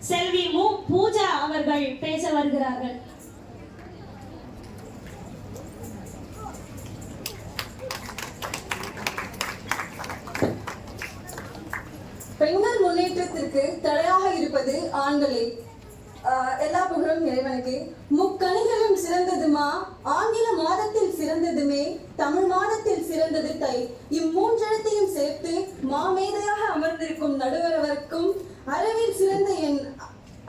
செல்வி மு பூஜா அவர்கள் பேச வருகிறார்கள். பெண்கள் முன்னேற்றத்திற்கு தடையாக இருப்பது ஆண்களே. எல்லா புகழும் இறைவனுக்கு. முக்கணிகளும் சிறந்ததுமா, ஆங்கில மாதத்தில் சிறந்ததுமே, தமிழ் மாதத்தில் சிறந்தது தை. இம்மூன்றெழுத்தையும் சேர்த்து மாமேதையாக அமர்ந்திருக்கும் நடுவரவருக்கும், அறிவில் சிறந்த என்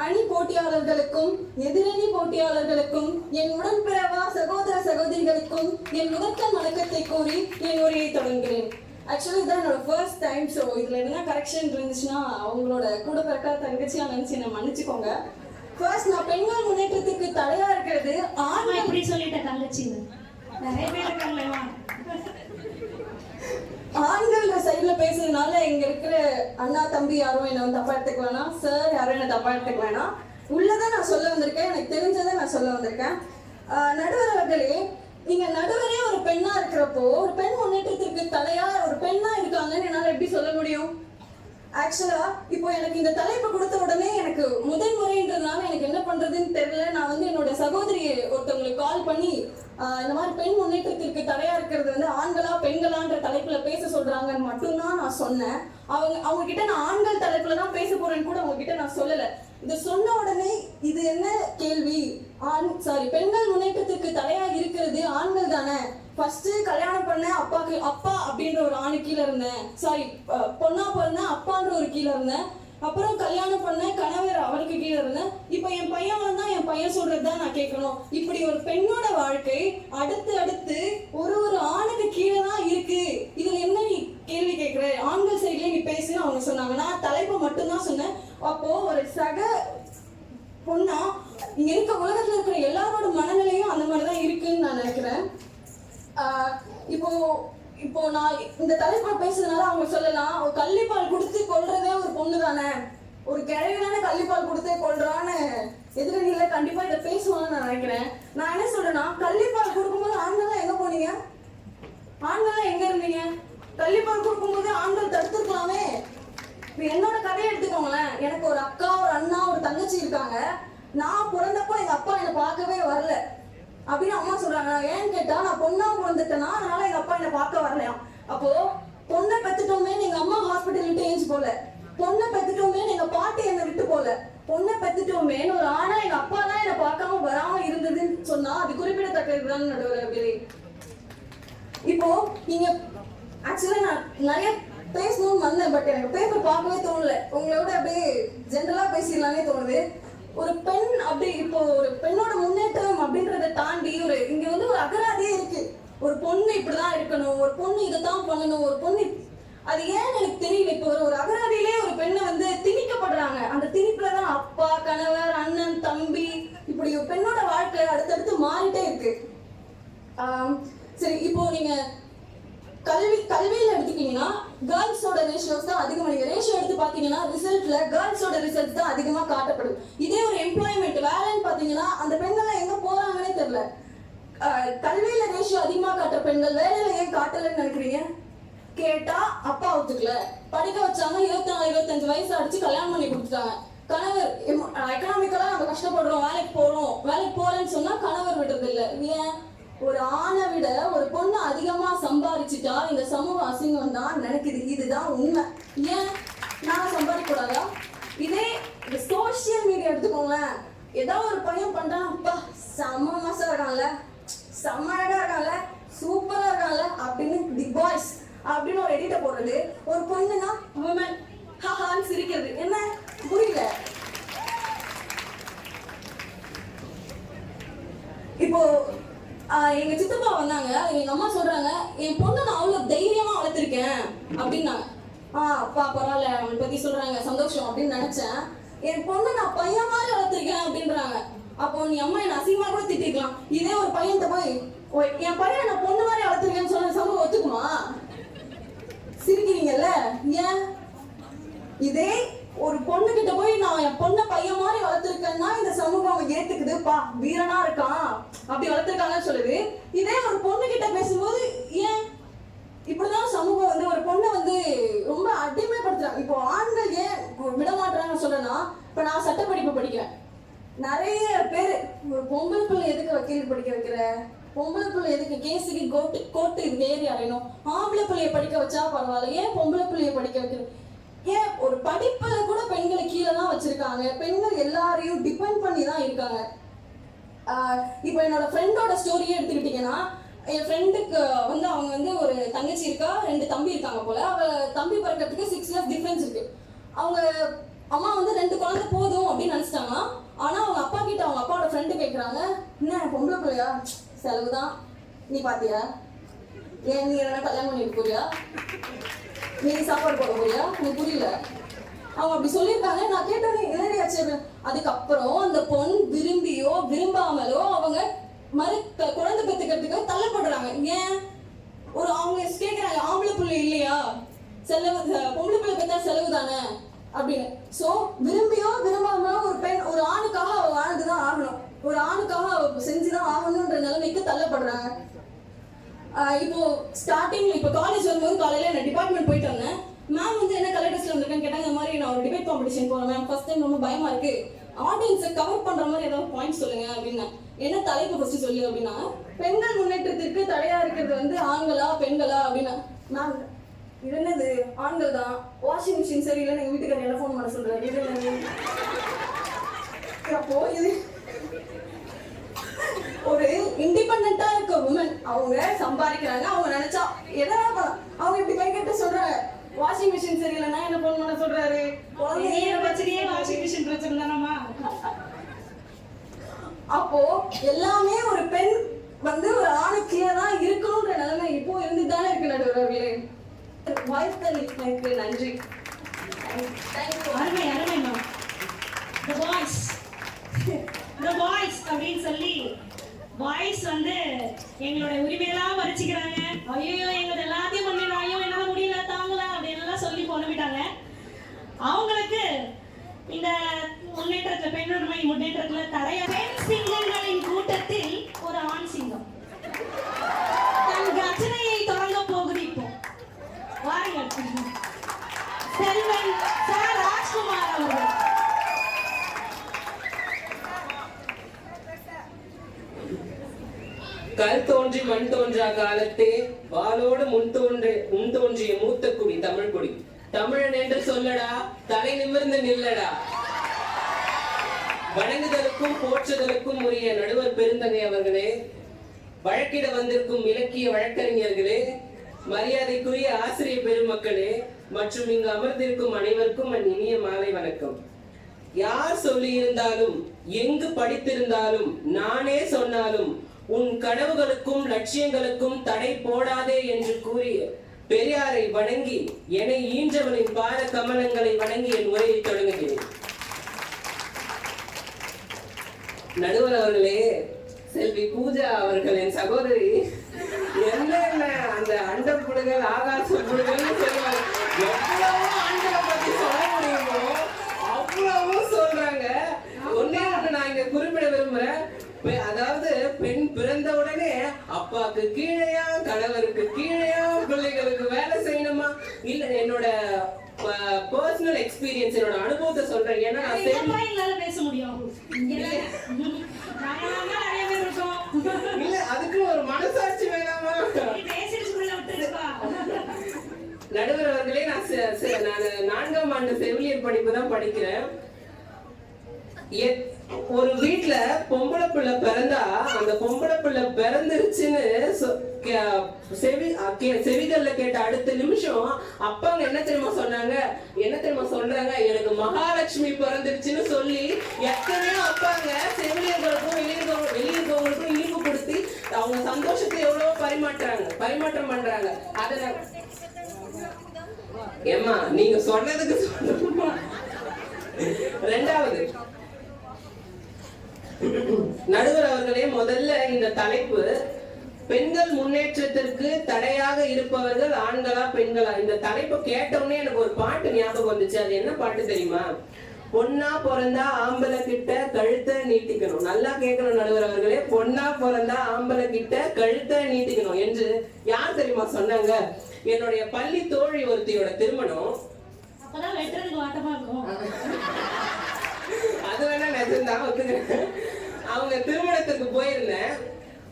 அணி போட்டியாளர்களுக்கும், எதிரணி போட்டியாளர்களுக்கும், என் உடன்பிறவா சகோதர சகோதரிகளுக்கும் என் முதற்கண் வணக்கத்தை கூறி என் உரையை தொடங்குகிறேன். ஆக்சுவலி இதான் என்னோட ஃபர்ஸ்ட் டைம். ஸோ இதில் என்ன கரெக்ஷன் இருந்துச்சுன்னா அவங்களோட கூட பிறக்கா தங்கச்சியாக நினச்சி என்னை மன்னிச்சுக்கோங்க. ஃபர்ஸ்ட், நான் பெண்கள் முன்னேற்றத்துக்கு தடையா இருக்கிறது ஆண். எப்படி சொல்லிட்ட தங்கச்சி? நிறைய பேர் இருக்காங்களா? ஆண்கள் சைட்ல பேசுறதுனால இங்க இருக்கிற அண்ணா தம்பி யாரும் என்ன தப்பா எடுத்துக்க வேணாம், சார் யாரும் என்ன தப்பா எடுத்துக்க வேணாம். உள்ளதான் நான் சொல்ல வந்திருக்கேன், எனக்கு தெரிஞ்சதை நான் சொல்ல வந்திருக்கேன். நடுவர் அவர்களே, நீங்க நடுவரே ஒரு பெண்ணா இருக்கிறப்போ ஒரு பெண் முன்னேற்றத்திற்கு தடையா ஒரு பெண்ணா இருக்காங்கன்னு என்னால எப்படி சொல்ல முடியும்? ஆக்சுவலா இப்போ எனக்கு இந்த தலைப்பு கொடுத்த உடனே எனக்கு முதல் முறைன்றதுனால எனக்கு என்ன பண்றதுன்னு தெரியல. நான் என்னோட சகோதரியை ஒருத்தவங்களுக்கு கால் பண்ணி இந்த மாதிரி பெண் முன்னேற்றத்திற்கு தடையா இருக்கிறது ஆண்களா பெண்களான்ற தலைப்புல பேச சொல்றாங்கன்னு மட்டும்தான் நான் சொன்னேன். அவங்க கிட்ட நான் ஆண்கள் தலைப்புல தான் பேச போறேன்னு கூட அவங்க கிட்ட நான் சொல்லல. இது சொன்ன உடனே இது என்ன கேள்வி, பெண்கள் முன்னேற்றத்திற்கு தடையா இருக்கிறது ஆண்கள் தானே. ஃபர்ஸ்ட் கல்யாணம் பண்ண அப்பாக்கு அப்பா அப்படின்ற ஒரு ஆணு கீழே இருந்தேன், பொண்ணா பிறந்தேன் அப்பான்ற ஒரு கீழே இருந்தேன். அப்புறம் கல்யாணம் பண்ண கணவர் அவருக்கு கீழே இருந்தேன். இப்போ என் பையன் வந்தா என் பையன் சொல்றதுதான் நான் கேட்கணும். இப்படி ஒரு பெண்ணோட வாழ்க்கை அடுத்து ஒரு ஆணுக்கு கீழே தான் இருக்கு. இதுல என்ன நீ கேள்வி கேட்கிற? ஆண்கள் சைட்லயே நீ பேசுன்னு அவங்க சொன்னாங்க. நான் தலைப்பை மட்டும்தான் சொன்னேன். அப்போ ஒரு சக பொண்ணா இங்க இருக்க உலகத்துல இருக்கிற எல்லாரோட மனநிலையும் அந்த மாதிரிதான் இருக்குன்னு நான் நினைக்கிறேன். இப்போ நான் இந்த தலைப்பை பேசுறதுனால அவங்க சொல்லலாம், ஒரு கள்ளிப்பால் கொடுத்து கொல்றதே ஒரு பொண்ணு தானே, ஒரு கிழவி தானே கள்ளிப்பால் கொடுத்தே கொல்றான்னு எதிரணியில கண்டிப்பா இதை பேசுவான்னு நான் நினைக்கிறேன். நான் என்ன சொல்றேன்னா, கள்ளிப்பால் கொடுக்கும்போது ஆண்கள் எங்க போனீங்க? ஆண்கள் எங்க இருந்தீங்க? கள்ளிப்பால் கொடுக்கும்போது ஆண்கள் தடுத்துருக்கலாமே. இப்போ என்னோட கதையை எடுத்துக்கோங்களேன். எனக்கு ஒரு அக்கா, ஒரு அண்ணா, ஒரு தங்கச்சி இருக்காங்க. நான் பிறந்தப்போ எங்க அப்பா என்னை பார்க்கவே வரல அப்படின்னு அம்மா சொல்றாங்க. ஏன்னு கேட்டா, நான் பொண்ணா பிறந்துட்டேன்னா அதனால எங்க அப்பா என்னை பார்க்க வரலையாம். அப்போ பொண்ணை பெத்துட்டோமே எங்க அம்மா ஹாஸ்பிட்டல் விட்டு ஏஞ்சி போல, பொண்ணை பெத்துட்டோமே எங்க பாட்டி என்னை விட்டு போல, பொண்ணை பெத்துட்டோமேன்னு ஒரு ஆனா எங்க அப்பா தான் என்னை பார்க்காம வராம இருந்ததுன்னு சொன்னா அது குறிப்பிடத்தக்கதுதான் நடுவர். இப்போ நீங்க ஆக்சுவலா நான் நிறைய பேசணும்னு வந்தேன், பட் எனக்கு பேப்பர் பார்க்கவே தோணல. உங்களோட அப்படியே ஜென்ரலா பேசிடலாமே தோணுது. ஒரு பெண் அப்படி இப்போ ஒரு பெண்ணோட முன்னேற்றம் அப்படின்றத தாண்டி இங்க ஒரு அகராதியே இருக்கு. ஒரு பொண்ணு இப்படிதான் இருக்கணும், ஒரு பொண்ணு இதைத்தான் பண்ணணும், ஒரு பொண்ணு அது ஏன்னு எனக்கு தெரியல. இப்போ ஒரு அகராதியிலே ஒரு பெண்ணை திணிக்கப்படுறாங்க. அந்த திணிப்புலதான் அப்பா, கணவர், அண்ணன், தம்பி, இப்படி ஒரு பெண்ணோட வாழ்க்கை அடுத்தடுத்து மாறிட்டே இருக்கு. சரி, இப்போ நீங்க கல்வியில எடுத்துக்கிட்டீங்கன்னா கேர்ள்ஸோட ரேஷியோஸ் தான் அதிகமா. நீங்க ரேஷியோ எடுத்து பாத்தீங்கன்னா ரிசல்ட்ல கேர்ள்ஸோட ரிசல்ட் தான் அதிகமா காட்டப்படும். இதே ஒரு எம்ப்ளாய்மெண்ட் வேலைன்னு பாத்தீங்கன்னா அந்த பெண்கள் எங்க போறாங்கன்னே தெரியல. கல்வியில ரேஷியோ அதிகமா காட்டுற பெண்கள் வேலையில ஏன் காட்டலன்னு நினைக்கிறீங்க? கேட்டா அப்பா ஒத்துக்கல, படிக்க வச்சாங்க, 24-25 வயசு அடிச்சு கல்யாணம் பண்ணி கொடுத்துட்டாங்க. கணவர் எக்கனாமிக்கலா நம்ம கஷ்டப்படுறோம், வேலைக்கு போறேன்னு சொன்னா கணவர் விடுறது இல்லை. ஏன்? ஒரு ஆணை விட ஒரு பொண்ணு அதிகமா சம்பாதிச்சுட்டா இந்த சமூக அசிங்கம் தான் நினைக்குது. இதுதான் உண்மை. ஏன் நான் சம்பாதிக்க கூடாதா? இதே சோசியல் மீடியா எடுத்துக்கோங்களேன். ஏதாவது ஒரு பையன் பண்றான், அப்பா செம்ம மாசா இருக்கான்ல, செம்ம அழகா இருக்கான்ல, சூப்பரா இருக்கான்ல அப்படின்னு தி பாய்ஸ் அப்படின்னு ஒரு எடிட்ட போடுறது. ஒரு பொண்ணுனா உமன் ஹான்னு சிரிக்கிறது. என்ன புரியல? இப்போ எங்க சித்தப்பா வந்தாங்க. எங்க அம்மா சொல்றாங்க, என் பொண்ணை நான் அவ்வளவு தைரியமா வளர்த்திருக்கேன் அப்படின்னாங்க. அப்பா பரவாயில்ல, அவனை பத்தி சொல்றாங்க, சந்தோஷம் அப்படின்னு நினைச்சேன். என் பொண்ணை நான் பையன் மாதிரி வளர்த்திருக்கேன் அப்படின்றாங்க. அப்போ நீ அம்மா என்ன அசிங்கமா கூட திட்டிருக்கலாம். இதே ஒரு பையன்கிட்ட போய் என் பையனை நான் பொண்ணு மாதிரி வளர்த்திருக்கேன்னு சொன்ன சமூகம் ஒத்துக்குமா? சிரிக்கிறீங்கல்ல, ஏன்? இதே ஒரு பொண்ணு கிட்ட போய் நான் என் பொண்ணை பையன் மாதிரி வளர்த்திருக்கேன்னா இந்த சமூகம் ஏத்துக்குது, பா வீரனா இருக்கான் அப்படி வளர்த்திருக்காங்கன்னு சொல்லுது. இதே ஒரு பொண்ணு கிட்ட பேசும்போது ஏன் இப்படிதான் சமூகம் ஒரு பொண்ணை ரொம்ப அடிமைப்படுத்துறாங்க. இப்போ ஆண்கள் ஏன் விட மாட்டாங்கன்னு சொல்லனா, இப்ப நான் சட்டப்படி படிக்கிறேன். நிறைய பேர் ஒரு பொம்பளை பிள்ளை எதுக்கு வக்கீல் படிக்க வைக்கிற, பொம்பளை பிள்ளை எதுக்கு கேஸுக்கு கோர்ட்டு இது ஏறி அறையணும், ஆம்பளை பிள்ளைய படிக்க வச்சா பரவாயில்ல, ஏன் பொம்பளை பிள்ளைய படிக்க வைக்கிறது, ஏன் ஒரு படிப்புல கூட பெண்களை கீழே தான் வச்சிருக்காங்க, பெண்கள் எல்லாரையும் டிபெண்ட் பண்ணி தான் இருக்காங்க. இப்போ என்னோட ஃப்ரெண்டோட ஸ்டோரியே எடுத்துக்கிட்டிங்கன்னா, என் ஃப்ரெண்டுக்கு வந்து அவங்க வந்து ஒரு தங்கச்சி இருக்கா, 2 தம்பி இருக்காங்க போல. அவ தம்பி பிறக்கிறதுக்கு 6 இயர்ஸ் டிஃப்ரென்ஸ் இருக்கு. அவங்க அம்மா வந்து 2 குழந்தை போதும் அப்படின்னு நினைச்சிட்டாங்க. ஆனா அவங்க அப்பா கிட்ட அவங்க அப்பாவோட ஃப்ரெண்டு கேட்குறாங்க, என்ன பொம்பளை பிள்ளையா, செலவு தான், நீ பாத்தியா, ஏன் நீ என்ன கல்யாணம் பண்ணிட்டு போறியா, நீ சாப்பாடு போட போறியா, எனக்கு புரியல. அவங்க அப்படி சொல்லியிருக்காங்க. நான் கேட்டேன் என்னடி ஆச்சு. அதுக்கப்புறம் அந்த பொண் விரும்பியோ விரும்பாமலோ அவங்க குழந்தை பெற்றுக்கிறதுக்கு தள்ளப்படுறாங்க. ஏன் ஒரு அவங்க கேட்குறாங்க, ஆம்பளை பிள்ளை இல்லையா, செலவு, பொம்பளை பிள்ளை பெற்றா செலவு தானே அப்படின்னு. ஸோ விரும்பியோ விரும்பாமலோ ஒரு பெண் ஒரு ஆணுக்காக அவ வாழ்ந்துதான் ஆகணும், ஒரு ஆணுக்காக அவ செஞ்சுதான் ஆகணுன்ற நிலைமைக்கு தள்ளப்படுறாங்க. இப்போ ஸ்டார்டிங்ல இப்போ காலேஜ் வரும்போது காலையில நான் டிபார்ட்மெண்ட் போயிட்டு வந்தேன். மேம் வந்து என்ன கலர் ட்ரெஸ்ல வந்திருக்கேன்னு கேட்டாங்க. இந்த மாதிரி நான் ஒரு டிபேட் காம்படிஷன் போறேன் மேம், ஃபர்ஸ்ட் டைம் ரொம்ப பயமா இருக்கு, ஆடியன்ஸை கவர் பண்ற மாதிரி ஏதாவது பாயிண்ட் சொல்லுங்க அப்படின்னா. என்ன தலைப்பு ஃபர்ஸ்ட் சொல்லு அப்படின்னா, பெண்கள் முன்னேற்றத்திற்கு தடையா இருக்கிறது வந்து ஆண்களா பெண்களா அப்படின்னா. மேம் இது என்னது, ஆண்கள் தான், வாஷிங் மிஷின் சரியில்லை, எங்க வீட்டுக்காரர் என்ன ஃபோன் பண்ண சொல்றாரு, இது என்னது. அப்போ இது ஒரு இண்டிபெண்டா இருக்க உமன், அவங்க சம்பாதிக்கிறாங்க, அவங்க நினைச்சா எதனா பண்ணலாம். அவங்க இப்படி கை கட்ட சொல்றாங்க, வாஷிங் மிஷின் சரியில்லைன்னா என்ன ஃபோன் பண்ண சொல்றாரு, வாஷிங் மிஷின் பிரச்சனை தானமா. அப்போ எல்லாமே ஒரு பெண் வந்து ஒரு ஆணுக்கு தான் இருக்கணும்ன்ற நிலைமை இப்போ இருந்துதானே இருக்கு நடுவர்களே. வாய்ப்புக்கு நன்றி. அருமை அருமைமா. The voice அப்படின்னு சொல்லி வாய்ஸ் வந்து எங்களோட உரிமையெல்லாம் பறிச்சுக்கிறாங்க. ஐயோ எங்களுக்கு எல்லாத்தையும் பண்ணிடுறாங்க, என்னால முடியல தாங்கல அப்படின்னு சொல்லி போனவிட்டாங்க. அவங்களுக்கு இந்த முன்னேற்றத்துல, பெண்ணுரிமை முன்னேற்றத்துல தடைய பெண் சிங்கங்களின் கூட்டத்தில் ஒரு ஆண் சிங்கம் தன் கர்ஜனையை தொடங்க போகுது. இப்போ வாருங்கள் செல்வன் சார் ராஜ்குமார் அவர்கள். கல் தோன்றி மண் தோன்றா காலத்தே வாளோடு முன் தோன்றிய மூத்த குடி தமிழ் குடி, தமிழன் என்று சொல்லடா, தலை நிமிர்ந்து நில்லடா. வணங்குதலுக்கும் போற்றுதலுக்கும் உரிய நடுவர் பெருந்தகை அவர்களே, வழக்கிட வந்திருக்கும் இலக்கிய வழக்கறிஞர்களே, மரியாதைக்குரிய ஆசிரியர் பெருமக்களே மற்றும் இங்கு அமர்ந்திருக்கும் அனைவருக்கும் என் இனிய மாலை வணக்கம். யார் சொல்லி இருந்தாலும், எங்கு படித்திருந்தாலும், நானே சொன்னாலும் உன் கனவுகளுக்கும் லட்சியங்களுக்கும் தடை போடாதே என்று கூறிய பெரியாரை வணங்கி என்னை ஈன்றவனின் பாத கமலங்களை வணங்கி என் உரையை தொடங்குகிறேன். நடுவர் அவர்களே, செல்வி பூஜா அவர்கள் என் சகோதரி என்ன அந்த அண்ட புடுகள் ஆகாச புடுகள் சொல்லுவாங்க. எவ்வளவோ ஆண்களை பத்தி சொல்ல முடியுமோ அவ்வளவும் சொல்றாங்க. ஒன்னே ஒன்று நான் இங்க குறிப்பிட விரும்புறேன். அதாவது பெண் பிறந்த உடனே அப்பாக்கு கீழையா, கணவருக்கு கீழையா, பிள்ளைகளுக்கு வேலை செய்யணுமா, இல்ல என்னோட பர்சனல் எக்ஸ்பீரியன்ஸ், என்னோட அனுபவத்தை சொல்றேன். ஏன்னா பேச முடியும் இல்ல, அதுக்கு ஒரு மனசாட்சி வேணாமா? நடுவர் அவர்களே, நான் 4ஆம் ஆண்டு செவிலியர் படிப்பு தான் படிக்கிறேன். ஒரு வீட்டுல பொம்பளை பிள்ளை பிறந்தா அந்த பொம்பளை பிள்ளை பிறந்துருச்சுன்னு செவிகள்ல கேட்ட அடுத்த நிமிஷம் அப்பாங்க என்ன தெரியுமா சொல்றாங்க, எனக்கு மகாலட்சுமி பிறந்துருச்சுன்னு சொல்லி எத்தனையோ அப்பாங்க செவிலியர்களுக்கும் வெளியிருக்கவங்களுக்கும் இனிப்பு கொடுத்து அவங்க சந்தோஷத்தை எவ்வளவோ பரிமாற்றம் பண்றாங்க. அதனால ஏமா நீங்க சொன்னதுக்கு சொல்லுமா. ரெண்டாவது, நடுவர் அவர்களே, முதல்ல இந்த தலைப்பு பெண்கள் முன்னேற்றத்திற்கு தடையாக இருப்பவர்கள் ஆண்களா பெண்களா, இந்த தலைப்பு கேட்டவுடனே எனக்கு ஒரு பாட்டு ஞாபகம் வந்துச்சு. அது என்ன பாட்டு தெரியுமா? பொண்ணா பிறந்தா ஆம்பளை கிட்ட கழுத்தை நீட்டிக்கணும். நல்லா கேட்கணும் நடுவர் அவர்களே, பொண்ணா பிறந்தா ஆம்பளை கிட்ட கழுத்தை நீட்டிக்கணும் என்று யார் தெரியுமா சொன்னாங்க? என்னுடைய பள்ளி தோழி ஒருத்தியோட திருமணம். அப்பதான் வெட்டுறதுக்கு வாட்டமா இருக்கும். அது வேணா ரீசன் தான் ஒத்துக்கிறேன். அவங்க திருமணத்துக்கு போயிருந்தேன்.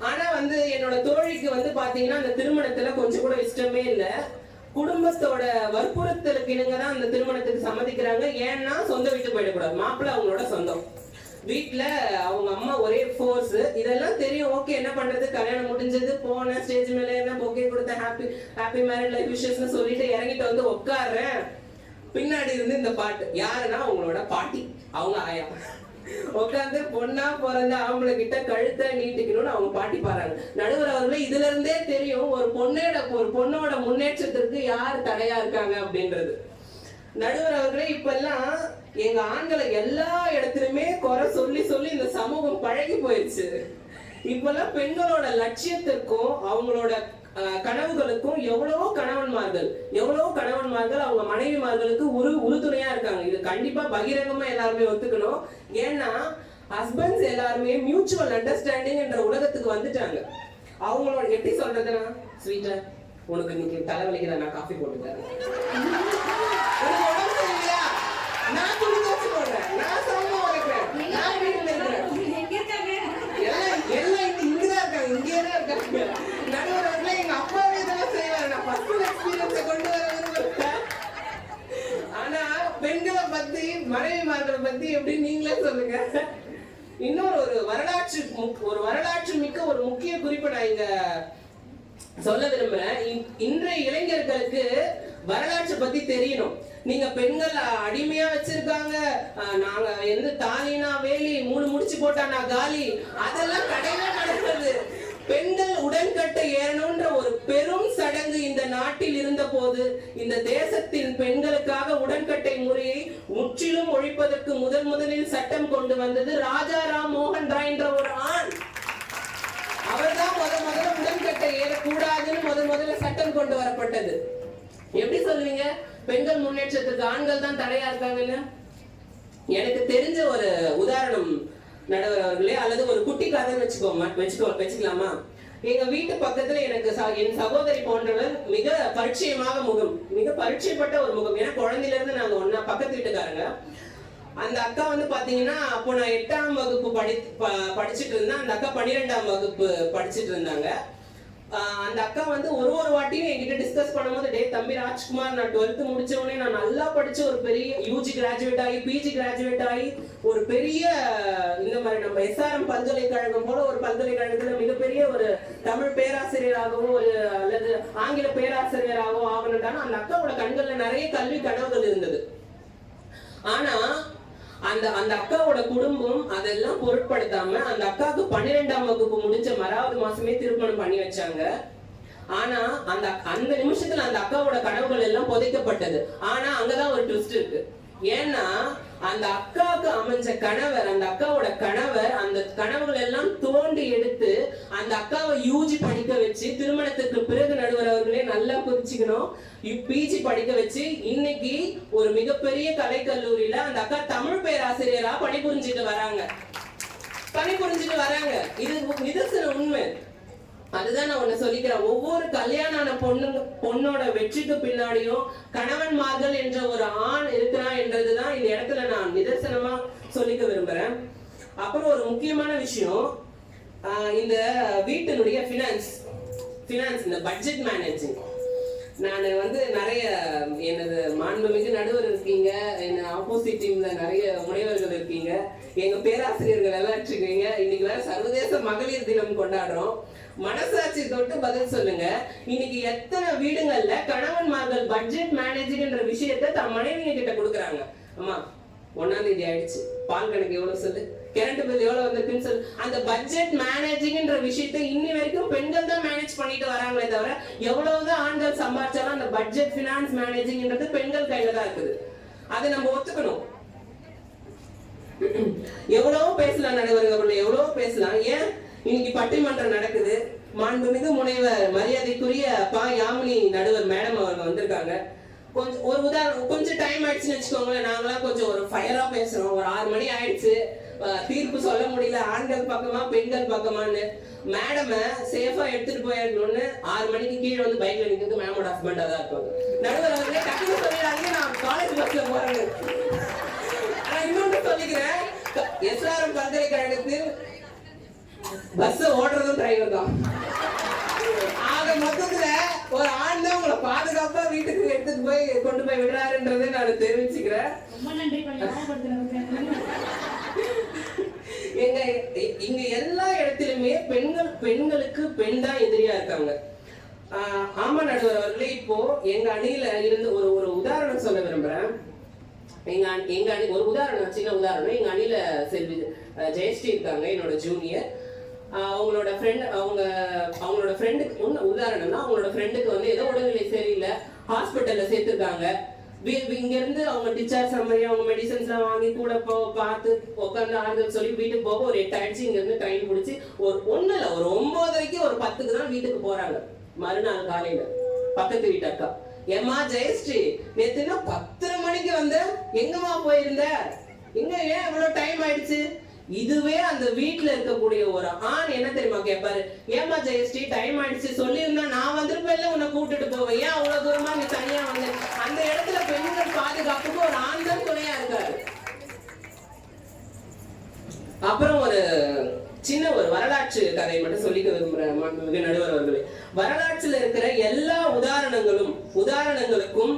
ஆனா வந்து என்னோட தோழிக்கு வந்து பாத்தீங்கன்னா அந்த திருமணத்துல கொஞ்சம் கூட இஷ்டமே இல்ல. குடும்பத்தோட வற்புறுத்தலுக்கு இணங்க தான் அந்த திருமணத்துக்கு சம்மதிக்கிறாங்க. ஏன்னா சொந்த வீட்டு போயிடக்கூடாது, மாப்பிள்ளை அவங்களோட சொந்தம். வீட்டுல அவங்க அம்மா ஒரே ஃபோர்ஸ். இதெல்லாம் தெரியும். ஓகே என்ன பண்றது, கல்யாணம் முடிஞ்சது, போன ஸ்டேஜ் மேல என்ன பொக்கே கொடுத்த ஹாப்பி மேரிட் லைஃப் விஷஸ்ன்னு சொல்லிட்டு இறங்கிட்டு வந்து உட்கார்றேன். பின்னாடி இருந்து இந்த பாட்டு. யாருன்னா அவங்களோட பாட்டி, அவங்க ஆயா உட்காந்து பொண்ணா பிறந்த ஆம்பளை கிட்ட கழுத்தை நீட்டிக்கணும்னு அவங்க பாட்டி பாருங்க. நடுவர் அவர்களே இதுல இருந்தே தெரியும் ஒரு பொண்ணோட முன்னேற்றத்திற்கு யார் தடையா இருக்காங்க அப்படின்றது. நடுவர் அவர்களே இப்பெல்லாம் எங்க ஆண்களை எல்லா இடத்துலயுமே குறை சொல்லி சொல்லி இந்த சமூகம் பழகி போயிடுச்சு. இப்பெல்லாம் பெண்களோட லட்சியத்திற்கும் அவங்களோட கனவுகளுக்கும் எவ்வளவோ கணவன்மார்கள் அவங்க மனைவிமார்களுக்கு உறுதுணையா இருக்காங்க. இது கண்டிப்பா பகிரங்கமா எல்லாருமே ஒத்துக்கணும். ஏன்னா ஹஸ்பண்ட்ஸ் எல்லாருமே மியூச்சுவல் அண்டர்ஸ்டாண்டிங் என்ற உலகத்துக்கு வந்துட்டாங்க. அவங்களோட எப்படி சொல்றதுன்னா, ஸ்வீட்டா உனக்கு இன்னைக்கு தலைவலிக்குதா, நான் காஃபி போட்டு தரேன், நான் துணி துவைச்சு போடுறேன், நான் சம்பளம் வரைக்கிறேன், நான் வீட்டுல இருக்கிறேன், எல்லாம் இங்கதான் இருக்காங்க, இங்கேதான் இருக்காங்க. நடுவர்களே எங்க அப்பாவே இதெல்லாம் செய்வாரு. நான் பர்சனல் எக்ஸ்பீரியன்ஸை கொண்டு வர விரும்புறேன். ஆனா பெண்களை பத்தி மனைவிமார்களை பத்தி எப்படி நீங்களே சொல்லுங்க. இன்னொரு ஒரு வரலாற்று மிக்க ஒரு முக்கிய குறிப்பை நான் இங்க சொல்ல விரும்புறேன். இன்றைய இளைஞர்களுக்கு வரலாற்றை பத்தி தெரியணும். நீங்க பெண்கள் அடிமையா வச்சிருக்காங்க, நாங்க எந்த தாலினா வேலி, 3 முடிச்சு போட்டா நான் காலி, அதெல்லாம் கிடையாது. பெண்கள் உடன்கட்டை ஏறணும்ன்ற ஒரு பெரும் சடங்கு இந்த நாட்டில் இருந்த போது இந்த தேசத்தின் பெண்களுக்காக உடன்கட்டை முறையை முற்றிலும் ஒழிப்பதற்கு முதலில் சட்டம் கொண்டு வந்தது ராஜா ராம் மோகன் ராய் என்ற ஒரு ஆண். அவர்தான் முதல்ல உடன்கட்டை ஏறக்கூடாதுன்னு முதல்ல சட்டம் கொண்டு வரப்பட்டது. எப்படி சொல்லுவீங்க பெண்கள் முன்னேற்றத்துக்கு ஆண்கள் தான் தடையா இருக்காங்கன்னு? எனக்கு தெரிஞ்ச ஒரு உதாரணம் நடுவர் அவர்களே, அல்லது ஒரு குட்டி கதை வச்சுக்கலாமா? எங்க வீட்டு பக்கத்துல எனக்கு என் சகோதரி போன்றவர் மிக பரிச்சயப்பட்ட ஒரு முகம். ஏன்னா குழந்தையில இருந்து நாங்க ஒன்னா பக்கத்து வீட்டுக்காரங்க. அந்த அக்கா வந்து பாத்தீங்கன்னா அப்போ நான் 8ஆம் வகுப்பு படிச்சுட்டு இருந்தேன். அந்த அக்கா 12ஆம் வகுப்பு படிச்சுட்டு இருந்தாங்க. அந்த அக்கா வந்து ஒரு வாட்டியும் என்கிட்ட டிஸ்கஸ் பண்ணும்போது, டே தம்பி ராஜ்குமார், நான் 12th முடிச்ச உடனே நான் நல்லா படிச்சு ஒரு பெரிய யூஜி கிராஜுவேட் ஆகி பிஜி கிராஜுவேட் ஆகி ஒரு பெரிய இந்த மாதிரி நம்ம SRM பல்கலைக்கழகம் போல ஒரு பல்கலைக்கழகத்துல மிகப்பெரிய ஒரு தமிழ் பேராசிரியராகவோ அல்லது ஆங்கில பேராசிரியராகவோ ஆகணும்டான அந்த அக்காவோட கண்கள்ல நிறைய கல்வி கனவுகள் இருந்தது. ஆனா அந்த அக்காவோட குடும்பம் அதெல்லாம் பொருட்படுத்தாம அந்த அக்காவுக்கு 12ஆம் வகுப்பு முடிஞ்ச மறாவது மாசமே திருமணம் பண்ணி வச்சாங்க. ஆனா அந்த நிமிஷத்துல அந்த அக்காவோட கனவுகள் எல்லாம் புதைக்கப்பட்டது. ஆனா அங்கதான் ஒரு ட்விஸ்ட் இருக்கு. ஏன்னா அந்த அக்காவுக்கு அமைஞ்ச கணவர், அந்த அக்காவோட கணவர் அந்த கனவுகள் எல்லாம் தோண்டி எடுத்து அந்த அக்காவை யூஜி படிக்க வச்சு, திருமணத்துக்கு பிறகு நடுவர் அவர்களே நல்லா புரிச்சுக்கணும், பிஜி படிக்க வச்சு இன்னைக்கு ஒரு மிகப்பெரிய கலைக்கல்லூரியில அந்த அக்கா தமிழ் பேராசிரியரா பணிபுரிஞ்சிட்டு வராங்க. இது நிதர்சன உண்மை. அதுதான் நான் உன்னை சொல்லிக்கிறேன். ஒவ்வொரு கல்யாணான பொண்ணோட வெற்றிக்கு பின்னாடியும் கணவன்மார்கள் என்ற ஒரு ஆண் இருக்கிறான் என்றதுதான் இந்த இடத்துல நான் நிதர்சனமா சொல்லிக்க விரும்புறேன். அப்புறம் ஒரு முக்கியமான விஷயம், இந்த வீட்டினுடைய பினான்ஸ், இந்த பட்ஜெட் மேனேஜிங். நான் வந்து நிறைய எனது மாண்புமிகு நடுவர் இருக்கீங்க, என்ன ஆப்போசிட் டீம்ல நிறைய முனைவர்கள் இருக்கீங்க, எங்க பேராசிரியர்கள் எல்லாம் இருக்கீங்க. இன்னைக்கு வேற சர்வதேச மகளிர் தினம் கொண்டாடுறோம். மனசாட்சி தொட்டு பதில் சொல்லுங்க. இன்னைக்கு எத்தனை வீடுகள்ல கணவன்மார்கள் பட்ஜெட் மேனேஜிங்ன்ற விஷயத்தை தம் மனைவிங்க கிட்ட கொடுக்குறாங்க. அம்மா 1ஆம் தேதி ஆயிடுச்சு, பால் கணக்கு எவ்வளவு சொல்லு, கரண்ட் பில் எவ்வளவு வந்திருக்குன்னு சொல்லு. அந்த பட்ஜெட் மேனேஜிங்ன்ற விஷயத்தை இன்னி வரைக்கும் பெண்கள் தான் மேனேஜ் பண்ணிட்டு வராங்களே தவிர, எவ்வளவுதான் ஆண்கள் சம்பாதிச்சாலும் அந்த பட்ஜெட் பினான்ஸ் மேனேஜிங்ன்றது பெண்கள் கையில தான் இருக்குது. அதை நம்ம ஒத்துக்கணும். எவ்வளவோ பேசலாம் நடுவர்கள், எவ்வளவோ பேசலாம். ஏன் இன்னைக்கு பட்டிமன்றம் நடக்குது. மாண்புமிகு முனைவர் மரியாதைக்குரிய யாமினி நடுவர் மேடம் அவங்க வந்திருக்காங்க. கொஞ்சம் டைம் ஆயிடுச்சுன்னு வச்சுக்கோங்களேன், நாங்களாம் கொஞ்சம் ஒரு ஃபயரா பேசுறோம். ஒரு 6 மணி ஆயிடுச்சு, தீர்ப்பு சொல்ல முடியல, ஆண்கள் பக்கமா பெண்கள் பக்கமான்னு. மேடம் சேஃபா எடுத்துட்டு போயிடணும்னு 6 மணிக்கு கீழே வந்து பைக்ல நிக்கிறது மேமோட ஹஸ்பண்டா தான் இருப்பாங்க. நடுவர் அவர்களே டக்குனு சொல்லிடாதீங்க, நான் காலேஜ் பஸ்ல போறேன்னு. ஆனா இன்னொன்று சொல்லிக்கிறேன், SRM வீட்டுக்கு எடுத்துட்டு போய் கொண்டு போய் விடுறாருன்றதை நான் தெரிவிச்சுக்கிறேன். ரொம்ப நன்றி ஞாபகப்படுத்துறதுக்கு. எங்க இங்க எல்லா இடத்திலுமே பெண்களுக்கு பெண் தான் எதிரியா இருக்காங்க. ஆமா நடுவர் அவர்களே, இப்போ எங்க அணியில இருந்து ஒரு உதாரணம் சொல்ல விரும்புறேன். எங்க அணி ஒரு உதாரணம், சின்ன உதாரணம். எங்க அணியில செல்வி ஜெயஸ்ரீ இருக்காங்க, என்னோட ஜூனியர். அவங்களோட ஃப்ரெண்டுக்கு உதாரணம்னா, அவங்களோட ஃப்ரெண்டுக்கு வந்து ஏதோ உடல்நிலை சரியில்லை, ஹாஸ்பிட்டல்ல சேர்த்துருக்காங்க. இங்க இருந்து அவங்க டிஸ்சார்ஜ் சம்மரி, அவங்க மெடிசன்ஸ் எல்லாம் வாங்கி கூட பார்த்து உட்காந்து ஆறுதல் சொல்லி வீட்டுக்கு போக ஒரு 8 ஆயிடுச்சு. இங்க இருந்து ட்ரெயின் பிடிச்சி ஒரு 9:30க்கு ஒரு 10க்கு தான் வீட்டுக்கு போறாங்க. மறுநாள் காலையில பக்கத்து வீட்டு அக்கா, ஏமா ஜெயஸ்ரீ நேத்து 10 மணிக்கு வந்த, எங்கம்மா போயிருந்த, எங்க ஏன் இவ்வளவு டைம் ஆயிடுச்சு? இதுவே அந்த வீட்டுல இருக்கக்கூடிய ஒரு ஆண் என்ன தெரியுமா கேட்பாரு, ஏமா ஜெயஸ்ரீ டைம் ஆயிடுச்சு சொல்லியிருந்தா நான் வந்திருப்பேன்ல, உன்னை கூட்டிட்டு போவேன், ஏன் அவ்வளவு தூரமா நீ தனியா வந்து? அந்த இடத்துல பெண்கள் பாதுகாப்புக்கு ஒரு ஆண் தான் துணையா இருக்காரு. அப்புறம் ஒரு சின்ன ஒரு வரலாற்று கதையை மட்டும் சொல்லிக்க விரும்புறேன் நடுவர் அவர்களே. வரலாற்றுல இருக்கிற எல்லா உதாரணங்களுக்கும்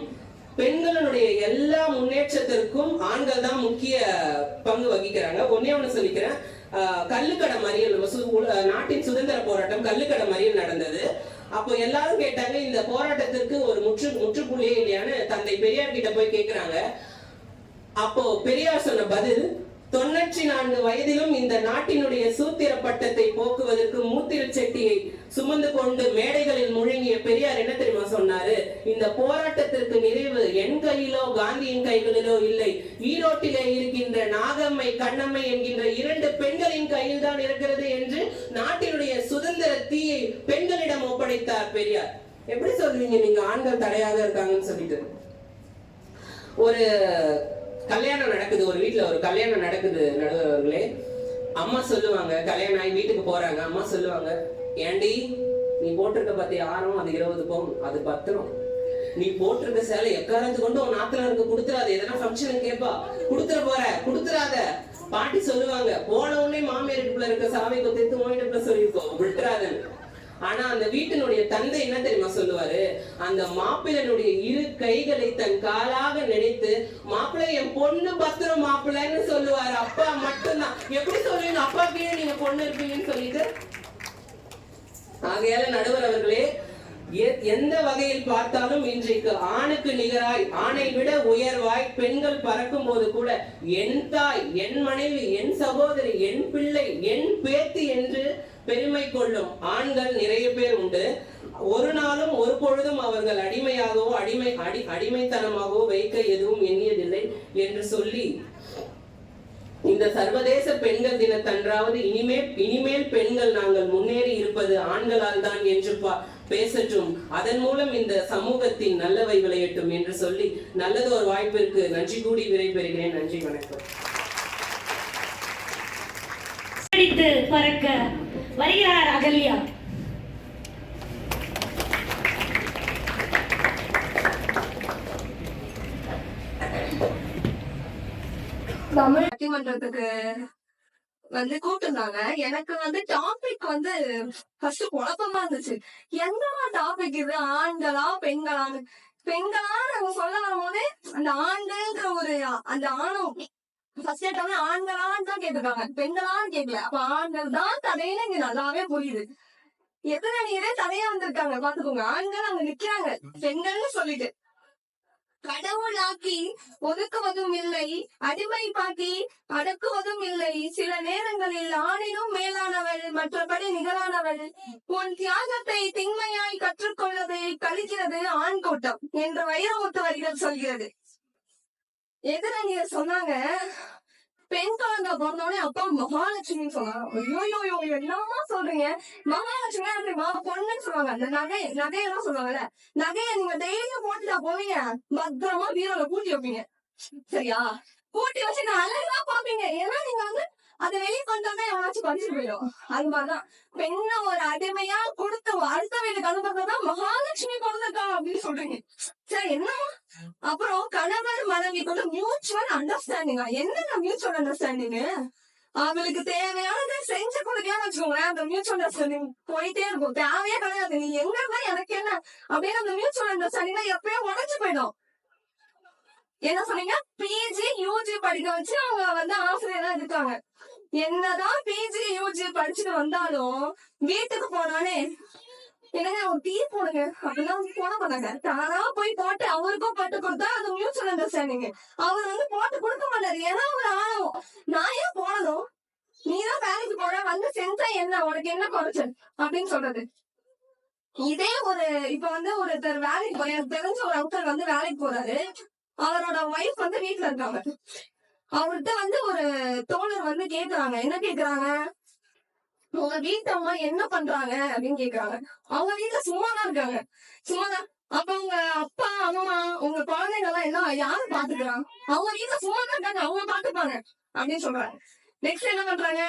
பெண்களுடைய எல்லா முன்னேற்றத்திற்கும் ஆண்கள் தான் முக்கிய பங்கு வகிக்கிறாங்க. ஒண்ணு சொல்லிக்கிறேன். கள்ளுக்கடை மறியல், நாட்டின் சுதந்திர போராட்டம் கள்ளுக்கடை மறியல் நடந்தது. அப்போ எல்லாரும் கேட்டாங்க, இந்த போராட்டத்திற்கு ஒரு முற்றுப்புள்ளியே இல்லையான்னு தந்தை பெரியார் கிட்ட போய் கேட்கிறாங்க. அப்போ பெரியார் சொன்ன பதில், 94 வயதிலும் இந்த நாட்டினுடைய சூத்திர பட்டத்தை போக்குவதற்கு மூத்திர செட்டியை சுமந்து கொண்டு மேடைகளில் முழங்கிய பெரியார் என்ன தெரியுமா சொன்னாரு, இந்த போராட்டத்திற்கு நிறைவு என் கையிலோ காந்தியின் கைகளிலோ இல்லை, ஈரோட்டிலே இருக்கின்ற நாகம்மை கண்ணம்மை என்கின்ற 2 பெண்களின் கையில் தான் இருக்கிறது என்று நாட்டினுடைய சுதந்திர தீயை பெண்களிடம் ஒப்படைத்தார் பெரியார். எப்படி சொல்றீங்க நீங்க ஆண்கள் தடையாக இருக்காங்கன்னு சொல்லிட்டு? ஒரு கல்யாணம் நடக்குது, ஒரு வீட்டுல ஒரு கல்யாணம் நடக்குது நடுவர்களே. அம்மா சொல்லுவாங்க, கல்யாணம் ஆகி வீட்டுக்கு போறாங்க, அம்மா சொல்லுவாங்க, ஏண்டி நீ போட்டிருக்க பத்தி ஆரம், அது 20 பவுன், அது பத்திரம். நீ போட்டிருக்க சேலை எக்காரத்து கொண்டு உன் நாத்தனாருக்கு கொடுத்துறாத, எதனா ஃபங்க்ஷனுக்கு கேட்பா, கொடுத்துறாத. பாட்டி சொல்லுவாங்க, போன உடனே மாமியாருக்குள்ள இருக்க சாவை கொத்து மோயிட்டுக்குள்ள சொல்லிருக்கோம், விட்டுறாதன்னு. ஆனா அந்த வீட்டினுடைய தந்தை என்ன தெரியுமா சொல்லுவாரு, அந்த மாப்பிள்ளனுடைய 2 கைகளை தன் காலாக நினைத்து, மாப்பிள்ளை என் பொண்ணு பத்திரம் மாப்பிள்ளைன்னு சொல்லுவாரு. அப்பா மட்டும்தான். எப்படி சொல்லுவீங்க அப்பா கீழே நீங்க பொண்ணு இருப்பீங்கன்னு சொல்லிட்டு? ஆகையால நடுவர் அவர்களே, எந்த வகையில் பார்த்தாலும் இன்றைக்கு ஆணுக்கு நிகராய், ஆணை விட உயர்வாய் பெண்கள் பறக்கும் போது கூட என் தாய், என் மனைவி, என் சகோதரி, என் பிள்ளை, என் பேத்தி என்று பெருமை கொள்ளும் ஆண்கள் நிறைய பேர் உண்டு. ஒரு நாளும் ஒரு பொழுதும் அவர்கள் அடிமையாகவோ அடிமைத்தனமாகவோ வைக்க எதுவும் எண்ணியதில்லை என்று சொல்லி, இந்த சர்வதேச பெண்கள் தினத்தன்றாவது இனிமேல் பெண்கள் நாங்கள் முன்னேறி இருப்பது ஆண்களால் தான் என்று பேசட்டும், அதன் மூலம் இந்த சமூகத்தின் நல்லவை விளையட்டும் என்று சொல்லி நல்லது ஒரு வாய்ப்பிற்கு நன்றி கூடி விடைபெறுகிறேன். நன்றி, வணக்கம். பறக்க வருகிறார் அகல்யா. தமிழ் பட்டிமன்றத்துக்கு கூப்பிட்டுருந்தாங்க. எனக்கு டாபிக் ஃபர்ஸ்ட் குழப்பமா இருந்துச்சு. எந்த டாபிக் இது, ஆண்களா பெண்களான்னு? பெண்களா நம்ம சொல்ல வரும்போது அந்த ஆண்கள்ன்ற ஒரு அந்த ஆணும் ஃபர்ஸ்ட் கேட்டவங்க ஆண்களான்னு தான் கேட்டிருக்காங்க, பெண்களான்னு கேட்கல. அப்ப ஆண்கள் தான் தடையில இங்க நல்லாவே புரியுது. எத்தனை நீரே தடையா வந்திருக்காங்க பாத்துக்கோங்க. ஆண்கள் அங்க நிக்கிறாங்க பெண்கள்னு சொல்லிட்டு. கடவுளாக்கி ஒதுக்குவதும் இல்லை, அடிமைப்பாக்கி அடக்குவதும் இல்லை. சில நேரங்களில் ஆணினும் மேலானவள், மற்றபடி நிகரானவள். உன் தியாகத்தை திண்மையாய் கற்றுக்கொள்வதை கழிக்கிறது ஆண் கூட்டம் என்று வைரமுத்து வரிகள் சொல்கிறது. எதிரணியர் சொன்னாங்க, பெண் குழந்தை பிறந்தோடனே அப்பா மகாலட்சுமி சொன்னாங்க. ஐயோ என்னமா சொல்றீங்க, மகாலட்சுமி தெரியுமா பொண்ணுன்னு சொல்லுவாங்க. அந்த நகையெல்லாம் சொல்லுவாங்கல்ல, நகைய நீங்க டெய்லியும் போட்டுட்டா போவீங்க, பத்திரமா வீரோல பூட்டி வைப்பீங்க. சரியா? பூட்டி வச்சு அழகா பாப்பீங்க. ஏன்னா நீங்க அதை வெளியே கொண்டாதான் எவனாச்சும் படிச்சுட்டு போயிடும். அது மாதிரிதான் பெண்ணை ஒரு அடிமையா கொடுத்து அடுத்த வீட்டுக்கு அனுப்புறதுதான் மகாலட்சுமி பிறந்திருக்கா அப்படின்னு சொல்றீங்க. சரி, என்ன அப்புறம் கணவர் மனைவிக்குள்ள மியூச்சுவல் அண்டர்ஸ்டாண்டிங்கா? என்னென்ன மியூச்சுவல் அண்டர்ஸ்டாண்டிங்? அவளுக்கு தேவையானதை செஞ்சு கொடுக்கலாம்னு வச்சுக்கோங்களேன், அந்த மியூச்சுவல் அண்டர்ஸ்டாண்டிங் போயிட்டே இருக்கும். தேவையே கிடையாது, நீ எங்க இருந்தா எனக்கு என்ன அப்படின்னு அந்த மியூச்சுவல் அண்டர்ஸ்டாண்டிங் எப்பயும் உடஞ்சு போயிடும். என்ன சொன்னீங்க? பிஜி யூஜி படிக்க வச்சு அவங்க வந்து ஆசிரியரா இருக்காங்க. என்னதான் பிஜி யூஜி படிச்சுட்டு வந்தாலும் வீட்டுக்கு போனானே என்னங்க ஒரு டீ போடுங்க அப்படின்னா போட மாட்டாங்க. தானா போய் போட்டு அவருக்கும் பட்டு கொடுத்தா அது மியூச்சுவல் அண்டர்ஸ்டாண்டிங். அவர் வந்து போட்டு கொடுக்க மாட்டாரு. ஏன்னா அவர் ஆணவம். நான் ஏன் போடணும், நீதான் வேலைக்கு போற வந்து செஞ்சா என்ன, உனக்கு என்ன குறைச்சல் அப்படின்னு சொல்றது. இதே ஒரு இப்ப வந்து ஒருத்தர் வேலைக்கு போய் எனக்கு தெரிஞ்ச ஒரு அங்கிள் வந்து வேலைக்கு போறாரு. அவரோட ஒய்ஃப் வந்து வீட்டுல இருக்காங்க. அவர்கிட்ட வந்து ஒரு தோழர் வந்து கேக்குறாங்க, என்ன கேக்குறாங்க, உங்க வீட்டம்மா என்ன பண்றாங்க அப்படின்னு கேக்குறாங்க. அவங்க வீட்டுல சும்மாதான் இருக்காங்க, சும்மாதான். அப்ப உங்க அப்பா அம்மா உங்க குழந்தைங்க எல்லாம் எல்லாம் யாரு பாத்துக்கிறாங்க? அவங்க வீட்டுல சும்மாதான் இருக்காங்க, அவங்க பாத்துப்பாங்க அப்படின்னு சொல்றாங்க. நெக்ஸ்ட் என்ன பண்றாங்க,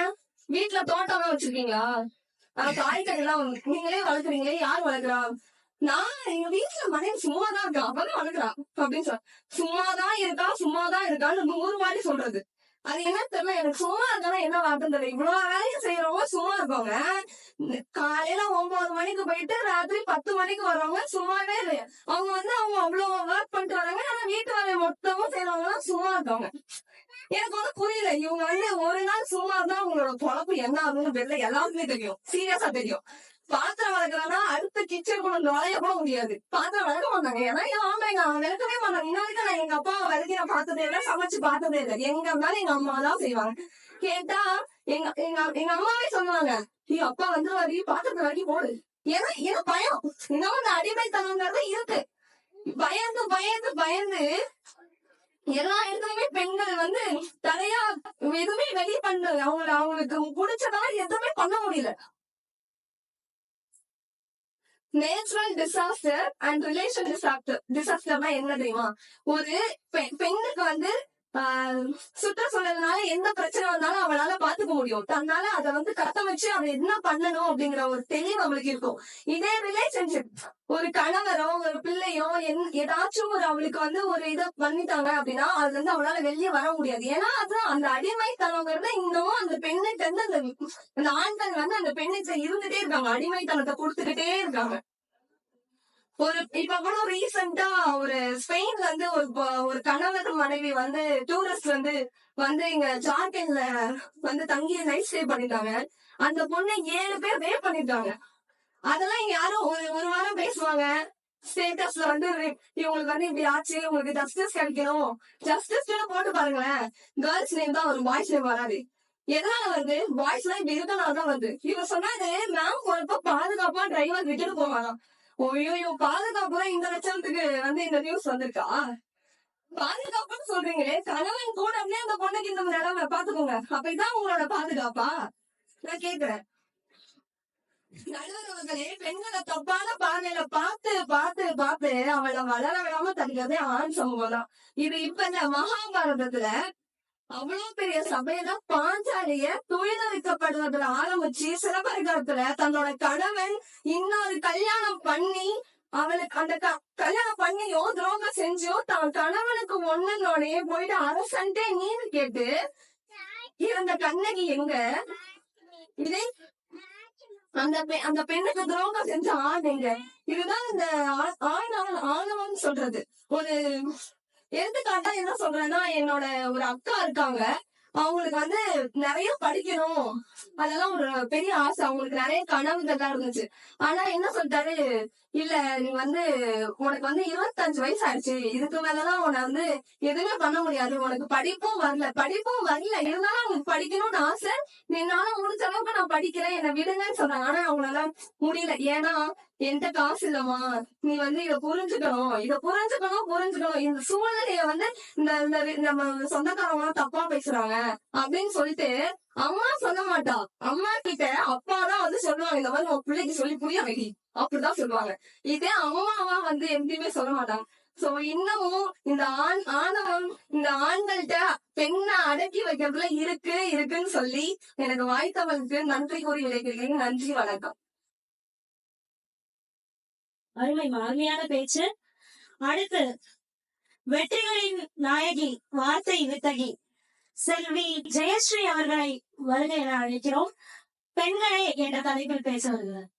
வீட்டுல தோட்டம் எல்லாம் வச்சிருக்கீங்களா, காய்கறி எல்லாம் நீங்களே வளர்க்குறீங்களே, யார் வளர்க்குறா? நான் எங்க வீட்டுல மனைவி சும்மாதான் இருக்கா, அப்பதான் வளர்க்குறா அப்படின்னு சொல்ல. சும்மாதான் இருக்கா சும்மாதான் இருக்கான்னு 100 வாட்டி சொல்றது. அது என்ன தெரியல, எனக்கு சும்மா இருக்கானா என்ன வார்த்தை தெரியல. இவ்வளவு வேலையும் செய்யறவங்க சும்மா இருக்கவங்க, காலையில 9 மணிக்கு போயிட்டு ராத்திரி 10 மணிக்கு வர்றவங்க சும்மாவே இல்லையா. அவங்க வந்து அவங்க அவ்வளவு ஒர்க் பண்ணிட்டு வராங்க, ஆனா வீட்டு வேலையை மொத்தமும் செய்யறவங்க எல்லாம் சும்மா இருக்கவங்க. எனக்கு வந்து புரியல, இவங்க வந்து ஒரு நாள் சும்மா இருந்தா அவங்களோட பொழப்பு என்ன ஆகும்னு தெரியல. எல்லாருக்குமே தெரியும், சீரியஸா தெரியும். பாத்திரம் வளர்க்கறா அடுத்த கிச்சனுக்குள்ள நுழைய கூட முடியாது. பாத்திரம் வளர்க்க மாட்டாங்க. ஏன்னா ஆமாங்க விளக்கவே மாட்டாங்க. இன்னொரு நான் எங்க அப்பா விளக்கி நான் பார்த்ததே இல்லை, சமைச்சு பார்த்ததே இல்லை. எங்க இருந்தாலும் எங்க அம்மா தான் செய்வாங்க. கேட்டா எங்க எங்க எங்க அம்மாவே சொல்லுவாங்க, நீ அப்பா வந்துருவாரு பாத்திரத்தை வரைக்கும் போடு. ஏன்னா எனக்கு பயம், இன்னும் அந்த அடிமைத்தனங்கிறது இருக்கு. பயந்து பயந்து பயந்து எல்லா இடத்துலயுமே பெண்கள் வந்து தலையா எதுவுமே வெளியே பண்ண அவங்களுக்கு பிடிச்சதால எதுவுமே பண்ண முடியல. நேச்சுரல் டிசாஸ்டர் அண்ட் ரிலேஷன் டிசாஸ்டர்னா என்ன தெரியுமா? ஒரு பெண்ணுக்கு வந்து சுற்றுச்சூழல்னால எந்த பிரச்சனை வந்தாலும் அவளால பாத்துக்க முடியும். தன்னால அதை வந்து கட்டமைச்சு அவ என்ன பண்ணணும் அப்படிங்கிற ஒரு தெளிவு அவளுக்கு இருக்கும். இதே ரிலேஷன்ஷிப், ஒரு கணவரோ ஒரு பிள்ளையோ ஏதாச்சும் ஒரு அவளுக்கு வந்து ஒரு இதை பண்ணிட்டாங்க அப்படின்னா அதுல இருந்து அவளால வெளியே வர முடியாது. ஏன்னா அது அந்த அடிமைத்தனங்கிறது இன்னமும் அந்த பெண்ணுக்கு வந்து அந்த ஆண்கள் வந்து அந்த பெண்ணுக்கு இருந்துட்டே இருக்காங்க, அடிமைத்தனத்தை கொடுத்துக்கிட்டே இருக்காங்க. ஒரு இப்ப கூட ரீசெண்டா ஒரு ஸ்பெயின்ல வந்து ஒரு கணவர் மனைவி வந்து டூரிஸ்ட் வந்து இங்க ஜார்க்கண்ட்ல வந்து தங்கி நைட் ஸ்டே பண்ணிட்டாங்க. அந்த பொண்ணை 7 பேர் ரேப் பண்ணிட்டாங்க. அதெல்லாம் இங்க யாரும் ஒரு வாரம் பேசுவாங்க ஸ்டேட்டஸ்ல வந்து இவங்களுக்கு வந்து இப்படி ஆச்சு, உங்களுக்கு ஜஸ்டிஸ் கிடைக்கணும், ஜஸ்டிஸ் போட்டு பாருங்களேன், கேர்ள்ஸ் நேம் தான் வரும், பாய்ஸ் நேம் வராது. எதனால வருது? பாய்ஸ் எல்லாம் இப்படி இருக்கனாலதான் வருது. இவங்க சொன்னாது மேம் போறப்ப பாதுகாப்பா டிரைவர் விட்டுட்டு போவாராம். ஓய்யோ பாதுகாப்பு தான் இந்த லட்சணத்துக்கு வந்து இந்த நியூஸ் வந்திருக்கா? பாதுகாப்புன்னு சொல்றீங்களே, கணவன் கூட அப்படியே அந்த பொண்ணுக்கு இந்த நிலைமை பாத்துக்கோங்க. அப்ப இதான் உங்களோட பாதுகாப்பா? நான் கேக்குறேன். நடுவர் அவர்களே, பெண்களை தப்பான பார்வையில பார்த்து பார்த்து பார்த்து அவளை வளர விடாம தடுக்கிறதே ஆண் சமூகம் தான். இது இப்ப இந்த மகாபாரதத்துல அவ்வளவு பெரிய சபையில பாஞ்சாலிய துயிலரிக்கப்படுவதில் ஆரம்பிச்சு சிலப்பதிகாரத்துல தன்னோட கணவன் இன்னொரு கல்யாணம் பண்ணி அவளுக்கு அந்த கல்யாணம் பண்ணியோ துரோகம் செஞ்சோ தான் கணவனுக்கு ஒண்ணுன்னோடய போயிட்டு அரசன்ட்டே நீர் கேட்டு இருந்த கண்ணகி எங்க? இதே அந்த பெண்ணுக்கு துரோகம் செஞ்ச ஆண் எங்க? இதுதான் இந்த ஆணவம் சொல்றது. ஒரு எடுத்துக்காட்டா என்ன சொல்றேன்னா, என்னோட ஒரு அக்கா இருக்காங்க, அவங்களுக்கு வந்து நிறைய படிக்கணும் அதெல்லாம் ஒரு பெரிய ஆசை, அவங்களுக்கு நிறைய கனவுகள் தான் இருந்துச்சு. ஆனா என்ன சொல்லிட்டாரு, இல்ல நீ வந்து உனக்கு வந்து 25 வயசு ஆயிடுச்சு, இதுக்கு மேலதான் உன்னை வந்து எதுவுமே பண்ண முடியாது, உனக்கு படிப்பும் வரல இருந்தாலும் அவங்களுக்கு படிக்கணும்னு ஆசை, என்னால முடிஞ்ச அளவுக்கு நான் படிக்கிறேன், என்னை விடுங்கன்னு சொல்றாங்க. ஆனா அவங்களால முடியல. ஏன்னா என்கிட்ட காசு இல்லம்மா, நீ வந்து இதை புரிஞ்சுக்கணும். இந்த சூழ்நிலைய வந்து இந்த நம்ம சொந்தக்காரங்க தப்பா பேசுறாங்க அப்படின்னு சொல்லிட்டு அம்மா சொல்ல மாட்டா. அம்மா கிட்ட அப்பாதான் வந்து சொல்லுவாங்க, இந்த மாதிரி உன் பிள்ளைக்கு சொல்லி புரிய வைக்கி அப்படிதான் சொல்லுவாங்க. இதே அம்மாவா வந்து எதுவுமே சொல்ல மாட்டாங்க. சோ இன்னமும் இந்த ஆணவம் இந்த ஆண்கள்கிட்ட பெண்ணை அடக்கி வைக்கிறதுல இருக்குன்னு சொல்லி எனக்கு வாய்த்தவளுக்கு நன்றி கூறி விடைக்கிறேன். நன்றி, வணக்கம். அருமையான பேச்சு. அடுத்து வெற்றிகளின் நாயகி, வார்த்தை வித்தகி செல்வி ஜெயஸ்ரீ அவர்களை வருக என அழைக்கிறோம். பெண்களே என்ற தலைப்பில் பேச வருகிறார்.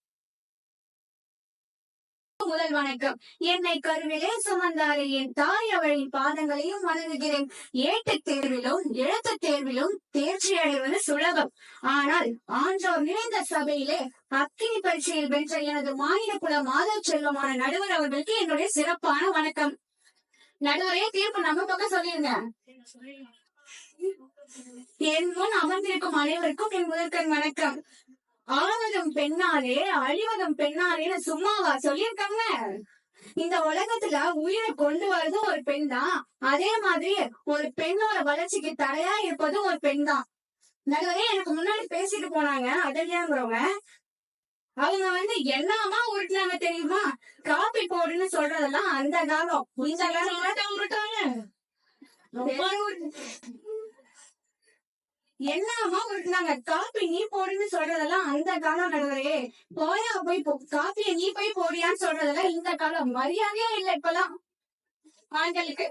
முதல் வணக்கம். என்னை கருவிலே சுமந்தாரே என் தாய் அவளின் பாதங்களையும் வணங்குகிறேன். ஏட்டுத் தேர்விலும் எழுத்துத் தேர்விலும் தேர்ச்சி அடைவது சுலபம். ஆனால் ஆன்றோர் நிறைந்த சபையிலே அக்கினி பரீட்சையில் வென்ற எனது மாநில குல மாதவ் செல்வமான நடுவர் அவர்களுக்கு என்னுடைய சிறப்பான வணக்கம். நடுவரே, தீர்ப்பு நம்ம பக்கம் சொல்லிருங்க. என் முன் அமர்ந்திருக்கும் அனைவருக்கும் என் முதற்கண் வணக்கம். ஆவதும் பெண்ணாலே அழிவதும் பெண்ணாலேன்னு சும்மாவா சொல்லியிருக்காங்க? இந்த உலகத்துல உயிரை கொண்டு வரதும் ஒரு பெண் தான். அதே மாதிரி ஒரு பெண்ணோட வளர்ச்சிக்கு தடையா இருப்பதும் ஒரு பெண் தான். நடுவரே, எனக்கு முன்னாடி பேசிட்டு போனாங்க அடலியாங்கிறவங்க. அவங்க எல்லாமா உருட்டுனாங்க தெரியுமா? காப்பி போடுன்னு சொல்றதெல்லாம் அந்த காலம். இந்த காலம் உருட்டாங்க. என்னமா உருட்டுனாங்க. காப்பி நீ போடுன்னு சொல்றதெல்லாம் அந்த காலம் நடுவரே. போயா போய் காப்பிய நீ போய் போடியான்னு சொல்றதெல்லாம் இந்த காலம். மரியாதையா இல்ல இப்பெல்லாம் ஆண்களுக்கு.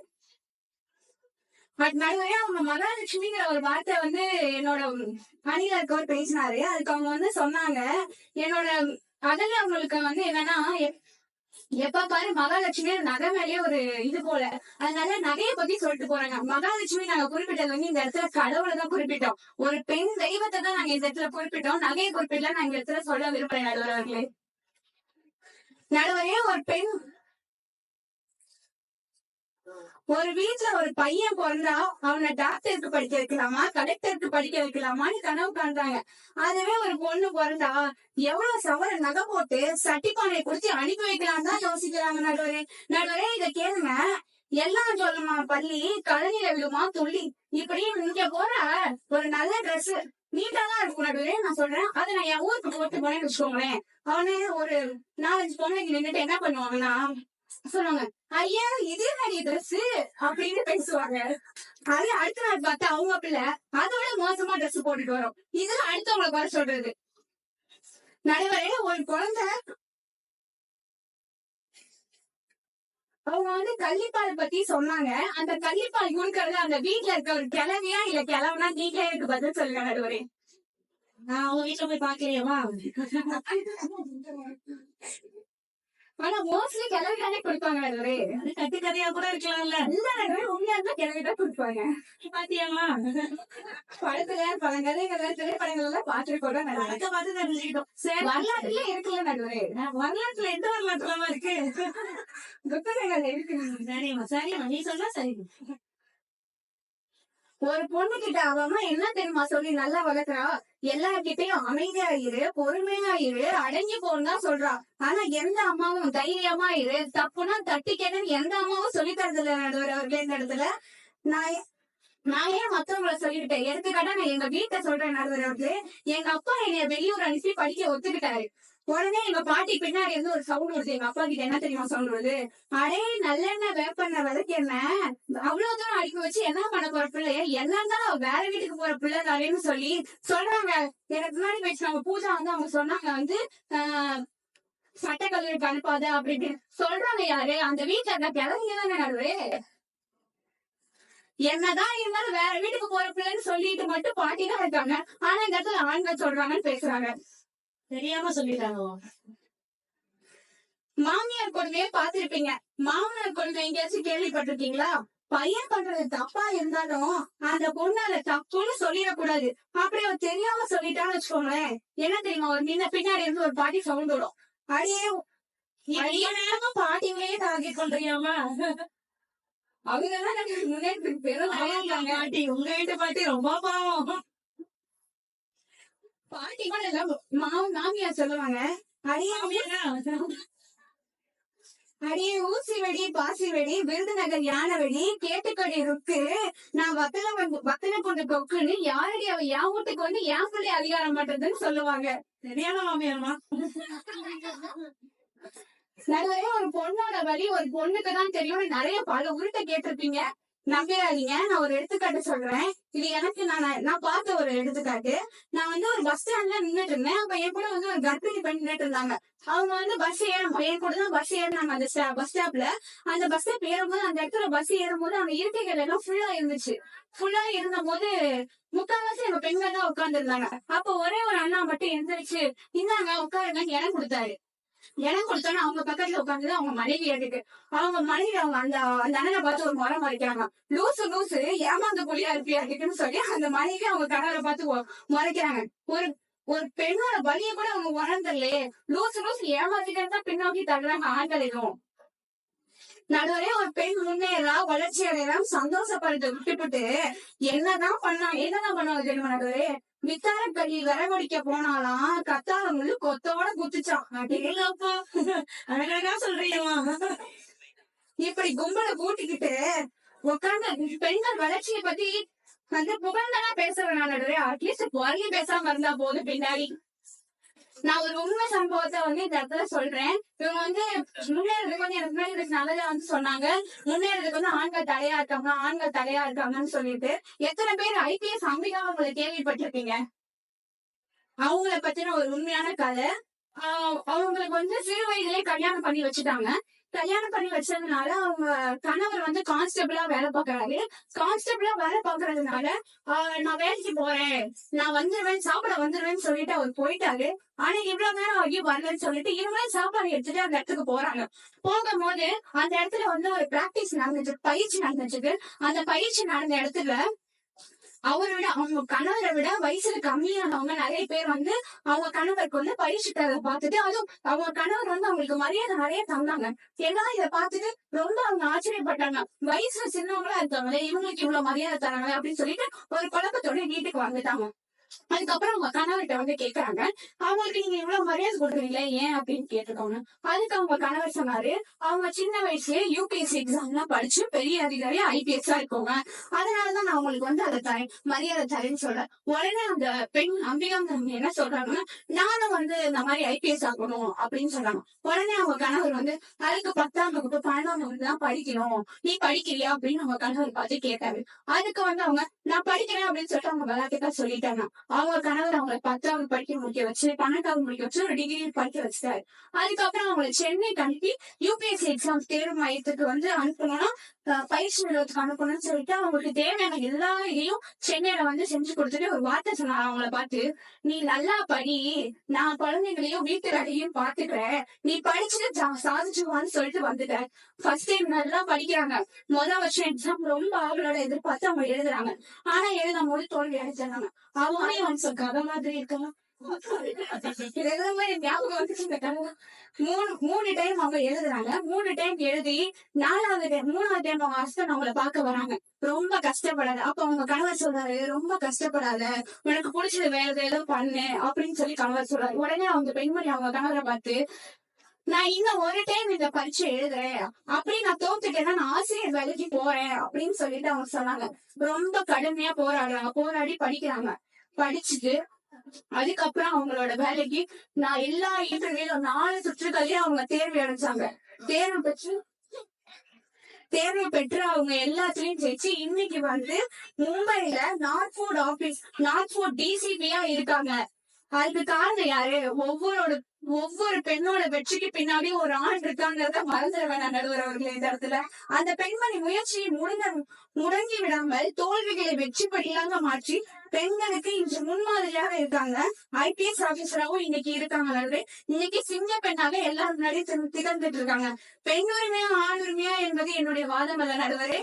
பட் நடுவரே, அவங்க மகாலட்சுமிங்கிற ஒரு வார்த்தை என்னோட அணில இருக்கவர் பேசினாரு. அதுக்கு அவங்க சொன்னாங்க, என்னோட அதில் அவங்களுக்கு என்னன்னா, எப்ப பாரு மகாலட்சுமி நகை மேலேயே ஒரு இது போல. அதனால நகையை பத்தி சொல்லிட்டு போறாங்க. மகாலட்சுமி நாங்க குறிப்பிட்டது இந்த இடத்துல கடவுளை தான் குறிப்பிட்டோம். ஒரு பெண் தெய்வத்தை தான் நாங்க இந்த இடத்துல குறிப்பிட்டோம். நகையை குறிப்பிடல நான் இந்த இடத்துல சொல்ல விரும்புறேன் நடுவர் அவர்களே. நடுவரே, ஒரு வீட்டுல ஒரு பையன் பிறந்தா அவனை டாக்டருக்கு படிக்க வைக்கலாமா, கலெக்டருக்கு படிக்க வைக்கலாமான்னு கனவு காண்றாங்க. அதுவே ஒரு பொண்ணு பிறந்தா எவ்வளவு சவர நகை போட்டு சட்டிப்பானையை குடிச்சு அனுப்பி வைக்கலாம் தான் யோசிக்கிறாங்க. நடுவரே இத கேளுங்க. எல்லாம் சொல்லுமா பள்ளி, கழனில விழுமா துள்ளி, இப்படி இங்க போற ஒரு நல்ல ட்ரெஸ் நீட்டா தான் இருக்கும் நடுவரே. நான் சொல்றேன், அதை நான் என் ஊருக்கு போட்டு போனேன்னு வச்சுக்கோங்களேன். அவனே ஒரு 4-5 பொண்ணுக்கு நின்றுட்டு என்ன பண்ணுவாங்கன்னா சொல்லுவாங்க, ஐயா இது நிறைய ட்ரெஸ் அப்படின்னு பேசுவாங்க. அது அடுத்த நாள் பார்த்தா அவங்க பிள்ளை அதோட மோசமா ட்ரெஸ் போட்டுட்டு வரும். இதுல அடுத்தவங்களுக்கு வர சொல்றது. நடுவரே, ஒரு குழந்தை அவங்க கள்ளிப்பால் பத்தி சொன்னாங்க. அந்த கள்ளிப்பால் குடுக்கறது அந்த வீட்டுல இருக்க ஒரு கிழவியா இல்ல கிழவனா, நீங்களே எனக்கு பதில் சொல்லுங்க நடுவரே. நான் அவங்க வீட்டுல போய் பாக்கலையேவா? ஆனா மோஸ்ட்லி கிளவிதானே கொடுப்பாங்க நடுவரே. அது கட்டுக்கதையா கூட இருக்கலாம்ல. இல்ல நடுவரே, உண்மையா இருந்தா கிளவிதான் கொடுப்பாங்க. பாத்தியாமா? படத்துல பழங்கதைகள் திரைப்படங்கள் எல்லாம் பாத்துருக்கோம். அதை பார்த்து தெரிஞ்சுக்கிட்டோம். வரலாற்றுல இருக்குல்ல நடுவரே. வரலாற்றுல எந்த வரலாற்றுலமா இருக்கு? புத்தகங்கள் இருக்கு. சரிம்மா சரிம்மா, நீ சொன்னா சரி. ஒரு பொண்ணு கிட்ட அவமா என்ன தெரியுமா சொல்லி நல்லா வளர்க்குறா? எல்லார்கிட்டையும் அமைதியா இரு, பொறுமையா இரு, அடங்கி போன்னு தான் சொல்றா. ஆனா எந்த அம்மாவும் தைரியமா இரு, தப்புனா தட்டிக்கேன்னு எந்த அம்மாவும் சொல்லி தரது இல்ல நடுவர் அவர்களே. இந்த இடத்துல நான் ஏன் மத்தவங்களை சொல்லிக்கிட்டேன்? எடுத்துக்காட்டா நான் எங்க வீட்டை சொல்றேன் நடுவர் அவர்களே. எங்க அப்பா என்னைய வெளியூர் அனுப்பி படிக்க ஒத்துக்கிட்டாரு. உடனே எங்க பாட்டி பின்னாடி இருந்து ஒரு சவுண்ட் வருது. எங்க அப்பா கிட்ட என்ன தெரியுமா சவுண்ட் வருது? அடே நல்லெண்ணெய் வேப்பெண்ண விதைக்கு என்ன அவ்வளவு தூரம் அடிக்க வச்சு என்ன பண்ண போற பிள்ளைய, எல்லாம் தான் வேற வீட்டுக்கு போற பிள்ளை தானேன்னு சொல்லி சொல்றாங்க. எனக்கு முன்னாடி பேசுறாங்க பூஜா அவங்க சொன்னாங்க சட்டக்கல்லூரிக்கு அனுப்பாத அப்படின்னு சொல்றாங்க. யாரு? அந்த வீட்டுல இருக்க கிளம்பிங்க தானே நடுவே. என்னதான் இருந்தாலும் வேற வீட்டுக்கு போற பிள்ளைன்னு சொல்லிட்டு மட்டும் பாட்டி தான் இருக்காங்க. ஆனா இந்த இடத்துல ஆண்கள் சொல்றாங்கன்னு பேசுறாங்க. தெரியாம சொல்லிட்டாங்க. மாமியார் கொடுமையை பாத்திருப்பீங்க. மாமனார் கொடுமை எங்கேயாச்சும் கேள்விப்பட்டிருக்கீங்களா? பையன் பண்றது தப்பா இருந்தாலும் அந்த பொண்ணால தப்புன்னு சொல்லிடக்கூடாது. அப்படியே தெரியாம சொல்லிட்டான்னு வச்சுக்கோங்களேன். என்ன தெரியுமா? ஒரு பின்னாடி இருந்து ஒரு பாட்டி சவுண்ட் விடும். அடியே நேரமும் பாட்டிங்களே டார்கெட் பண்றியாமா? அவங்கதான் முன்னேற்ற பெரும் பாட்டி. உங்க வீட்டு பாட்டி ரொம்ப பாவம். பாட்டி கூட எல்லாம் மாமியார் சொல்லுவாங்க, அடியே ஊசி வெடி, பாசி வெடி, விருதுநகர் யானை வெடி, கேட்டுக்கடி ருக்கு, நான் வத்தல கொண்டு கொக்குன்னு யாரடி அவ என் வீட்டுக்கு என் பிள்ளை அதிகாரம் பண்றதுன்னு சொல்லுவாங்க. சரியான மாமியார்மா. நடுவே, ஒரு பொண்ணோட வழி ஒரு பொண்ணுக்கு தான் தெரியும். நிறைய பல உருட்டை கேட்டிருப்பீங்க. நம்பிடாதீங்க. நான் ஒரு எடுத்துக்காட்டு சொல்றேன். இது எனக்கு நான் பார்த்த ஒரு எடுத்துக்காட்டு. நான் வந்து ஒரு பஸ் ஸ்டாண்ட்ல நின்னுட்டு இருந்தேன். அப்ப என் கூட வந்து ஒரு கர்ப்பிணி பெண் நின்னுட்டு இருந்தாங்க. அவங்க வந்து பஸ் ஏறும் என் கூட தான் பஸ் ஏறினாங்க. அந்த பஸ் ஸ்டாப்ல அந்த பஸ் ஸ்டாப் ஏறும்போது அந்த இடத்துல பஸ் ஏறும்போது அந்த இருக்கைகள் எல்லாம் ஃபுல்லா இருந்துச்சு. ஃபுல்லா இருந்த போது முக்கால்வாசி நம்ம பெண்கள் தான் உட்கார்ந்து இருந்தாங்க. அப்ப ஒரே ஒரு அண்ணா மட்டும் எந்திரிச்சு இந்தாங்க உட்காருங்க இடம் கொடுத்தாரு. இடம் கொடுத்தோன்னா அவங்க பக்கத்துல உட்காந்து அவங்க மனைவி எடுக்கு அவங்க மனைவி அவங்க அந்த அந்த அண்ணனை பார்த்து ஒரு முறை மறைக்கிறாங்க. லூசு லூசு ஏமாந்த புள்ளியா இருப்பியா இருக்குன்னு சொல்லி அந்த மனைவி அவங்க கணவரை பார்த்து முறைக்கிறாங்க. ஒரு ஒரு பெண்ணோட வலிய கூட அவங்க உணர்ந்தல்லையே. லூசு லூசு ஏமாத்திட்டு தான் பின்னோக்கி தள்ளுறாங்க ஆண்கள் எதுவும். நடுவரே ஒரு பெண் முன்னேறா வளர்ச்சி அடையலாம் சந்தோஷப்படுத்த விட்டுவிட்டு என்னதான் பண்ணுவாங்க தெரியுமா நடுவரே? வித்தார கல்வி வரவடிக்க போனாலாம் கத்தால முள்ளு கொத்தோட குத்துச்சான். அப்படிங்கப்பா அழகா சொல்றீங்களா? இப்படி கும்பலை கூட்டிக்கிட்டு உட்காந்து பெண்கள் வளர்ச்சியை பத்தி வந்து புகழ்ந்தானா பேசுறேன் நான் நடுவே. அட்லீஸ்ட் குரலி பேசாம இருந்தா போதும் பின்னாடி. நான் ஒரு உண்மை சம்பவத்தை வந்து இந்த இடத்துல சொல்றேன். இவங்க வந்து முன்னேறதுக்கு வந்து எனக்கு முன்னாடி இதுக்கு நல்லதா வந்து சொன்னாங்க. முன்னேறதுக்கு வந்து ஆண்கள் தடையா இருக்காங்கன்னு சொல்லிட்டு எத்தனை பேர் ஐபிஎஸ் அம்பிகா அவங்களை கேள்விப்பட்டிருக்கீங்க? அவங்கள பத்தின ஒரு உண்மையான கதை. அவங்களுக்கு வந்து சிறு வயதிலே கல்யாணம் பண்ணி வச்சுட்டாங்க. கல்யாணம் பண்ணி வச்சதுனால அவங்க கணவர் வந்து கான்ஸ்டபிளா வேலை பாக்குறாரு. கான்ஸ்டபிளா வேலை பாக்குறதுனால நான் வேலைக்கு போறேன், நான் வந்துருவேன், சாப்பிட வந்துருவேன்னு சொல்லிட்டு அவர் போயிட்டாரு. ஆனா இவ்வளவு நேரம் ஐயோ வரலன்னு சொல்லிட்டு இவங்களும் சாப்பாடு எடுத்துட்டு அந்த இடத்துக்கு போறாங்க. போகும்போது அந்த இடத்துல வந்து ஒரு பிராக்டிஸ் நடந்துச்சு, பயிற்சி நடந்துச்சு. அந்த பயிற்சி நடந்த இடத்துல அவங்க கணவரை விட வயசுல கம்மியானவங்க நிறைய பேர் வந்து அவங்க கணவருக்கு வந்து பயிற்சி தரதை பார்த்துட்டு அதுவும் அவங்க கணவர் வந்து அவங்களுக்கு மரியாதை நிறைய தந்தாங்க. எல்லாம் இதை பார்த்துட்டு ரொம்ப அவங்க ஆச்சரியப்பட்டாங்க. வயசுல சின்னவங்களா இருக்காங்களே இவங்களுக்கு இவ்வளவு மரியாதை தராங்களே அப்படின்னு சொல்லிட்டு ஒரு குழப்பத்தோட வீட்டுக்கு வந்துட்டாங்க. அதுக்கப்புறம் அவங்க கணவர்கிட்ட வந்து கேக்குறாங்க, அவங்களுக்கு நீங்க இவ்வளவு மரியாதை கொடுக்குறீங்களே ஏன் அப்படின்னு கேட்டிருக்காங்க. அதுக்கு அவங்க கணவர் சொன்னாரு, அவங்க சின்ன வயசுலயே யூபிஎஸ்சி எக்ஸாம் எல்லாம் படிச்சு பெரிய அதிகாரி ஐபிஎஸ் இருக்கோங்க, அதனாலதான் நான் உங்களுக்கு வந்து அதை தரேன் மரியாதை தரேன்னு சொல்றேன். உடனே அந்த பெண் அம்பிகா என்ன சொல்றாங்கன்னா, நானும் வந்து இந்த மாதிரி ஐபிஎஸ் ஆகணும் அப்படின்னு சொல்றாங்க. உடனே அவங்க கணவர் வந்து அதுக்கு 10ஆம் வகுப்பு 12ஆம் வகுப்பு தான் படிக்கணும், நீ படிக்கிறியா அப்படின்னு அவங்க கணவர் பார்த்து கேட்டாரு. அதுக்கு வந்து அவங்க நான் படிக்கிறேன் அப்படின்னு சொல்லிட்டு அவங்க விளையாட்டுக்கா சொல்லிட்டாங்க. அவங்க கணவர் அவங்களை 10ஆவது படிக்க முடிக்க வச்சு 12ஆவது முடிக்க வச்சு ஒரு டிகிரி படிக்க வச்சுட்டாரு. அதுக்கப்புறம் அவங்களை சென்னைக்கு அனுப்பி யூபிஎஸ்சி எக்ஸாம் தேர்வு மையத்துக்கு வந்து அனுப்பணும்னா பயிற்சி நிலையத்துக்கு அனுப்பணும்னு சொல்லிட்டு அவங்களுக்கு தேவையான எல்லா இதையும் சென்னையில வந்து செஞ்சு கொடுத்துட்டு ஒரு வார்த்தை சொன்னாங்க அவங்கள பார்த்து, நீ நல்லா படி, நான் குழந்தைங்களையும் வீட்டு வேலையும் பாத்துக்கிறேன், நீ படிச்சுட்டு சாதிச்சுவான்னு சொல்லிட்டு வந்துட்டேன். ஃபர்ஸ்ட் டைம் நல்லா படிக்கிறாங்க. முதல் வருஷம் எக்ஸாம் ரொம்ப ஆவலோட எதிர்பார்த்து அவங்க எழுதுறாங்க. ஆனா எழுதும் போது தோல்வி அடைஞ்சாங்க. அவங்களே வந்து கதை மாதிரி இருக்கலாம். ஞாபகம் வந்து இந்த கதை மூணு டைம் அவங்க எழுதுறாங்க. 3 டைம் எழுதி 3வது டைம் அவங்க ஹஸ்பண்ட் அவங்கள பார்க்க வராங்க. ரொம்ப கஷ்டப்படாத. அப்ப அவங்க கணவர் சொல்றாரு, ரொம்ப கஷ்டப்படாத, உனக்கு பிடிச்சது வேற ஏதோ பண்ணு அப்படின்னு சொல்லி கணவர் சொல்றாரு. உடனே அவங்க பெண்மணி அவங்க கணவரை பார்த்து, நான் இன்னும் ஒரு டைம் இந்த பரீட்சை எழுதுறேன், அப்படி நான் தோத்துட்டேன்னா நான் ஆசிரியர் வேலைக்கு போறேன் அப்படின்னு சொல்லிட்டு அவங்க சொன்னாங்க. ரொம்ப கடுமையா போராடி படிக்கிறாங்க. படிச்சுட்டு அதுக்கப்புறம் அவங்களோட வேலைக்கு நான் எல்லா இன்டர்வியூ 4 சுற்றுகளையும் அவங்க தேர்வு அடைஞ்சாங்க. தேர்வு பெற்று அவங்க எல்லாத்துலயும் ஜெயிச்சு இன்னைக்கு வந்து மும்பைல நார்த்வுட் டிசிபியா இருக்காங்க. அதுக்கு காரணம் யாரு? ஒவ்வொரு பெண்ணோட வெற்றிக்கு பின்னாடி ஒரு ஆண் இருக்காங்கிறத மறந்துட வேணாம் நடுவர் அவர்களே. இந்த இடத்துல அந்த பெண்மணி முயற்சியை முடங்கி விடாமல் தோல்விகளை வெற்றி படியாக மாற்றி பெண்களுக்கு இன்று முன்மாதிரியாக இருக்காங்க. ஐபிஎஸ் ஆபீசராகவும் இன்னைக்கு இருக்காங்க நடுவே. இன்னைக்கு சிங்க பெண்ணாக எல்லாரும் முன்னாடியும் திகழ்ந்துட்டு இருக்காங்க. பெண் உரிமையா ஆண் உரிமையா என்பது என்னுடைய வாதம் அல்ல நடுவரே.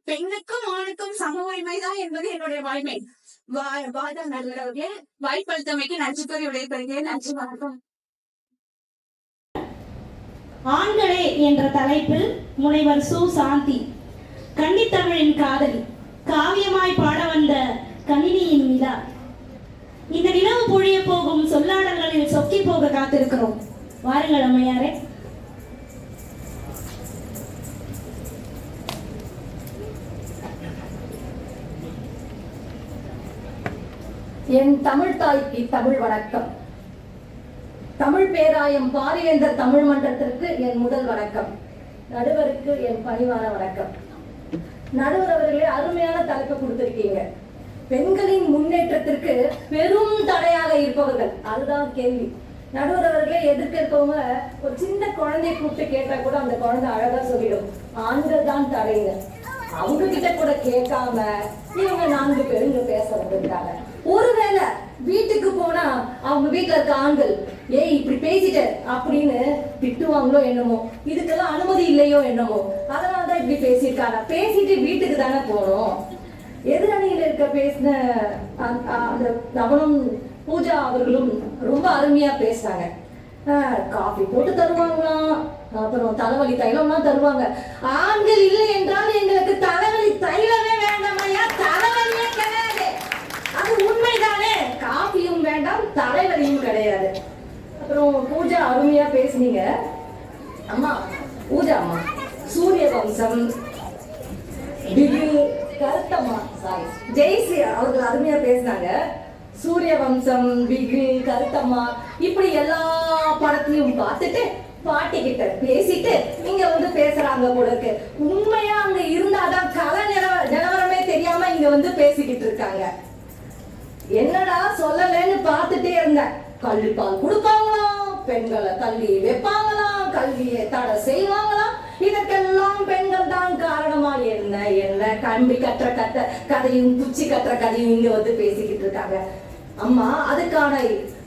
பெண்ணுக்கும் ஆணுக்கும் சம உரிமைதான் என்பது என்னுடைய வாதம் நடுவர்களே. வாய்ப்பளித்தமைக்கு நன்றி கூறி விடைபெறுகிறேன். நன்றி, வணக்கம். ஆண்களே என்ற தலைப்பில் முனைவர் சு. சாந்தி, கன்னித்தமிழின் காதலி, காவியமாய் பாட வந்த கணினியின் நிலா. இந்த நிலவு பொழிய போகும் சொல்லாடல்களில் சொக்கி போக காத்திருக்கிறோம். வாருங்கள் அம்மையாரே. என் தமிழ் தாய்க்கு தமிழ் வணக்கம். தமிழ் பேராயம் பாரிவேந்தர் தமிழ் மன்றத்திற்கு என் முதல் வணக்கம். நடுவருக்கு என் பணிவான வணக்கம். நடுவர் அவர்களே அருமையான தலைப்பை கொடுத்திருக்கீங்க. பெண்களின் முன்னேற்றத்திற்கு பெரும் தடையாக இருப்பவர்கள், அதுதான் கேள்வி. நடுவர் அவர்களே எதிர்க்க இருக்கவங்க ஒரு சின்ன குழந்தைய கூப்பிட்டு கேட்டா கூட அந்த குழந்தை அழகா சொல்லிடும், ஆண்கள் தான் தடைங்க. அவங்க கிட்ட கூட கேட்காம இவங்க 4 பேரும் இங்க பேச வந்திருக்காங்க. ஒருவேளை வீட்டுக்கு போனா அவங்க வீட்டுல இருக்க ஆண்கள் ஏய் இப்படி பேசிட்ட அப்படின்னு திட்டுவாங்களோ என்னமோ, இதுக்கெல்லாம் அனுமதி இல்லையோ என்னமோ, அதனாலதான் இப்படி பேசியிருக்காங்க. பேசிட்டு வீட்டுக்கு தானே போனோம். எதிரணியில இருக்க பேசின அந்த நவனம் பூஜா அவர்களும் ரொம்ப அருமையா பேசினாங்க. காஃபி போட்டு தருவாங்களாம், அப்புறம் தலைவலி தைலம்லாம் தருவாங்க. ஆண்கள் இல்லை என்றால் எங்களுக்கு தலைவலி தைலமே வேண்டாமையா, தலைவலியே கிடையாது. அது உண்மைதானே, காஃபியும் வேண்டாம் தலைவலியும் கிடையாது. அப்புறம் பூஜா அருமையா பேசுனீங்க. அம்மா பூஜா அம்மா சூரிய வம்சம் கருத்தம்மா சாரி ஜெய்ஸ்ரீ அவர்கள் அருமையா பேசினாங்க. சூரிய வம்சம், பிகு, கருத்தம்மா இப்படி எல்லா படத்தையும் பார்த்துட்டு பாட்டி கிட்ட பேசிட்டு இங்க வந்து பேசுறாங்க போல இருக்கு. உண்மையா அங்க இருந்தாதான் கலை நிலவரமே தெரியாம இங்க வந்து பேசிக்கிட்டு இருக்காங்க. என்னடா சொல்லலன்னு பார்த்துட்டே இருந்தேன். கல்விப்பால் கொடுப்பாங்களாம், பெண்களை கல்வி வைப்பாங்களாம், கல்வியை தடை செய்வாங்களாம். இதற்கெல்லாம் பெண்கள் தான் காரணமா? என்ன என்ன கம்பி கட்டுற கதையும் குச்சி கட்டுற கதையும் இங்க வந்து பேசிக்கிட்டு இருக்காங்க. அம்மா அதுக்கான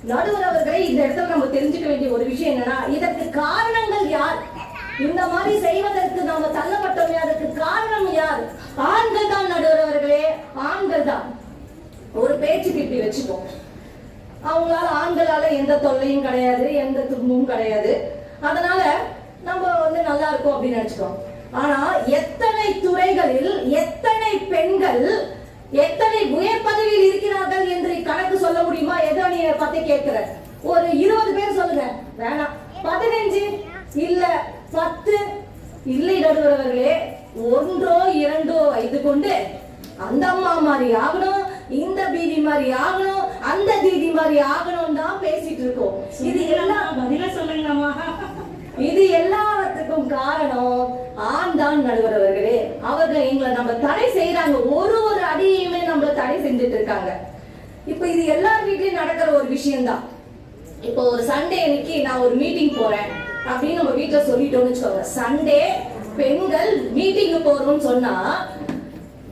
நடுவர் அவர்களை இந்த இடத்துல நம்ம தெரிஞ்சுக்க வேண்டிய ஒரு விஷயம் என்னன்னா, இதற்கு காரணங்கள் யார்? இந்த மாதிரி செய்வதற்கு நாம தள்ளப்பட்டோமே, அதற்கு காரணம் யார்? ஆண்கள் தான் நடுவர் அவர்களே, ஆண்கள் தான். ஒரு பேச்சுக்கு இப்படி வச்சுப்போம், அவங்களால ஆண்களால எந்த தொல்லையும் கிடையாது, எந்த துன்பமும் கிடையாது, அதனால நம்ம வந்து நல்லா இருக்கும் அப்படின்னு நினைச்சுக்கோம். ஆனா எத்தனை துறைகளில் எத்தனை பெண்கள் எத்தனை உயர் பதவியில் இருக்கிறார்கள் என்று கணக்கு சொல்ல முடியுமா? எதோ நீ பத்தி கேட்கிற ஒரு 20 பேர் சொல்லுங்க. வேணாம் 15 இல்ல 10 இல்லை நடுவர்களே, 1ஓ 2ஓ வைத்து கொண்டு அந்த அம்மா மாதிரி ஆகணும், இந்த பீதி மாதிரி ஆகணும், அந்த தீதி மாதிரி ஆகணும் தான் பேசிட்டு இருக்கோம். இது எல்லாம் பதில சொல்லுங்கம்மா. இது எல்லாத்துக்கும் காரணம் ஆண் தான் நடுவர் அவர்களே. அவர்கள் எங்களை நம்ம தடை செய்யறாங்க, ஒரு அடியுமே நம்மள தடை செஞ்சுட்டு இருக்காங்க. இப்ப இது எல்லார் வீட்லயும் நடக்கிற ஒரு விஷயம் தான். இப்போ ஒரு சண்டே அன்னைக்கு நான் ஒரு மீட்டிங் போறேன் அப்படின்னு நம்ம வீட்டுல சொல்லிட்டோம்னு வச்சுக்கோங்க. சண்டே பெண்கள் மீட்டிங்கு போறோம்னு சொன்னா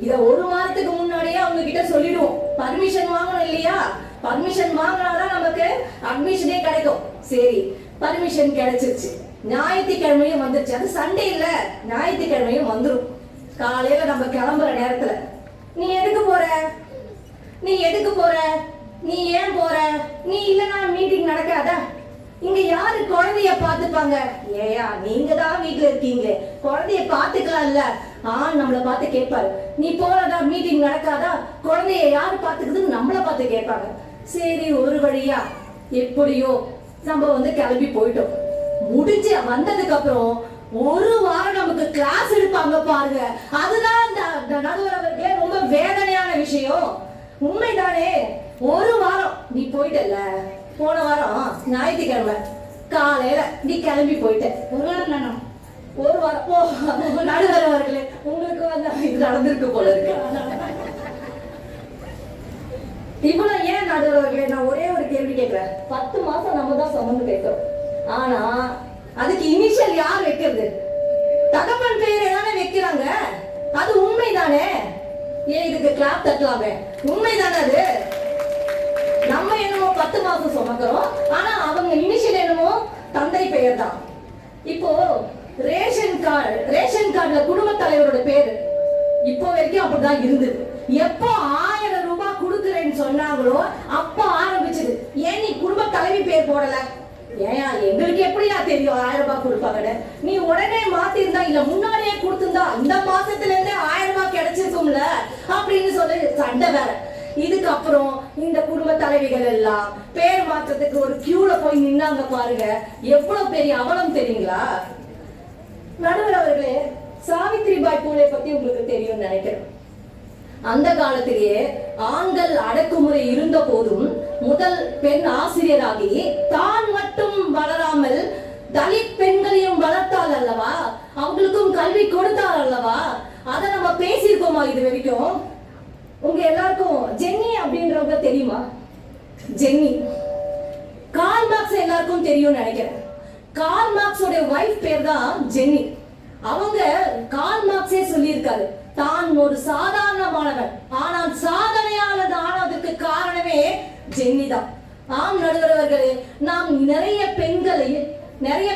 இத 1 வாரத்துக்கு முன்னாடியே அவங்க கிட்ட சொல்லிடுவோம். பர்மிஷன் வாங்கணும் இல்லையா? பர்மிஷன் வாங்கினாதான் நமக்கு அட்மிஷனே கிடைக்கும். சரி, பர்மிஷன் கிடைச்சிருச்சு. ஞாயிற்றுக்கிழமையும் வந்துருச்சு. அது சண்டே இல்ல, ஞாயிற்றுக்கிழமையும் வந்துடும். காலையில நம்ம கிளம்புற நேரத்துல நீ எதுக்கு போற, நீ எதுக்கு போற, நீ ஏன் போற, நீ இல்லனா மீட்டிங் நடக்காதா? இங்க யாரு குழந்தைய பாத்துப்பாங்க? ஏயா நீங்க தான் வீட்டுல இருக்கீங்க, குழந்தைய பாத்துக்கலாம் இல்ல? நம்மள பார்த்து கேட்பாரு, நீ போறதா மீட்டிங் நடக்காதா, குழந்தைய யாரு பாத்துக்குதுன்னு நம்மள பார்த்து கேட்பாங்க. சரி, ஒரு வழியா எப்படியோ நம்ம வந்து கிளம்பி போயிட்டோம். முடிஞ்சு வந்ததுக்கு அப்புறம் 1 வாரம் நமக்கு கிளாஸ் எடுப்பாங்க பாருங்க. அதுதான் நடுவர் அவர்களே ரொம்ப வேதனையான விஷயம். உண்மைதானே? 1 வாரம் நீ போயிட்டல, போன வாரம் ஞாயிற்றுக்கிழமை காலையில நீ கிளம்பி போயிட்ட. 1 வாரம் தானே? 1 வாரம். ஓ நடுவர் அவர்களே, உங்களுக்கு வந்து இது நடந்திருக்கு போல இருக்கு. இவ்வளவு ஏன் நடுவர் அவர்களே? நான் ஒரே ஒரு கேள்வி கேட்கிறேன். 10 மாசம் நம்ம தான் சுமந்து பேசுறோம். ஆனா அதுக்கு இனிஷியல் யார் வைக்கிறது? தகப்பன் பெயரை தானே வைக்கிறாங்க. அது உண்மைதானே? ஏன் இதுக்கு கிளாப் தட்டலாமே? உண்மைதானே அது? நம்ம என்னமோ 10 மாசம் சுமக்கிறோம், ஆனா அவங்க இனிஷியல் என்னமோ தந்தை பெயர் தான். இப்போ ரேஷன் கார்டுல குடும்ப தலைவரோட பேரு இப்போ வரைக்கும் அப்படிதான் இருந்தது. எப்போ 1000 ரூபாய் கொடுக்குறேன்னு சொன்னாங்களோ அப்ப ஆரம்பிச்சது. ஏன் நீ குடும்ப தலைவி பேர் போடல? ஏயா எங்களுக்கு எப்படியா தெரியும் 1000 ரூபாய் கொடுப்பாங்கன்னு? நீ உடனே மாத்திருந்தா, இல்ல முன்னாடியே கொடுத்திருந்தா இந்த மாசத்துல இருந்தே 1000 ரூபாய் கிடைச்சிருக்கும்ல அப்படின்னு சொல்லி சண்டை வேற. இதுக்கப்புறம் இந்த குடும்ப தலைவிகள் எல்லாம் பேர் மாற்றத்துக்கு ஒரு கியூல போய் நின்னாங்க பாருங்க. எவ்வளவு பெரிய அவலம் தெரியுங்களா? நடுவர் அவர்களே, சாவித்ரிபாய் பூலே பத்தி உங்களுக்கு தெரியும் நினைக்கிறேன். அந்த காலத்திலேயே ஆண்கள் அடக்குமுறை இருந்த போதும் முதல் பெண் ஆசிரியராகி தான் மட்டும் வளராமல் தலித் பெண்களையும் வளர்த்தாள் அல்லவா, அவங்களுக்கும் கல்வி கொடுத்தாள் அல்லவா. அதை நம்ம பேசியிருக்கோமா இது வரைக்கும்? உங்க எல்லாருக்கும் ஜென்னி அப்படின்றவங்க தெரியுமா? ஜென்னி கார்ல் மார்க்ஸ் எல்லாருக்கும் தெரியும்னு நினைக்கிறேன். கார்ல் மார்க்ஸோட வைஃப் பேர் தான் ஜென்னி. அவங்க கார்ல் மார்க்ஸே சொல்லியிருக்காரு, தான் ஒரு சாதாரணமானவன் ஆனால் சாதனையாளர் ஆனதுக்கு காரணமே ஜென்னி தான். ஆம் நடுவர்களே, நாம் நிறைய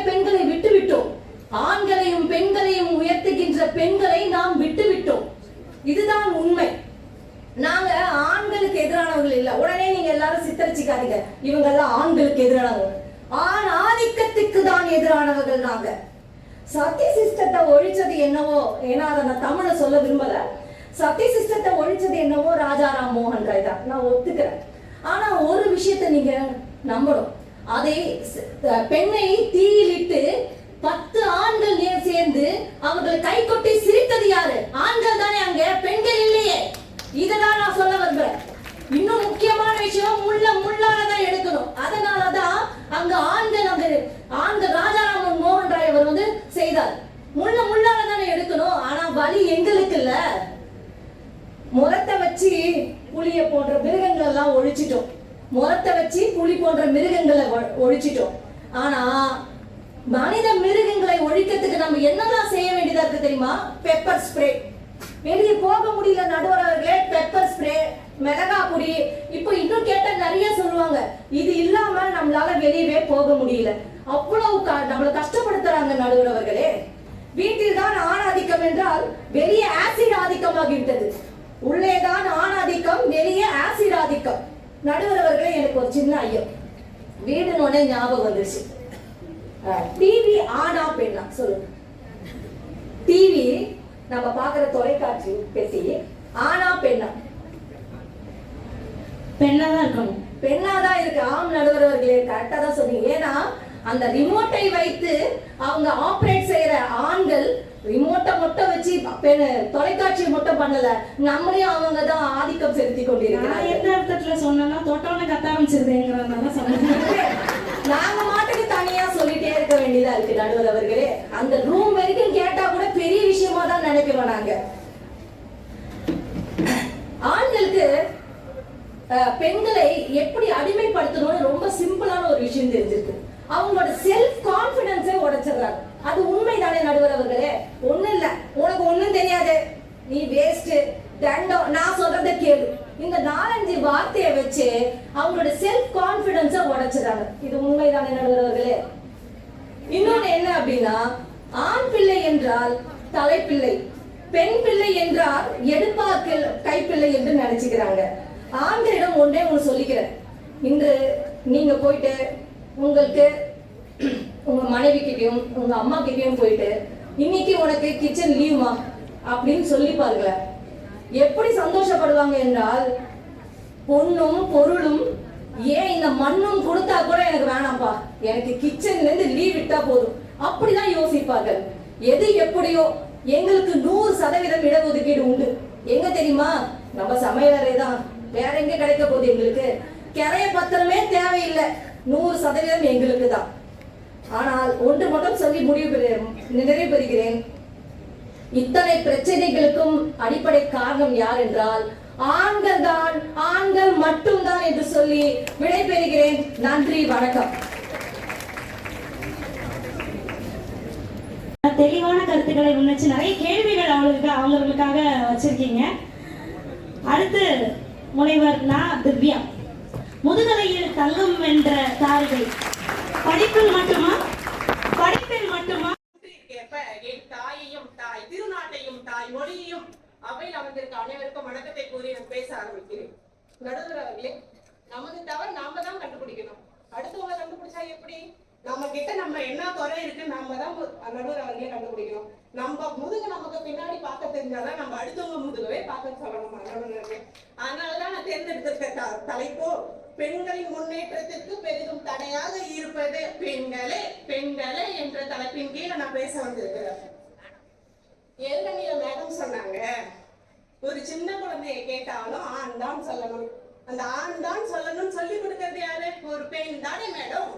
பெண்களை விட்டுவிட்டோம். ஆண்களையும் பெண்களையும் உயர்த்துகின்ற பெண்களை நாம் விட்டுவிட்டோம். இதுதான் உண்மை. நாங்க ஆண்களுக்கு எதிரானவர்கள் இல்ல. உடனே நீங்க எல்லாரும் சித்தரிச்சுக்காதீங்க, இவங்க எல்லாம் ஆண்களுக்கு எதிரானவங்க. ஆண் ஆதிக்கத்துக்கு தான் எதிரானவர்கள் நாங்க. சத்திய சிஸ்டத்தை ஒழிச்சது என்னவோ, ஏன்னா அதை நான் தமிழ சொல்ல விரும்பல, சத்திய சிஸ்டத்தை ஒழிச்சது என்னவோ ராஜாராம் மோகன் ராய் தான், நான் ஒத்துக்கிறேன். ஆனா ஒரு விஷயத்தை நீங்க நம்பணும், அதை பெண்ணை தீயிலிட்டு 10 ஆண்கள் சேர்ந்து அவர்களை கை கொட்டி சிரித்தது யாரு? ஆண்கள் தானே, அங்க பெண்கள் இல்லையே. இததான் நான் சொல்ல விரும்புறேன். இன்னும் முக்கியமான விஷயம், முள்ளாலதான் எடுக்கணும். அதனாலதான் அங்க ஆண்கள் ராஜாராம் மோகன் ராய் அவர் வந்து செய்தார். முள்ளாலதானே எடுக்கணும். ஆனா வலி எங்களுக்கு இல்ல. முரத்தை வச்சு புலிய போன்ற மிருகங்கள் எல்லாம் ஒழிச்சிட்டோம். முரத்தை வச்சு புலி போன்ற மிருகங்களை ஒழிச்சிட்டோம். ஆனா மனித மிருகங்களை ஒழிக்கிறதுக்கு நம்ம என்னெல்லாம் செய்ய வேண்டியதா இருக்கு தெரியுமா? Pepper spray. வெளியே போக முடியல நடுவர்களே, பெப்பர் ஸ்ப்ரே, மிளகா பொடி, இப்போ இன்னும் கேட்ட நிறைய சொல்லுவாங்க. இது இல்லாம நம்மளால வெளியவே போக முடியல. அவ்வளவு நம்மள கஷ்டப்படுத்துறாங்க நடுவர்களே. வீட்டில் தான் ஆண் ஆதிக்கம் என்றால் வெளியே ஆசிட் ஆதிக்கமாகிவிட்டது. உள்ளேதான் ஆண் ஆதிக்கம், வெளியே ஆசிட் ஆதிக்கம். நடுவர்களே, எனக்கு ஒரு சின்ன ஐயம். வீடுன்னு ஞாபகம் வந்துருச்சு. டிவி ஆனா பெண்ணா சொல்லுங்க? டிவி நம்ம பாக்குற தொலைக்காட்சி பெட்டி ஆனா பெண்ணா? பெண்ணாதான் இருக்கணும். பெண்ணாதான் இருக்கு. ஆம் நடுவர்களே, கரெக்டா தான் சொன்னீங்க. ஏன்னா அந்த ரிமோட்டை வைத்து அவங்க ஆபரேட் செய்யற ஆண்கள் ரிமோட்டை மட்டும் வச்சு தொலைக்காட்சியை மட்டும் பண்ணல, நம்மளையும் அவங்க தான் ஆதிக்கம் செலுத்தி கொண்டிருக்கிறாங்க. எந்த அர்த்தத்துல சொன்னா தொட்டவன கத்த ஆரம்பிச்சிருந்தேங்கிறதுனால சொன்னேன். நாங்க மாட்டுக்கு தனியா சொல்லிட்டே இருக்க வேண்டியதா இருக்கு நடுவர் அவர்களே. அந்த ரூம் வரைக்கும் கேட்டா கூட பெரிய விஷயமா தான் நினைக்கிறோம் நாங்க. ஆண்களுக்கு பெண்களை எப்படி அடிமைப்படுத்தணும்னு ரொம்ப சிம்பிளான ஒரு விஷயம் தெரிஞ்சிருக்கு. அவங்களோட செல்ஃப் கான்பிடன்ஸை உடைச்சிடுறாங்க. அது உண்மைதானே நடுவர் அவர்களே? ஒண்ணு இல்ல, உனக்கு ஒண்ணும் தெரியாது, நீ வேஸ்ட், தண்டம், நான் சொல்றத கேளு, இந்த 4-5 வார்த்தையை வச்சு அவங்களோட செல்ஃப் கான்பிடன்ஸை உடைச்சிடுறாங்க. இது உண்மைதானே நடுவர் அவர்களே? இன்னொன்னு என்ன அப்படின்னா, ஆண் பிள்ளை என்றால் தலைப்பிள்ளை, பெண் பிள்ளை என்றால் எடுப்பாக்கு கைப்பிள்ளை என்று நினைச்சுக்கிறாங்க. ஆண்களிடம் ஒன்றே ஒன்று சொல்லிக்கிறேன். இன்று நீங்க போயிட்டு உங்களுக்கு உங்க மனைவி கிட்டையும் உங்க அம்மா கிட்டையும் போயிட்டு இன்னைக்கு உனக்கு கிச்சன் லீவுமா அப்படின்னு சொல்லி பாருங்க, எப்படி சந்தோஷப்படுவாங்க என்றால், பொண்ணும் பொருளும் ஏன் இந்த மண்ணும் கொடுத்தா கூட எனக்கு வேணாம்ப்பா, எனக்கு கிச்சன்ல இருந்து லீவ் விட்டா போதும், அப்படிதான் யோசிப்பார்கள். எது எப்படியோ எங்களுக்கு 100% இடஒதுக்கீடு உண்டு. எங்க தெரியுமா? நம்ம சமையலறை தான். வேற எங்க கிடைக்க போகுது எங்களுக்கு? கரைய பத்திரமே தேவையில்லை, 100% எங்களுக்கு தான். ஆனால் ஒன்று மட்டும் சொல்லி நிறைவு பெறுகிறேன். இத்தனை பிரச்சனைகளுக்கும் அடிப்படை காரணம் யார் என்றால் ஆண்கள் தான், ஆண்கள் மட்டும்தான் என்று சொல்லி விடைபெறுகிறேன். நன்றி, வணக்கம். தெளிவான கருத்துக்களை முன்னெச்சு நிறைய கேள்விகள் அவங்களுக்காக வச்சிருக்கீங்க. அடுத்து முனைவர் திவ்யா. முதுகலையில் தங்கம் வென்ற தாரிகை. படிப்பில் மட்டுமா? படிப்பில் மட்டுமா? என் தாயையும் தாய் திருநாட்டையும் தாய் மொழியையும் அவையில் அமர்ந்திருக்க அனைவருக்கும் வணக்கத்தை கூறி நான் பேச ஆரம்பிக்கிறேன். நடுவர் அவர்களே, நமது தவறு நாம தான் கண்டுபிடிக்கணும். அடுத்தவங்க கண்டுபிடிச்சா எப்படி? நம்ம கிட்ட நம்ம என்ன குறை இருக்கு நாம தான் நடுவர் அவர்களே கண்டுபிடிக்கணும். நம்ம முதுகு நமக்கு பின்னாடி பார்க்க தெரிஞ்சாதான் நம்ம அடுத்தவங்க முதுகவே பார்க்க சொல்லணும் நடுவர்களே. அதனாலதான் நான் தேர்ந்தெடுத்திருக்க தலைப்போ பெண்களின் முன்னேற்றத்திற்கு பெரிதும் தடையாக இருப்பது பெண்களே பெண்களே என்ற தலைப்பின் கீழே நான் பேச வந்திருக்கிறேன். ஏற்கனவே மேடம் சொன்னாங்க, ஒரு சின்ன குழந்தைய கேட்டாலும் ஆண் தான் சொல்லணும். அந்த ஆண் தான் சொல்லணும்னு சொல்லி கொடுக்கறது யாரு? ஒரு பெண் தானே மேடம்?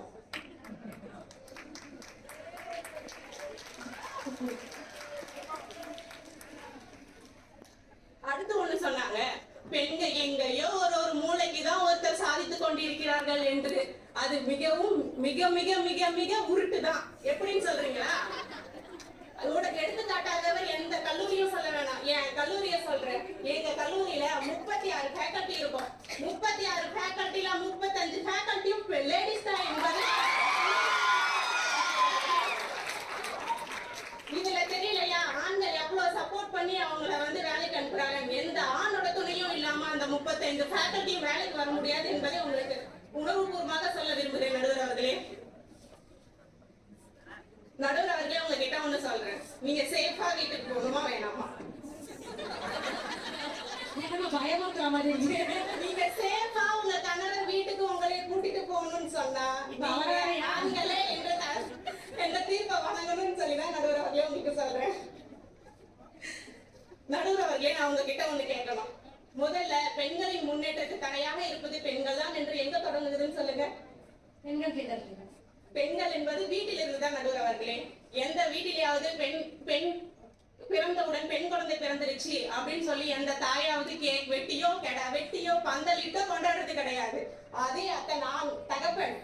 பெண்கள் எங்கேயோ ஒரு மூளைக்கு தான் ஒருத்தர் சாதித்துக் கொண்டிருக்கிறார்கள் என்று. அது மிகவும் மிக மிக மிக மிக உருட்டுதான். எப்படின்னு சொல்றீங்களா? உனக்கு எடுத்துக்காட்டாதவர் எந்த கல்லூரியும் சொல்ல வேணாம். என் கல்லூரியை சொல்றேன். எங்க கல்லூரியில 36 ஃபேக்கல்டி இருக்கும். 36 ஃபேக்கல்டில 35 ஃபேக்கல்டியும் லேடிஸ் தான் என்பது இதுல தெரியலையா? ஆண்கள் எவ்வளவு சப்போர்ட் பண்ணி அவங்கள வந்து வேலைக்கு அனுப்புறாங்க. எந்த ஆணோட துணையும் இல்லாம அந்த 35 ஃபேக்கல்டியும் வேலைக்கு வர முடியாது என்பதை உங்களுக்கு உணர்வுபூர்வமாக சொல்ல விரும்புகிறேன். நடுவர் அவர்களே, நடுவர் அவர்களே, உங்ககிட்ட ஒண்ணு சொல்றேன். நீங்க சேஃபா வீட்டுக்கு போகணுமா வேணாமா? பயமுறுத்துற மாதிரி இருக்கு. நீங்க சேஃபா உங்க கணவர் வீட்டுக்கு உங்களை கூட்டிட்டு போகணும்னு சொன்னா ஆண்களே எந்த தீர்ப்பை வழங்கணும்னு சொல்லிதான் நடுவர் அவர்களே உங்களுக்கு சொல்றேன். நடுவர் அவர்களே, நான் உங்ககிட்ட ஒண்ணு கேட்கணும். முதல்ல பெண்களின் முன்னேற்றத்துக்கு தடையாக இருப்பது பெண்கள் தான் என்று எங்க தொடங்குதுன்னு சொல்லுங்க. பெண்கள் என்பது வீட்டில் இருந்துதான் நடுவர் அவர்களே. எந்த வீட்டிலேயாவது பெண் பிறந்தவுடன் பெண் குழந்தை பிறந்துருச்சு அப்படின்னு சொல்லி எந்த தாயாவது கேக் வெட்டியோ கெடா வெட்டியோ பந்தலிட்டோ கொண்டாடுறது கிடையாது. அதே நான் தகப்பன்,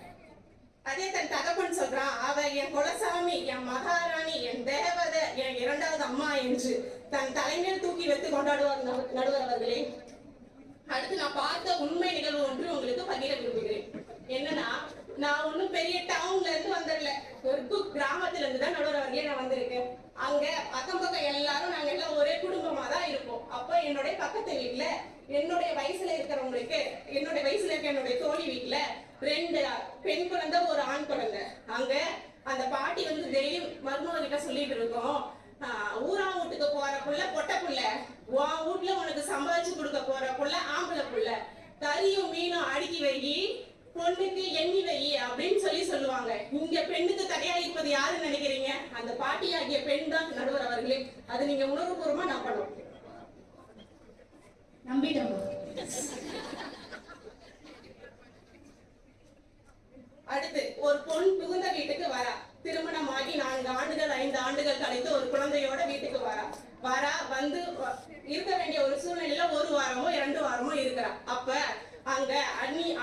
அதே தன் தகப்பன் சொல்றான், அவ என் குலசாமி, என் மகாராணி, என் தேவதை, என் இரண்டாவது அம்மா என்று தன் தலைமையில் தூக்கி வைத்து கொண்டாடுவார் நடுவர் அவர்களே. அடுத்து நான் பார்த்த உண்மை நிகழ்வு ஒன்று உங்களுக்கு பகிர விரும்புகிறேன். என்னன்னா, நான் ஒன்னும் பெரிய டவுன்ல இருந்து வந்துடல, ஒரு கிராமத்துல இருந்து தான் நடுவர் அவர்களே நான் வந்திருக்கேன். அங்க அக்கம் பக்கம் எல்லாரும் நாங்க எல்லாம் ஒரே குடும்பமா தான் இருப்போம். அப்ப என்னுடைய பக்கத்து வீட்டுல என்னுடைய வயசுல இருக்கிறவங்களுக்கு, என்னுடைய வயசுல இருக்க என்னுடைய தோழி வீட்டுல 2 பெண் குழந்தை ஒரு ஆண் குழந்தை. அங்க அந்த பாட்டி வந்து டெய்லி மருமக கிட்ட சொல்லிட்டு இருக்கோம், ஊரா வீட்டுக்கு போற புள்ள பொட்டை புள்ள, உன் வீட்டுல உனக்கு சம்பாதிச்சு கொடுக்க போற புள்ள ஆம்பளை புள்ள, கறியும் மீனும் அடுக்கி வை, பொண்ணுக்கு எண்ணி வை அப்படின்னு சொல்லுவாங்க. இங்க பெண்ணுக்கு தடையா இருப்பது யாருன்னு நினைக்கிறீங்க? அந்த பாட்டி ஆகிய பெண் தான் நடுவர் அவர்களே. அது நீங்க உணர்வுபூர்வமா நம்பணும். நம்பிட்டோம். அடுத்து ஒரு பொன் புகுந்த வீட்டுக்கு வரா. திருமணமாகி 4 ஆண்டுகள் 5 ஆண்டுகள் கழித்து ஒரு குழந்தையோட வீட்டுக்கு வரா. வந்து இருக்க வேண்டிய ஒரு சூழ்நிலையில 1 வாரமோ 2 வாரமோ இருக்கிறா. அப்ப அங்க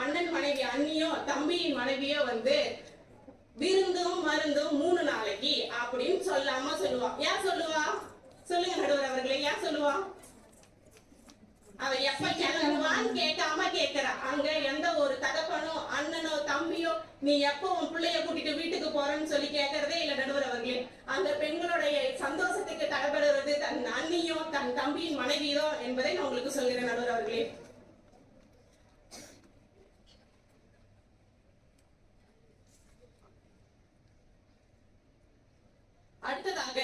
அண்ணன் மனைவி அண்ணியோ தம்பியின் மனைவியோ வந்து விருந்தும் மருந்தும் 3 நாளைக்கு அப்படின்னு சொல்லாம சொல்லுவா. ஏன் சொல்லுவா? சொல்லுங்க நடுவர் அவர்களே, ஏன் சொல்லுவா? அவ எப்ப கிளம்புவான்னு கேட்காம கேட்கிறா. அங்க எந்த ஒரு தகப்பனோ அண்ணனோ தம்பியோ நீ எப்போ உன் பிள்ளைய கூட்டிட்டு வீட்டுக்கு போறன்னு சொல்லி கேட்கறதே இல்ல நடுவர் அவர்களே. அந்த பெண்களுடைய சந்தோஷத்துக்கு தடைபடுறது தன் அண்ணியோ தன் தம்பியின் மனைவியோ என்பதை நான் உங்களுக்கு சொல்கிறேன் நடுவர் அவர்களே. அடுத்ததாக,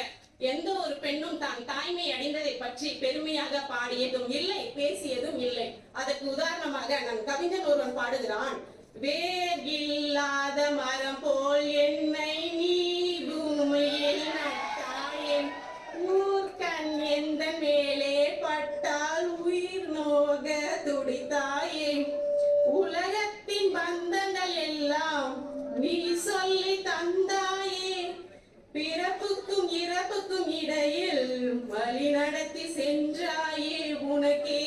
எந்த ஒரு பெண்ணும் தான் தாய்மை அடைந்ததை பற்றி பெருமையாக பாடியதும் இல்லை, பேசியதும் இல்லை. அதற்கு உதாரணமாக நம் கவிஞன் ஒருவன் பாடுகிறான், வேர் இல்லாத மரம் போல் என்னை நீ பூமியில் நட்டாயேன், ஊர்கண் எந்த மேலே பட்டால் உயிர் நோக துடித்தாயே, உலகத்தின் பந்தங்கள் எல்லாம் நீ சொல்லி தந்தாயே, பிறப்புக்கும் இறப்புக்கும் இடையில் வழி நடத்தி சென்றாயே, உனக்கே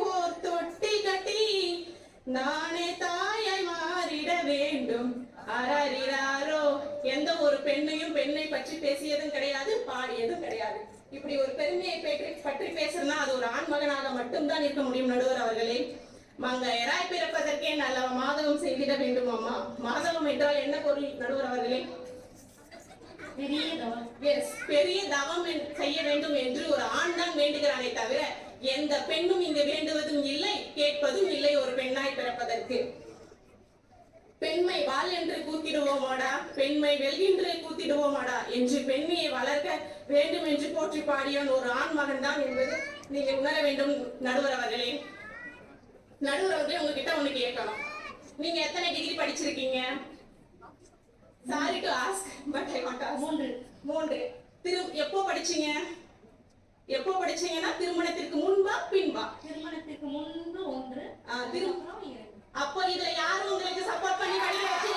ஓர் தொட்டி கட்டி நானே தாயாய் மாறிட வேண்டும் அரறிறாரோ. எந்த ஒரு பெண்ணையும் பெண்ணை பற்றி பேசியதும் கிடையாது, பாடியதும் கிடையாது. இப்படி ஒரு பெருமையை பற்றி பேசணும்னா அது ஒரு ஆண் மகனாக மட்டும்தான் இருக்க முடியும் நடுவர் அவர்களே. மங்கையராய் பிறப்பதற்கே நல்ல மாதவம் செய்திட வேண்டும் அம்மா. மாதவம் என்றால் என்ன பொருள் நடுவர் அவர்களே? பெரிய தவம் செய்ய வேண்டும் என்று ஒரு ஆண் தான் வேண்டுகிறானே தவிர எந்த பெண்ணும் இங்கு வேண்டுவதும் இல்லை, கேட்பதும் இல்லை ஒரு பெண்ணாய் பிறப்பதற்கு. பெண்மை வாழ் என்று கூத்திடுவோமாடா, பெண்மை வெல்கின்று கூத்திடுவோமாடா என்று பெண்மையை வளர்க்க வேண்டும் என்று போற்றி பாடியவன் ஒரு ஆண் மகன் தான் என்பது நீங்க உணர வேண்டும் நடுவர் அவர்களே. நடுவர் அவர்களே, உங்ககிட்ட ஒண்ணு கேட்கணும். நீங்க எத்தனை டிகிரி படிச்சிருக்கீங்க? Sorry to ask, but I want to ask. 3. எப்போ படிச்சீங்க? எப்போ படிச்சீங்கன்னா திருமணத்திற்கு முன்பா பின்பா? திருமணத்திற்கு முன்பு 1, திருமணம் 2. அப்போ இதுல யாரும் உங்களுக்கு சப்போர்ட் பண்ணி படிக்க வச்சு?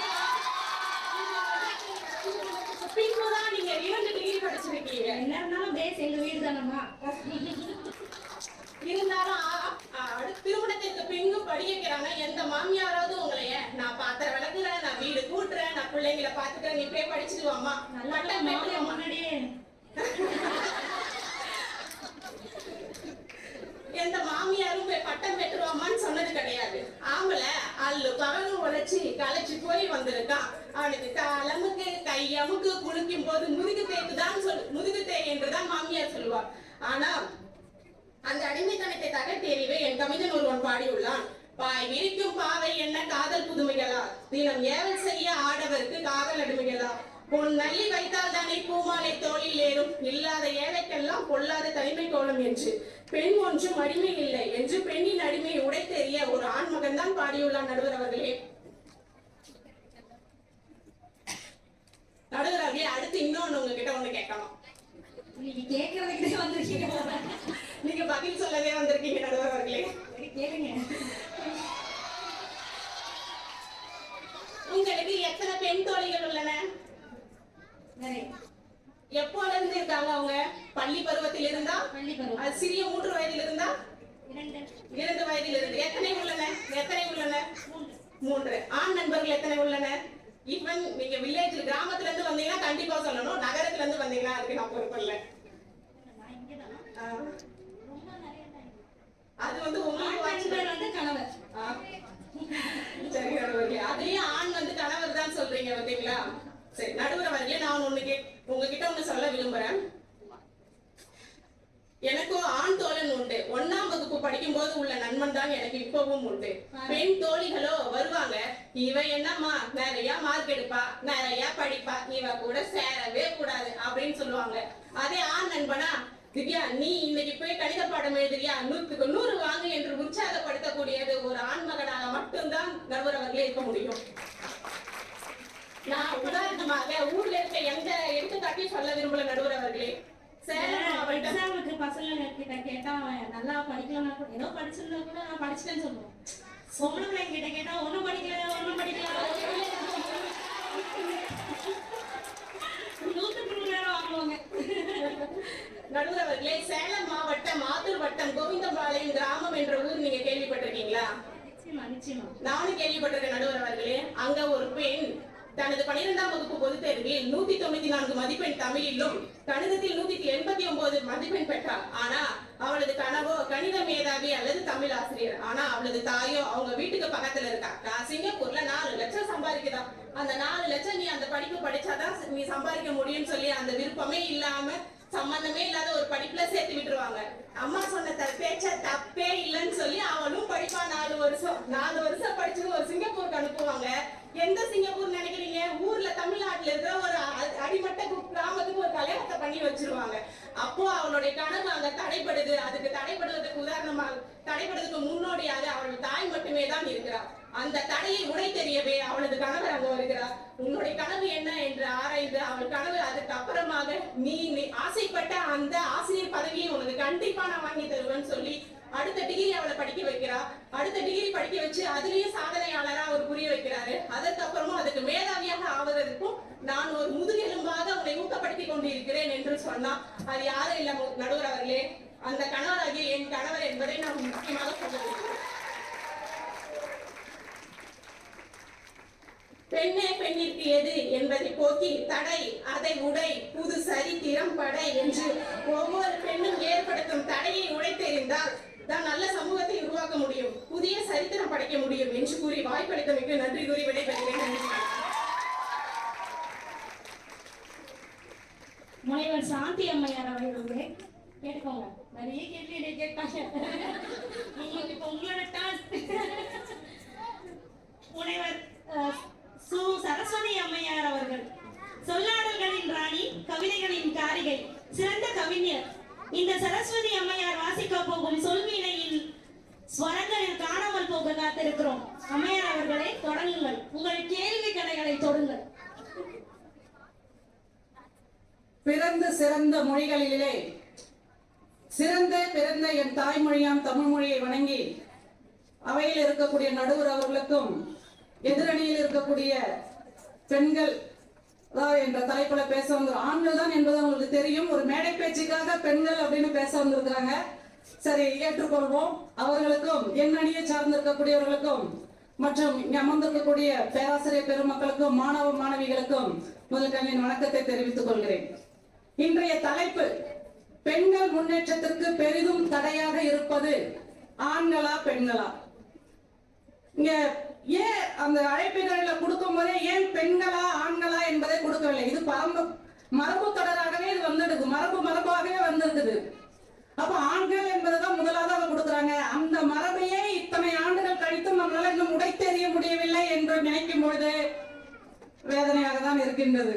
பின்புதான் நீங்க 2 டிகிரி படிச்சிருக்கீங்க. என்ன இருந்தாலும் பேஸ் எங்க வீடு தானம்மா. இருந்தாலும் எந்த மாமியாராவது உங்களைய நான் பாத்திரம் விளக்குறேன், நான் வீடு கூட்டுறேன், நான் பிள்ளைங்களை பாத்துக்கிறேன், நீ போய் படிச்சுட்டு வாம்மா, பட்டம் பெற்றுவாம்மா. முன்னாடியே எந்த மாமியாரும் போய் பட்டம் பெற்றுவாமான்னு சொன்னது கிடையாது. ஆம்பளை அல்லு பகலு உழைச்சி களைச்சு போய் வந்திருக்கான். அவனுக்கு காலமுக்கு கையமுக்கு குளிக்கும் போது முதுகு தேய்த்துதான் முதுகு தேய் என்றுதான் மாமியார் சொல்லுவார். ஆனா அந்த அடிமைத்தனத்தை தகர்த்தெறிவே என் கவிஞன் ஒருவன் பாடியுள்ளான். பாய் விரிக்கும் பாவை என்ன காதல் புதுமைகளா, தினம் ஏவல் செய்ய ஆடவருக்கு காதல் அடிமைகளா, பொன் நல்லி வைத்தால் தானே பூமாலை தோளில் ஏறும், இல்லாத ஏழைக்கெல்லாம் பொல்லாத தனிமை கோலம் என்று, பெண் ஒன்றும் அடிமை இல்லை என்று பெண்ணின் அடிமையை உடைத்தெறிய ஒரு ஆண்மகன் தான் பாடியுள்ளான் நடுவர் அவர்களே. நடுவர் அவர்களே, அடுத்து இன்னொன்னு உங்ககிட்ட ஒண்ணு கேட்கணும். நீங்க கேக்குறதுக்கே வந்திருக்கீங்க, நீங்க பதில் சொல்லவே வந்திருக்கீங்க நடுவர் அவர்களே. கேளுங்க. உங்களுக்கு எத்தனை பெண் தோழிகள் உள்ளன? எப்போல இருந்து இருக்காங்க அவங்க? பள்ளி பருவத்தில் இருந்தா? பள்ளி பருவம். அது சிறிய 3 வயதில் இருந்தா? 2 வயதில் இருந்து. எத்தனை உள்ளன? 3. ஆண் நண்பர்கள் எத்தனை உள்ளன? ஈவன் நீங்க வில்லேஜ் கிராமத்துல இருந்து வந்தீங்கன்னா கண்டிப்பா சொல்லணும், நகரத்துல இருந்து வந்தீங்கன்னா அதுக்கு நான் பொறுப்பில்ல. அது வந்து உங்களுக்கு கணவர். சரி நடுவர்களே, அதுலயும் ஆண் வந்து கணவர் தான் சொல்றீங்க பாத்தீங்களா? சரி நடுவர் அவர்களே, நான் உங்ககிட்ட ஒண்ணு சொல்ல விரும்புறேன். எனக்கும் ஆண் தோழன் உண்டு. 1ஆம் வகுப்பு படிக்கும் போது உள்ள நண்பன் தான் எனக்கு இப்பவும் உண்டு. பெண் தோழிகளோ வருவாங்க, இவ என்னம்மா நிறைய மார்க் எடுப்பா, நிறைய படிப்பா, இவ கூட சேரவே கூடாது அப்படின்னு சொல்லுவாங்க. அதே ஆண் நண்பனா, திவ்யா நீ இன்னைக்கு போய் கணித பாடம் எழுதுறியா, 100க்கு 100 வாங்கு என்று உற்சாகப்படுத்தக்கூடியது ஒரு ஆண்மகனால மட்டும்தான் நடுவர் அவர்களே இருக்க முடியும். நான் உதாரணமாக ஊர்ல இருக்க எந்த எடுத்துக்காட்டையும் சொல்ல விரும்பல நடுவர் அவர்களே. சேலம் மாவட்டம் எக்ஸாமுக்கு பசங்க கிட்ட கேட்டா நல்லா படிக்கலாம், ஏதோ படிச்சிருந்தா கூட நான் படிச்சுட்டேன்னு சொல்லுவோம். பொம்பளை பிள்ளைங்க கிட்ட கேட்டா ஒண்ணும் படிக்கல 100க்கு 100 வாங்குவாங்க. நடுவர் அவர்களே, சேலம் மாவட்டம் ஆத்தூர் வட்டம் கோவிந்தம்பாளையம் கிராமம் என்ற ஊர் நீங்க கேள்விப்பட்டிருக்கீங்களா? நிச்சயமா. நானும் கேள்விப்பட்டிருக்கேன் நடுவர் அவர்களே. அங்க ஒரு பெண் தனது 12ஆம் வகுப்பு பொதுத் தேர்வில் 194 மதிப்பெண் தமிழிலும் கணிதத்தில் 189 மதிப்பெண் பெற்றார். ஆனா அவளது கனவோ கணித மேதாவி அல்லது தமிழ் ஆசிரியர். ஆனா அவளது தாயோ அவங்க வீட்டுக்கு பக்கத்துல இருக்கா. சிங்கப்பூர்ல 4 லட்சம் சம்பாதிக்குதான். அந்த 4 லட்சம் நீ அந்த படிப்பு படிச்சாதான் நீ சம்பாதிக்க முடியும்னு சொல்லி அந்த விருப்பமே இல்லாம சம்பந்தமே இல்லாத ஒரு படிப்புல சேர்த்து விட்டுருவாங்க. அம்மா சொன்ன பேச்ச தப்பே இல்லைன்னு சொல்லி அவளும் படிப்பா. 4 வருஷம் படிச்சு ஒரு சிங்கப்பூருக்கு அனுப்புவாங்க. எந்த சிங்கப்பூர் நினைக்கிறீங்க? ஊர்ல தமிழ்நாட்டுல இருக்கிற ஒரு அடிமட்ட கிராமத்துக்கு ஒரு கல்யாணத்தை பண்ணி வச்சிருவாங்க. அப்போ அவளுடைய கனவு அங்க தடைப்படுது. அதுக்கு தடைப்படுவதற்கு தடைப்படுவதற்கு முன்னோடியாக அவள் தாய் மட்டுமே தான் இருக்கிறார். அந்த தடையை உடை தெரியவே அவளது கணவர் அங்க வருகிறார். உன்னுடைய கனவு என்ன என்று ஆராய்ந்து அவள் கனவு அதுக்கு அப்புறமாக நீ ஆசைப்பட்ட அந்த ஆசிரியர் பதவியை உனக்கு கண்டிப்பா நான் வாங்கி தருவேன்னு சொல்லி அடுத்த டிகிரி அவளை படிக்க வைக்கிறா. அடுத்த டிகிரி படிக்க வச்சு அதுலயும் சாதனையாளரா அவர் புரிய வைக்கிறாரு. அதற்கப்புறமும் அதுக்கு மேதாவியாக ஆவதற்கும் நான் ஒரு முதுகெலும்பாக உன்னை ஊக்கப்படுத்தி கொண்டிருக்கிறேன் என்று சொன்னா அது யாரும் இல்ல நடுவர் அவர்களே, அந்த கணவராகிய என் கணவர் என்பதை நான் முக்கியமாக சொல்ல. பெண்ணே பெண்ணிற்கு எது என்பதை போக்கி தடை அதை உடை புது சரித்திரம் படை என்று ஒவ்வொரு பெண்ணும் ஏற்படுத்தும் தடையை உடைத்தெறிந்தால் தான் நல்ல சமூகத்தை உருவாக்க முடியும், புதிய சரித்திரம் படைக்க முடியும் என்று கூறி வாய்ப்பளித்தமைக்கு நன்றி கூறி விடைபெறுகிறேன். முனைவர் சாந்தி அம்மையார் அவர்களே கேட்டுக்கோங்க. நிறைய கேள்வி கேட்டாங்க. இப்ப உங்களோட டாஸ்க். முனைவர் சு சரஸ்வதி அம்மையார் அவர்கள் சொல்லாடல்களின் ராணி, கவிதைகளின் காரிகை, சிறந்த கவிஞர். இந்த சரஸ்வதி அம்மையார் வாசிக்க போகும் சொல்வீணையின் ஸ்வரங்களில் காணாமல் போக காத்திருக்கிறோம். அம்மையார் அவர்களே தொடங்குங்கள், உங்கள் கேள்வி கடைகளை தொடுங்கள். பிறந்த சிறந்த மொழிகளிலே சிறந்த பிறந்த என் தாய்மொழியாம் தமிழ் மொழியை வணங்கி அவையில் இருக்கக்கூடிய நடுவர் அவர்களுக்கும் எதிரணியில் இருக்கக்கூடிய பெண்கள் என்ற தலைப்புல பேச வந்து ஆண்கள் தான் என்பது அவங்களுக்கு தெரியும். ஒரு மேடை பேச்சுக்காக பெண்கள் அப்படின்னு பேச வந்திருக்கிறாங்க. சரி, ஏற்றுக்கொள்வோம். அவர்களுக்கும் என் அணியை சார்ந்திருக்கக்கூடியவர்களுக்கும் மற்றும் இங்கே அமர்ந்திருக்கக்கூடிய பேராசிரியர் பெருமக்களுக்கும் மாணவ மாணவிகளுக்கும் முதல் என் வணக்கத்தை தெரிவித்துக் கொள்கிறேன். இன்றைய தலைப்பு பெண்கள் முன்னேற்றத்திற்கு பெரிதும் தடையாக இருப்பது ஆண்களா பெண்களா? இங்க ஏன் அந்த அழைப்புகளில கொடுக்கும் போதே ஏன் பெண்களா ஆண்களா என்பதை கொடுக்கவில்லை? இது மரபு தொடராகவே இது வந்துடுது, மரபாகவே வந்திருக்குது. அப்ப ஆண்கள் என்பதுதான் முதலாவது கொடுக்குறாங்க. அந்த மரபையே இத்தனை ஆண்டுகள் கழித்தும் நம்மளால இன்னும் உடைத்தெறிய முடியவில்லை என்று நினைக்கும் பொழுது வேதனையாக தான் இருக்கின்றது.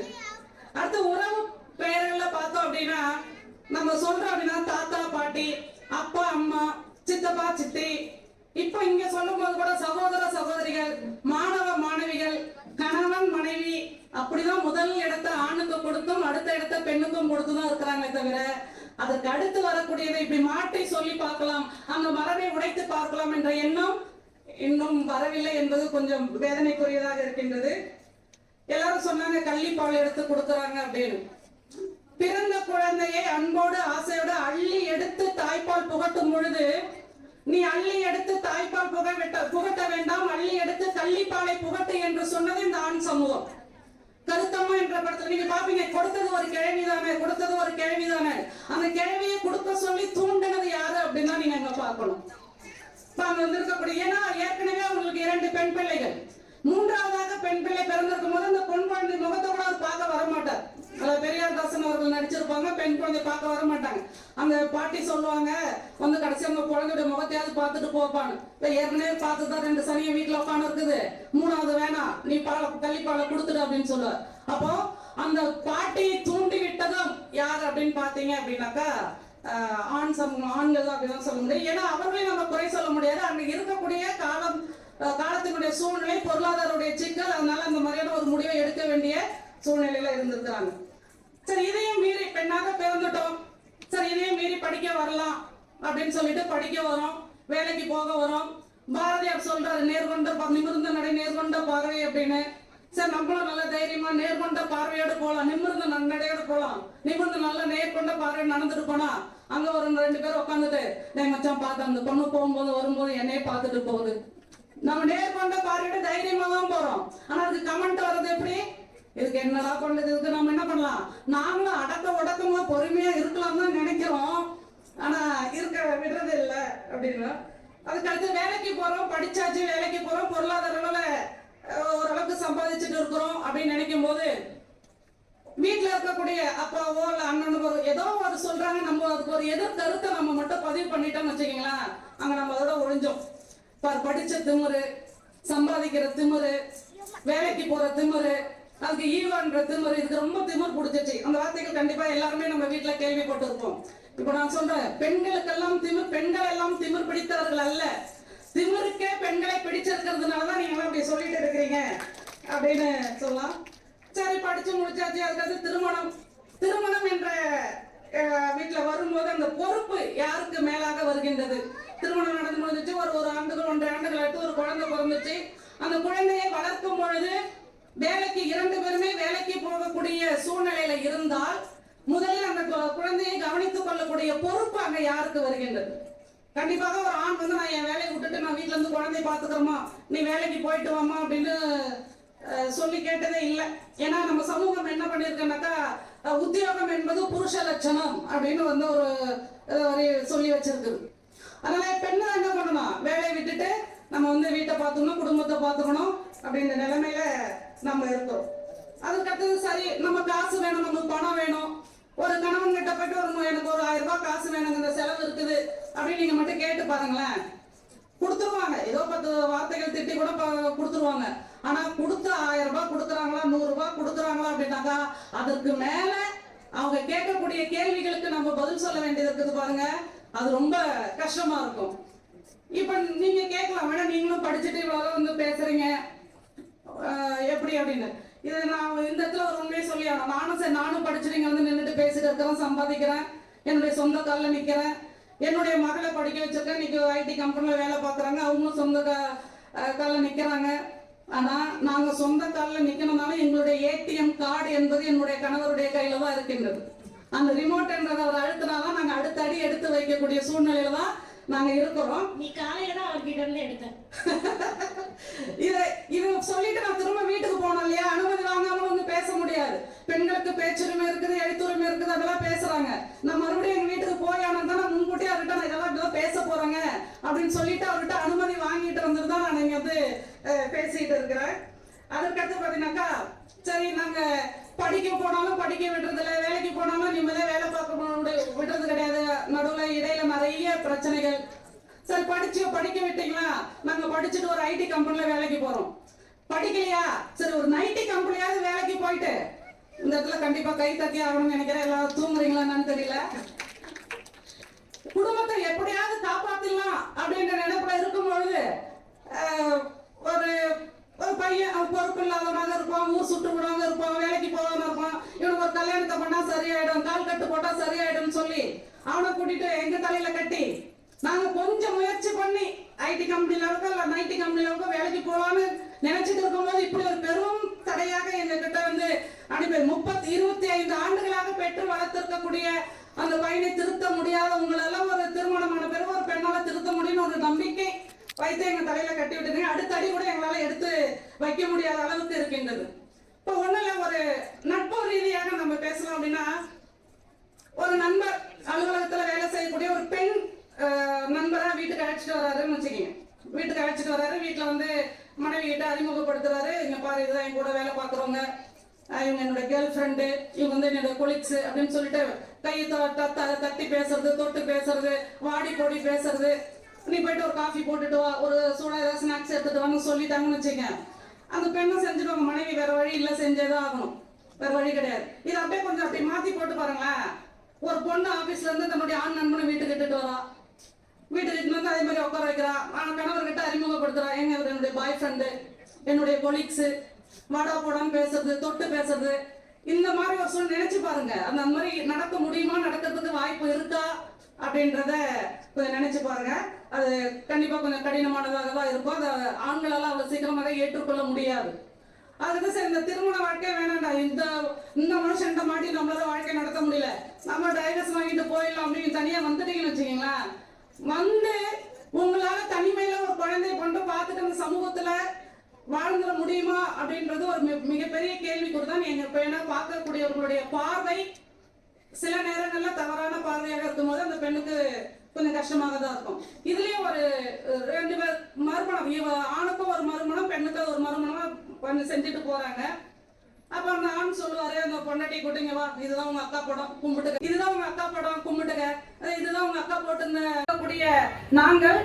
அடுத்து உறவு பெயர்கள்ல பார்த்தோம் அப்படின்னா நம்ம சொல்றோம் அப்படின்னா தாத்தா பாட்டி, அப்பா அம்மா, சித்தப்பா சித்தி. இப்ப இங்க சொல்லும் போது கூட சகோதர சகோதரிகள், மாணவ மாணவிகள், கணவன் மனைவி, அப்படிதான் முதல் இடத்தை ஆணுக்கு கொடுத்தும் அடுத்த இடத்தை பெண்ணுக்கும் கொடுத்துதான் இருக்கிறாங்களே தவிர அதற்கு அடுத்து வரக்கூடியதை இப்படி மாற்றி சொல்லி பார்க்கலாம், அந்த மரபை உடைத்து பார்க்கலாம் என்ற எண்ணம் இன்னும் வரவில்லை என்பது கொஞ்சம் வேதனைக்குரியதாக இருக்கின்றது. எல்லாரும் சொன்னாங்க கள்ளிப்பால் எடுத்து கொடுக்கறாங்க அப்படின்னு. பிறந்த குழந்தையை அன்போடு ஆசையோடு அள்ளி எடுத்து தாய்ப்பால் புகட்டும் பொழுது நீ அள்ளி எடுத்து தாய்ப்பால் புகட்ட வேண்டாம், அள்ளி எடுத்து கள்ளிப்பாலை புகட்டு என்று சொன்னது இந்த ஆண் சமூகம். கருத்தம்மா என்ற படத்துல நீங்க பாப்பீங்க, கொடுத்தது ஒரு கிழவிதானே, கொடுத்தது ஒரு கிழவிதானே. அந்த கிழவியை கொடுக்க சொல்லி தூண்டினது யாரு அப்படின்னா நீங்க அங்க பார்க்கணும். அங்க வந்திருக்கக்கூடிய, ஏன்னா ஏற்கனவே அவங்களுக்கு 2 பெண் பிள்ளைகள், 3ஆவதாக பெண் பிள்ளை பிறந்திருக்கும் போது அந்த பொன் குழந்தை முகத்தை கூட அவர் பார்க்க வரமாட்டார். பெரியார் தாசன் அவர்கள் நடிச்சிருப்பாங்க, பெண் குழந்தை பார்க்க வர மாட்டாங்க. அந்த பாட்டி சொல்லுவாங்க, வந்து கடைசி அந்த குழந்தைய முகத்தையாவது பார்த்துட்டு போப்பான்னு. ஏற்கனவே பார்த்துதான் 2 சனியை வீட்டுல உட்காந்து இருக்குது, 3ஆவது வேணாம், நீ கள்ளிப்பாலை கொடுத்துடு அப்படின்னு சொல்லுவார். அப்போ அந்த பாட்டியை தூண்டி விட்டதும் யார் அப்படின்னு பாத்தீங்க அப்படின்னாக்கா ஆண் சமூகம், ஆண்கள் தான் அப்படிதான் சொல்ல முடியும். ஏன்னா அவர்களையும் நம்ம குறை சொல்ல முடியாது. அங்க இருக்கக்கூடிய காலத்தினுடைய சூழ்நிலை, பொருளாதார சிக்கல், அதனால அந்த மாதிரியான ஒரு முடிவை எடுக்க வேண்டிய சூழ்நிலையில இருந்திருக்கிறாங்க. சரி, இதையும் மீறி பெண்ணாக பிறந்துட்டோம், சரி இதையும் மீறி படிக்க வரலாம் அப்படின்னு சொல்லிட்டு படிக்க வரோம், வேலைக்கு போக வரோம். பாரதியார் சொல்றாரு, நேர்கொண்ட நிமிர்ந்த நடை நேர்கொண்ட பார்வை அப்படின்னு. சரி, நம்மளும் நல்ல தைரியமா நேர்கொண்ட பார்வையோடு போலாம், நிமிர்ந்த நன்னடையோடு போலாம், நிமிர்ந்து நல்ல நேர்கொண்ட பார்வை நடந்துட்டு போனா அங்க ஒரு 2 பேர் உட்காந்துட்டு மச்சான் பார்த்து அந்த பொண்ணு போகும்போது வரும்போது என்னையே பார்த்துட்டு போகுது. நம்ம நேர்கொண்ட பார்வையோட தைரியமா தான் போறோம். ஆனா அதுக்கு கமெண்ட் வர்றது எப்படி? இதுக்கு என்னடா பண்ணுது, இதுக்கு நம்ம என்ன பண்ணலாம், நாங்களும் ஒடக்கமா பொறுமையா இருக்கலாம் தான் நினைக்கிறோம், ஆனா இருக்க விடுறது இல்லை அப்படின்னா. அதுக்கு அடுத்து வேலைக்கு போறோம், படிச்சாச்சு வேலைக்கு போறோம், பொருளாதார ஓரளவுக்கு சம்பாதிச்சுட்டு இருக்கிறோம் அப்படின்னு நினைக்கும் போது வீட்டுல இருக்கக்கூடிய அப்பாவோ இல்ல அண்ணனுக்கோ ஏதோ ஒரு சொல்றாங்க, நம்ம அதுக்கு ஒரு எதிர்கருத்தை நம்ம மட்டும் பதிவு பண்ணிட்டோம்னு வச்சுக்கீங்களேன், அங்க நம்ம அதோட ஒழிஞ்சோம். படிச்ச திமுரு, சம்பாதிக்கிற திமுரு, வேலைக்கு போற திமுரு, அதுக்கு ஈவான்ற திமுரு, இதுக்கு ரொம்ப திமுர் பிடிச்சிச்சு. அந்த வார்த்தைகள் கண்டிப்பா எல்லாருமே நம்ம வீட்டுல கேள்விப்பட்டிருப்போம். இப்ப நான் சொல்றேன், பெண்களுக்கெல்லாம் திமிர், பெண்கள் எல்லாம் திமிர் பிடித்தவர்கள் அல்ல, திமிருக்கே பெண்களை பிடிச்சிருக்கிறதுனாலதான் நீங்க அப்படி சொல்லிட்டு இருக்கிறீங்க அப்படின்னு சொல்லலாம். சரி, படிச்சு முடிச்சாச்சு, அதுக்கடுத்து திருமணம் என்ற வீட்டுல வரும்போது அந்த பொறுப்பு யாருக்கு மேலாக வருகின்றது? திருமணம் நடந்து முடிஞ்சிச்சு, ஒரு ஆண்டுகள் 1.5 ஆண்டுகள் அடுத்து ஒரு குழந்தை பிறந்துச்சு. அந்த குழந்தையை வளர்க்கும் பொழுது வேலைக்கு 2 பேருமே வேலைக்கு போகக்கூடிய சூழ்நிலையில இருந்தால் முதலில் அந்த குழந்தையை கவனித்துக் கொள்ளக்கூடிய பொறுப்பு அங்க யாருக்கு வருகின்றது? கண்டிப்பாக ஒரு ஆண் வந்து நான் என் வேலையை விட்டுட்டு நான் வீட்டுல இருந்து குழந்தைய பாத்துக்கிறோமா, நீ வேலைக்கு போயிட்டு வாமா அப்படின்னு சொல்லி கேட்டதே இல்லை. ஏன்னா நம்ம சமூகம் என்ன பண்ணிருக்கனாக்கா, உத்தியோகம் என்பது புருஷ லட்சணம் அப்படின்னு வந்து ஒரு சொல்லி வச்சிருக்குது. அதனால பெண்ணை என்ன பண்ணணும், வேலையை விட்டுட்டு நம்ம வந்து வீட்டை பார்த்துக்கணும், குடும்பத்தை பார்த்துக்கணும் அப்படின்ற நிலைமையில நம்ம இருக்கோம். அதுக்கடுத்தது சரி, நம்ம காசு வேணும், நமக்கு பணம் வேணும். ஒரு கணவன் கிட்ட போயிட்டு எனக்கு ஒரு 1000 ரூபாய் காசு வேணுங்க, இந்த செலவு இருக்குது அப்படின்னு நீங்க மட்டும் கேட்டு பாருங்களேன், கொடுத்துருவாங்க. ஏதோ 10 வார்த்தைகள் திட்டி கூட கொடுத்துருவாங்க. ஆனா கொடுத்த 1000 ரூபாய் கொடுக்குறாங்களா, 100 ரூபாய் கொடுக்குறாங்களா அப்படின்னாக்கா அதற்கு மேல அவங்க கேட்கக்கூடிய கேள்விகளுக்கு நம்ம பதில் சொல்ல வேண்டியது இருக்குது பாருங்க, அது ரொம்ப கஷ்டமா இருக்கும். இப்ப நீங்க கேட்கலாம், வேணா நீங்களும் படிச்சுட்டு இவ்வளவு வந்து பேசுறீங்க எப்படி அப்படின்னு. இது நான் இந்த இடத்துல ஒரு உண்மையை சொல்லி நானும் படிச்சுட்டு இங்க வந்து நின்றுட்டு பேசிட்டு இருக்கிறேன், சம்பாதிக்கிறேன், என்னுடைய சொந்த காலில் நிக்கிறேன், என்னுடைய மகளை படிக்க வச்சிருக்கேன், இன்னைக்கு ஐடி கம்பெனில வேலை பார்க்குறாங்க, அவங்களும் சொந்த காலில் நிக்கிறாங்க. ஆனா நாங்க சொந்த காலில் நிக்கணும்னால எங்களுடைய ஏடிஎம் கார்டு என்பது என்னுடைய கணவருடைய கையில தான் இருக்கின்றது. அந்த ரிமோட் என்றதை அவர் அழுத்தினாதான் நாங்க அடுத்த அடி எடுத்து வைக்கக்கூடிய சூழ்நிலையில தான் நாங்க இருக்கிறோம். நீ காலையில தான் அவர்கிட்ட இருந்து எடுத்தேன். இது சொல்லிட்டு நான் திரும்ப வீட்டுக்கு போனோம் இல்லையா, அனுமதி வாங்காம வந்து பேச முடியாது. பெண்களுக்கு பேச்சுரிமை இருக்குது, எழுத்துரிமை இருக்குது, அதெல்லாம் பேசுறாங்க. நான் மறுபடியும் எங்க வீட்டுக்கு போய் ஆனால் தான் நான் முன்கூட்டியே அவர்கிட்ட நான் இதெல்லாம் பேச போறேங்க அப்படின்னு சொல்லிட்டு அவர்கிட்ட அனுமதி வாங்கிட்டு வந்துட்டு தான் நான் இங்க வந்து பேசிட்டு இருக்கிறேன். அதுக்கடுத்து பாத்தீங்கன்னாக்கா, சரி நாங்க படிக்க போனாலும் படிக்க விடுறது இல்லை, வேலைக்கு போனாலும் நிம்மதியா வேலை பார்க்க விடுறது கிடையாது. நடுவில் இடையில நிறைய பிரச்சனைகள். சரி படிக்க விட்டீங்களா, நாங்க படிச்சுட்டு ஒரு ஐடி கம்பெனில வேலைக்கு போறோம். படிக்கலையா, சரி ஒரு ஐடி கம்பெனியாவது வேலைக்கு போயிட்டு, இந்த இடத்துல கண்டிப்பா கை தட்டி ஆகணும்னு நினைக்கிறேன். எல்லாரும் தூங்குறீங்களான்னு தெரியல. குடும்பத்தை எப்படியாவது காப்பாத்திடலாம் அப்படின்ற நினைப்புல இருக்கும் பொழுது ஒரு பையன் பொறுப்பு இல்லாதவனாக இருப்பான், ஊர் சுட்டு விடாம இருப்பான், வேலைக்கு போகாம இருப்பான். இவனுக்கு ஒரு கல்யாணத்தை பண்ணா சரியாயிடும், கால் கட்டு போட்டா சரியாயிடும் சொல்லி அவனை கூட்டிட்டு எங்க தலையில கட்டி நாங்க கொஞ்சம் முயற்சி பண்ணி ஐடி கம்பெனில இருக்கோம் இல்ல ஐடி கம்பெனில இருக்கோம் வேலைக்கு போகலான்னு நினைச்சிட்டு இருக்கும்போது இப்படி ஒரு பெரும் தடையாக எங்க கிட்ட வந்து அனுப்பி 25 ஆண்டுகளாக பெற்று வளர்த்திருக்கக்கூடிய அந்த பையனை திருத்த முடியாத உங்களெல்லாம் ஒரு திருமணமான பிறகு ஒரு பெண்ணால திருத்த முடியும்னு ஒரு நம்பிக்கை வைத்து எங்க தலையில கட்டி விட்டுருங்க. அடுத்த அடி கூட எங்களால எடுத்து வைக்க முடியாத அளவுக்கு இருக்கின்றது. இப்போ ஒண்ணுல ஒரு நட்பு ரீதியாக நம்ம பேசலாம் அப்படின்னா, ஒரு நண்பர் அலுவலகத்துல வேலை செய்யக்கூடிய ஒரு பெண் நண்பரா வீட்டுக்கு அழைச்சிட்டு வராருன்னு வச்சுக்கோங்க. வீட்டுக்கு அழைச்சிட்டு வராரு, வீட்டுல வந்து மனைவி கிட்ட அறிமுகப்படுத்துறாரு. இங்க பாரு, இதுதான் என் கூட வேலை பார்க்குறவங்க, இவங்க என்னோட கேர்ள் ஃப்ரெண்டு, இவங்க வந்து என்னோட கொலிக்ஸ் அப்படின்னு சொல்லிட்டு கையை தட்டி பேசுறது, தொட்டு பேசுறது, வாடி போடி பேசுறது. நீ போயிட்டு ஒரு காஃபி போட்டுட்டு வா, ஒரு சூடா ஏதாவது ஸ்நாக்ஸ் எடுத்துட்டு வாங்க சொல்லிட்டாங்கன்னு வச்சுக்க, அந்த பெண்ணை செஞ்சுட்டு அவங்க மனைவி வேற வழி இல்லை, செஞ்சேதான் ஆகணும், வேற வழி கிடையாது. இது அப்படியே கொஞ்சம் அப்படி மாத்தி போட்டு பாருங்களேன். ஒரு பொண்ணு ஆபீஸ்ல இருந்து தன்னுடைய ஆண் நண்பனை வீட்டுக்கு இட்டுட்டு வரா, வீட்டுக்கு வந்து அதே மாதிரி உட்கார வைக்கிறா, கணவர்கிட்ட அறிமுகப்படுத்துறா, எங்க என்னுடைய பாய் ஃப்ரெண்டு, என்னுடைய கொலீக்ஸ், வாடா போடான்னு பேசுறது, தொட்டு பேசுறது. இந்த மாதிரி ஒரு சூழ்நிலை நினைச்சு பாருங்க. அந்த மாதிரி நடக்க முடியுமா, நடக்கிறதுக்கு வாய்ப்பு இருக்கா அப்படின்றத கொஞ்சம் நினைச்சு பாருங்க. அது கண்டிப்பா கொஞ்சம் கடினமானதாக தான் இருக்கும். அதை ஆண்களால அவ்வளவு சீக்கிரமாக ஏற்றுக்கொள்ள முடியாது. அதுக்கு சரி இந்த திருமண வாழ்க்கை வேணாண்டா, இந்த மனுஷன் மாட்டி நம்மளால வாழ்க்கை நடத்த முடியல, நம்ம டைவர்ஸ் வாங்கிட்டு போயிடலாம் அப்படின்னு தனியா வந்துட்டீங்கன்னு வச்சுக்கீங்களேன். வந்து உங்களால தனிமையில ஒரு குழந்தை கொண்டு பார்த்துட்டு அந்த சமூகத்துல வாழ்ந்துட முடியுமா அப்படின்றது ஒரு மிகப்பெரிய கேள்விக்குறி தான். எங்க பையனை பார்க்கக்கூடியவர்களுடைய பார்வை சில நேரங்கள்ல தவறான பார்வையாக இருக்கும் போது அந்த பெண்ணுக்கு கொஞ்சம் கஷ்டமாக தான் இருக்கும். இதுலயும் ஒரு 2 பேர் மறுமணம், ஆணுக்கும் ஒரு மறுமணம், பெண்ணுக்கு ஒரு மறுமணம் கொஞ்சம் செஞ்சுட்டு போறாங்க. அப்ப அந்த ஆண் சொல்லுவாரு, அந்த பொண்டாட்டி கூட்டிங்க வா, இதுதான் உங்க அக்கா படம் கும்பிட்டுக்க, இதுதான் உங்க அக்கா படம் கும்பிட்டுக்க, இதுதான் உங்க அக்கா போட்டுக்கூடிய நாங்கள்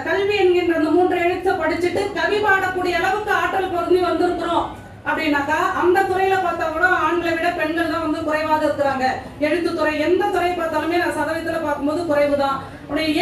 கல்வி என்கின்ற அந்த 3 எழுத்தை படிச்சுட்டு கவி பாடக்கூடிய அளவுக்கு ஆற்றல் பொருந்தி வந்திருக்கிறோம் அப்படின்னாக்கா, அந்த துறையில பார்த்தா கூட ஆண்களை விட பெண்கள் தான் வந்து குறைவாக இருக்கிறாங்க. எழுத்துத்துறை எந்த துறையை பார்த்தாலுமே சதவீதத்துல பார்க்கும்போது குறைவுதான்.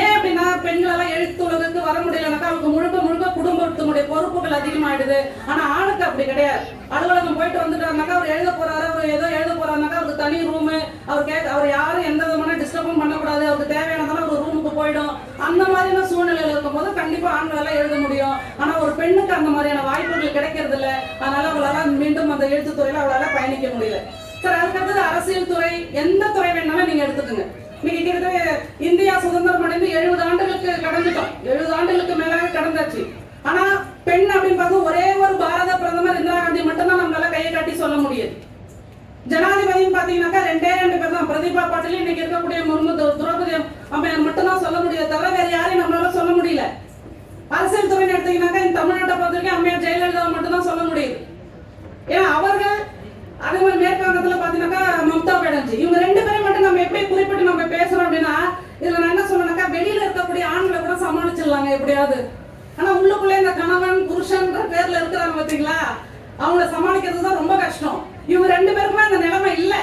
ஏன் அப்படின்னா, பெண்களெல்லாம் எழுத்து உலகத்துக்கு வர முடியலனாக்கா அவங்களுக்கு முழுக்க குடும்பத்தினுடைய பொறுப்புகள் அதிகமாயிடுது. ஆனா ஆணுக்கு அப்படி கிடையாது. அலுவலகம் போயிட்டு வந்துட்டாருனாக்கா அவர் எழுத போறாரு, அவர் ஏதோ எழுத போறாருனாக்கா அவருக்கு தனி ரூமு, அவர் யாரும் எந்த விதமான டிஸ்டர்பும் பண்ணக்கூடாது, அவருக்கு தேவையானதான ஒரு ரூமுக்கு போயிடும். அந்த மாதிரியான சூழ்நிலையில இருக்கும் போது கண்டிப்பா ஆண்களால எழுத முடியும். ஆனா ஒரு பெண்ணுக்கு அந்த மாதிரியான வாய்ப்புகள் கிடைக்கிறது இல்லை. அதனால அவளால மீண்டும் அந்த எழுத்துத்துறையில அவளால பயணிக்க முடியல. சரி, அதுக்கடுத்தது அரசியல் துறை, எந்த துறை வேணாலும் நீங்க எடுத்துக்கோங்க. இன்னைக்கு கிட்டத்தட்ட இந்தியா சுதந்திரம் அடைந்து 70 ஆண்டுகளுக்கு கடந்துட்டோம், 70 ஆண்டுகளுக்கு மேலாக கடந்தாச்சு. ஆனா பெண் அப்படின்னு பார்த்து ஒரே ஒரு பாரத பிரதமர் இந்திரா காந்தி மட்டும்தான் நம்மளால கையை காட்டி சொல்ல முடியுது. ஜனாதிபதியும் பாத்தீங்கன்னாக்கா 2 பேர் தான், பிரதீபா பாட்டீல், இன்னைக்கு இருக்கக்கூடிய முர்மு, திரௌபதி அம்மையார் மட்டும்தான் சொல்ல முடியாது, தவிர வேற யாரையும் நம்மளால சொல்ல முடியல. அரசியல் துறை எடுத்தீங்கன்னாக்கா இந்த தமிழ்நாட்டை பொறுத்தவரைக்கும் அம்மையார் ஜெயலலிதா மட்டும்தான் சொல்ல முடியுது. ஏன்னா அவர்கள், அதே மாதிரி மேற்காங்கத்துல பாத்தீங்கன்னாக்கா மம்தா பானர்ஜி, இவங்க 2 பேரும் மட்டும் நம்ம எப்படி குறிப்பிட்டு நம்ம பேசுறோம் அப்படின்னா, இதுல நான் என்ன சொன்னேன்னாக்கா, வெளியில இருக்கக்கூடிய ஆண்களை கூட சமாளிச்சிடலாங்க எப்படியாவது. ஆனா உள்ளுக்குள்ளே இந்த கணவன் புருஷன்ற பேர்ல இருக்கிறாங்க பாத்தீங்களா, அவங்கள சமாளிக்கிறது தான் ரொம்ப கஷ்டம். இவங்க 2 பேருக்குமே அந்த நிலைமை இல்லை.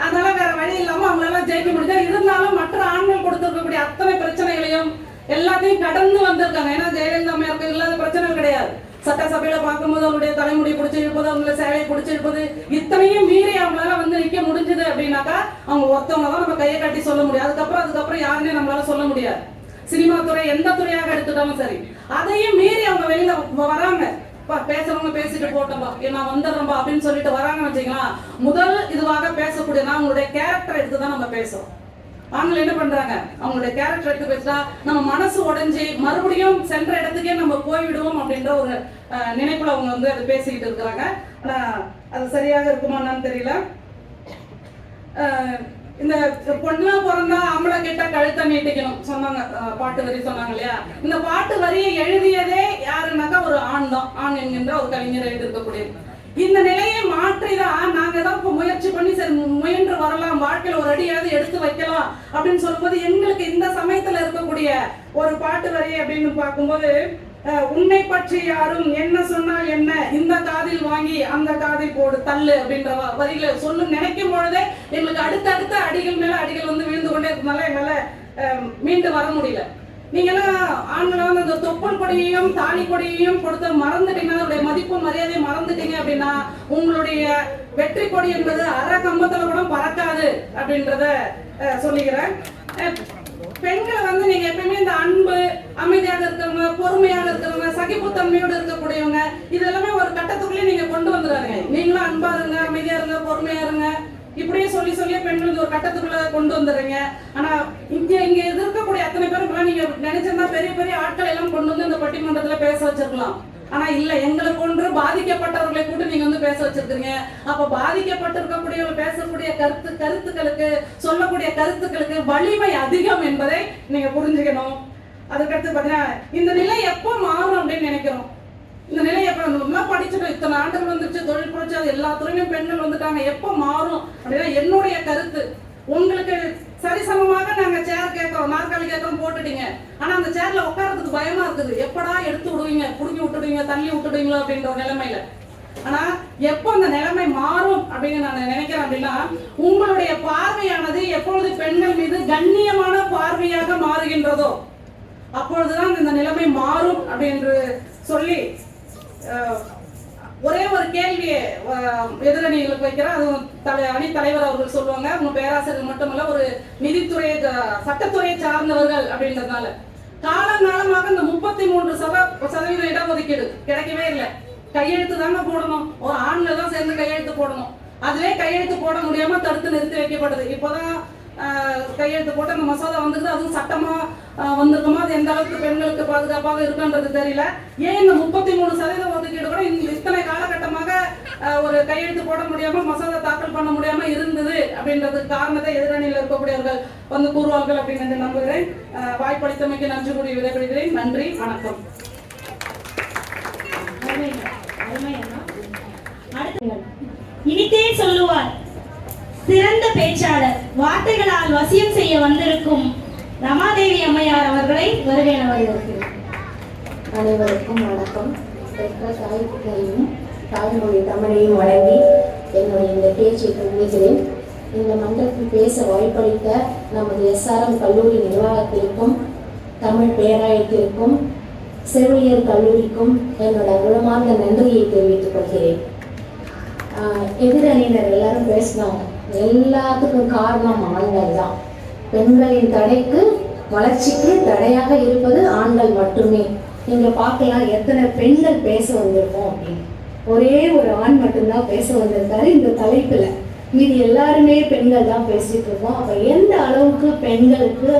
அதனால வேற வழி இல்லாம அவங்களால ஜெயிக்க முடிஞ்சா. இருந்தாலும் மற்ற ஆண்கள் கொடுத்திருக்கக்கூடிய அத்தனை பிரச்சனைகளையும் எல்லாத்தையும் கடந்து வந்திருக்காங்க. ஏன்னா ஜெயலலிதா அம்மையாருக்கு இல்லாத பிரச்சனைகள் கிடையாது. சட்டசபையில பார்க்கும்போது அவங்களுடைய தலைமுடி பிடிச்சி இழுப்பது, அவங்கள சேலையை பிடிச்சி இழுப்பது, இத்தனையும் மீறி அவங்களால வந்து நிக்க முடிஞ்சது அப்படின்னாக்கா அவங்க ஒருத்தவங்க தான் நம்ம கையை கட்டி சொல்ல முடியும். அதுக்கப்புறம் யாருன்னே நம்மளால சொல்ல முடியாது. சினிமா துறை எந்த துறையாக எடுத்துட்டாலும் சரி, அதையும் மீறி அவங்க வெளியில வராங்க. பேசுறவங்க பேசிட்டு போட்டோம்பா, நான் வந்துடுறோம்பா அப்படின்னு சொல்லிட்டு வராங்கன்னு வச்சுக்கலாம். முதல் இதுவாக பேசக்கூடிய நான் உங்களுடைய கேரக்டர் எடுத்து தான் நம்ம பேசுறோம். ஆண்கள் என்ன பண்றாங்க, அவங்களுடைய கேரக்டர் எடுத்து பேசிட்டா நம்ம மனசு உடைஞ்சு மறுபடியும் சென்ற இடத்துக்கே நம்ம போய்விடுவோம் அப்படின்ற ஒரு நினைப்புல அவங்க வந்து அதை பேசிக்கிட்டு இருக்கிறாங்க. ஆனா அது சரியாக இருக்குமான்னு தெரியல. இந்த பொண்ணெல்லாம் பிறந்தா ஆம்பளை கேட்டா கழுத்தை நீட்டிக்கணும் சொன்னாங்க, பாட்டு வரி சொன்னாங்க இல்லையா. இந்த பாட்டு வரியை எழுதியதே யாருன்னாக்கா ஒரு ஆண் தான். ஆண் என்கின்ற ஒரு கவிஞர் எழுதியிருக்கக்கூடியது. இந்த நிலையை மாற்றிதான் நாங்க தான் இப்போ முயற்சி பண்ணி சரி முயன்று வரலாம், வாழ்க்கையில ஒரு அடியாவது எடுத்து வைக்கலாம் அப்படின்னு சொல்லும்போது எங்களுக்கு இந்த சமயத்துல இருக்கக்கூடிய ஒரு பாட்டு வரி அப்படின்னு பார்க்கும்போது, உன்னை பற்றி யாரும் என்ன சொன்னால் என்ன, இந்த காதில் வாங்கி அந்த காதில் போடு தள்ளு அப்படின்ற வரிகளை சொல்லும் நினைக்கும் பொழுதே எங்களுக்கு அடுத்தடுத்த அடிகள் மேல அடிகள் வந்து விழுந்து கொண்டே இருக்கனால என்னால மீண்டு வர முடியல. நீங்க எல்லாம் ஆண்களை வந்து அந்த தொப்புள் கொடியையும் தாலி கொடியையும் கொடுத்து மறந்துட்டீங்கன்னா, அதோடைய மதிப்பு மரியாதையை மறந்துட்டீங்க அப்படின்னா உங்களுடைய வெற்றி கொடி என்பது அரை கம்பத்துல கூட பறக்காது அப்படின்றத சொல்லிக்கிறேன். பெண்களை வந்து நீங்க எப்பயுமே இந்த அன்பு, அமைதியாக இருக்கிறவங்க, பொறுமையாக இருக்கிறவங்க, சகிப்புத்தன்மையோடு இருக்கக்கூடியவங்க, இது எல்லாமே ஒரு கட்டத்துக்குள்ளே நீங்க கொண்டு வந்துடுறாங்க. நீங்களும் அன்பா இருங்க, அமைதியா இருங்க, பொறுமையா இருங்க, இப்படியே சொல்லி சொல்லி பெண்கள் ஒரு கட்டத்துக்குள்ள கொண்டு வந்துடுறீங்க. ஆனா இங்க இருக்கக்கூடிய அத்தனை பேரும் நீங்க நினைச்சிருந்தா பெரிய பெரிய ஆட்கள் எல்லாம் கொண்டு வந்து இந்த பட்டிமன்றத்துல பேச வச்சிருக்கலாம். ஆனா இல்ல, எங்களை கொண்டு பாதிக்கப்பட்டவர்களை கூட நீங்க வந்து பேச வச்சிருக்கீங்க. அப்ப பாதிக்கப்பட்டிருக்கக்கூடியவர்கள் பேசக்கூடிய கருத்துக்களுக்கு சொல்லக்கூடிய கருத்துக்களுக்கு வலிமை அதிகம் என்பதை நீங்க புரிஞ்சுக்கணும். அதுக்கடுத்து பாத்தீங்கன்னா இந்த நிலை எப்போ மாறும் அப்படின்னு நினைக்கிறோம். இந்த நிலை எப்ப நம்ம படிச்சுட்டோம், இத்தனை ஆண்டுகள் வந்துருச்சு, தொழில் புரட்சி, அது எல்லா துறையிலும் பெண்கள் வந்துட்டாங்க, எப்போ மாறும் அப்படின்னா என்னுடைய கருத்து, உங்களுக்கு சரிசமமாக நாங்க சேர் கேட்கறோம், நாற்காலி கேட்கறோம், போட்டுட்டீங்க. ஆனா அந்த சேர்ல உட்காரத்துக்கு பயமா இருக்குது, எப்படா எடுத்து விடுவீங்க, புடுங்கி விட்டுடுவீங்க, தள்ளி விட்டுடுவீங்களோ அப்படின்ற ஒரு நிலைமையில. ஆனா எப்போ அந்த நிலைமை மாறும் அப்படின்னு நான் நினைக்கிறேன் அப்படின்னா, உங்களுடைய பார்வையானது எப்பொழுது பெண்கள் மீது கண்ணியமான பார்வையாக மாறுகின்றதோ அப்பொழுதுதான் இந்த நிலைமை மாறும் அப்படின்னு சொல்லி ஒரே ஒரு கேள்வியை எதிரணிகளுக்கு வைக்கிறேன். அது அணி தலைவர் அவர்கள் சொல்லுவாங்க, உங்க பேராசிரியர் மட்டுமல்ல, ஒரு நிதித்துறையை சட்டத்துறையை சார்ந்தவர்கள் அப்படின்றதுனால காலங்காலமாக இந்த 33% இடஒதுக்கீடு கிடைக்கவே இல்லை. கையெழுத்து தாங்க போடணும், ஒரு ஆண்கள் தான் சேர்ந்து கையெழுத்து போடணும். அதுவே கையெழுத்து போட முடியாம தடுத்து நிறுத்தி வைக்கப்படுது. இப்போதான் கையெழுத்து போட்டு அந்த மசோதா வந்துருது, அதுவும் சட்டமா வந்திருக்குமா, அது எந்த அளவுக்கு பெண்களுக்கு பாதுகாப்பாக இருக்குன்றது தெரியல. ஏன் இந்த 33% ஒதுக்கீடு கூட இத்தனை காலகட்டமாக ஒரு கையெழுத்து போட முடியாம மசோதா தாக்கல் பண்ண முடியாம இருந்தது அப்படின்றதுக்கு காரணத்தை எதிரணியில் இருக்கக்கூடியவர்கள் வந்து கூறுவார்கள் அப்படின்னு நம்புகிறேன். வாய்ப்பளித்தமைக்கு நன்றி கூறி விடைபெறுகிறேன். நன்றி, வணக்கம். இனித்தே சொல்லுவார் சிறந்த பேச்சாளர், வார்த்தைகளால் வசியம் செய்ய வந்திருக்கும் ரமாதேவி அம்மையார் அவர்களை வருவேன் வரவேற்கிறேன். அனைவருக்கும் வணக்கம். பெற்ற தாய்மொழியும் தாய்மொழி தமிழையும் வழங்கி என்னுடைய இந்த பேச்சை துவங்குகிறேன். இந்த மன்றத்தில் பேச வாய்ப்பளித்த நமது SRM கல்லூரி நிர்வாகத்திற்கும் தமிழ் பேராயத்திற்கும் செவிலியர் கல்லூரிக்கும் என்னோட உளமார்ந்த நன்றியை தெரிவித்துக் கொள்கிறேன். எதிரணியினர் எல்லாரும் பேசினாங்க, எல்லாத்துக்கும் காரணம் ஆண்கள் தான். பெண்களின் தடைக்கு வளர்ச்சிக்கு தடையாக இருப்பது ஆண்கள் மட்டுமே. நீங்க பார்க்கலாம் எத்தனை பெண்கள் பேச வந்திருக்கோம் அப்படின்னு. ஒரே ஒரு ஆண் மட்டும்தான் பேச வந்திருக்காரு இந்த தலைப்புல, மீதி எல்லாருமே பெண்கள் தான் பேசிட்டு இருக்கோம். அப்ப எந்த அளவுக்கு பெண்களுக்கு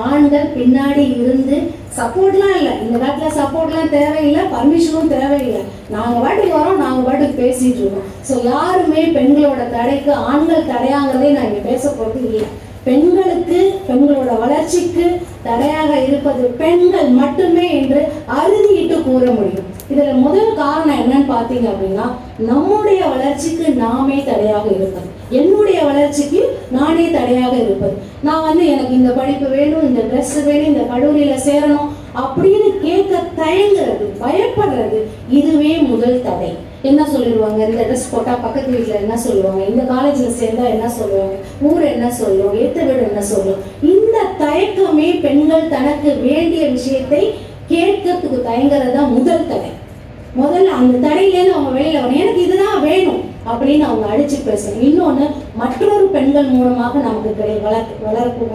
ஆண்கள் பின்னாடி இருந்து சப்போர்ட்லாம் இல்லை. இந்த காலத்துல சப்போர்ட்லாம் தேவையில்லை, பர்மிஷனும் தேவையில்லை. நாங்க பாட்டுக்கு வரோம், நாங்க பாட்டுக்கு பேசிட்டு இருக்கோம். ஸோ யாருமே பெண்களோட தடைக்கு ஆண்கள் தடையாங்கிறதே நான் இங்க பேச போறது இல்லை. பெண்களுக்கு பெண்களோட வளர்ச்சிக்கு தடையாக இருப்பது பெண்கள் மட்டுமே என்று அறுதியிட்டு கூற முடியும். இதுல முதல் காரணம் என்னன்னு பாத்தீங்க அப்படின்னா, நம்முடைய வளர்ச்சிக்கு நாமே தடையாக இருப்பது, என்னுடைய வளர்ச்சிக்கு நானே தடையாக இருப்பது. நான் வந்து எனக்கு இந்த படிப்பு வேணும், இந்த ட்ரெஸ் வேணும், இந்த கல்லூரியில சேரணும் அப்படின்னு கேட்க தயங்குறது, பயப்படுறது, இதுவே முதல் தடை. என்ன சொல்லிடுவாங்க, இந்த ட்ரெஸ் போட்டா பக்கத்து வீட்டுல என்ன சொல்லுவாங்க, இந்த காலேஜ்ல சேர்ந்தா என்ன சொல்லுவாங்க, ஊர் என்ன சொல்லும், ஏத்த வீடு என்ன சொல்லும். இந்த தயக்கமே பெண்கள் தனக்கு வேண்டிய விஷயத்தை கேட்கறதுக்கு தயங்குறது தான் முதல் தடை. முதல்ல அந்த தடையிலேருந்து அவங்க வெளியில வரணும், எனக்கு இதுதான் வேணும் அப்படின்னு அவங்க அடிச்சு பேசணும். இன்னொன்னு, மற்றொரு பெண்கள் மூலமாக நமக்கு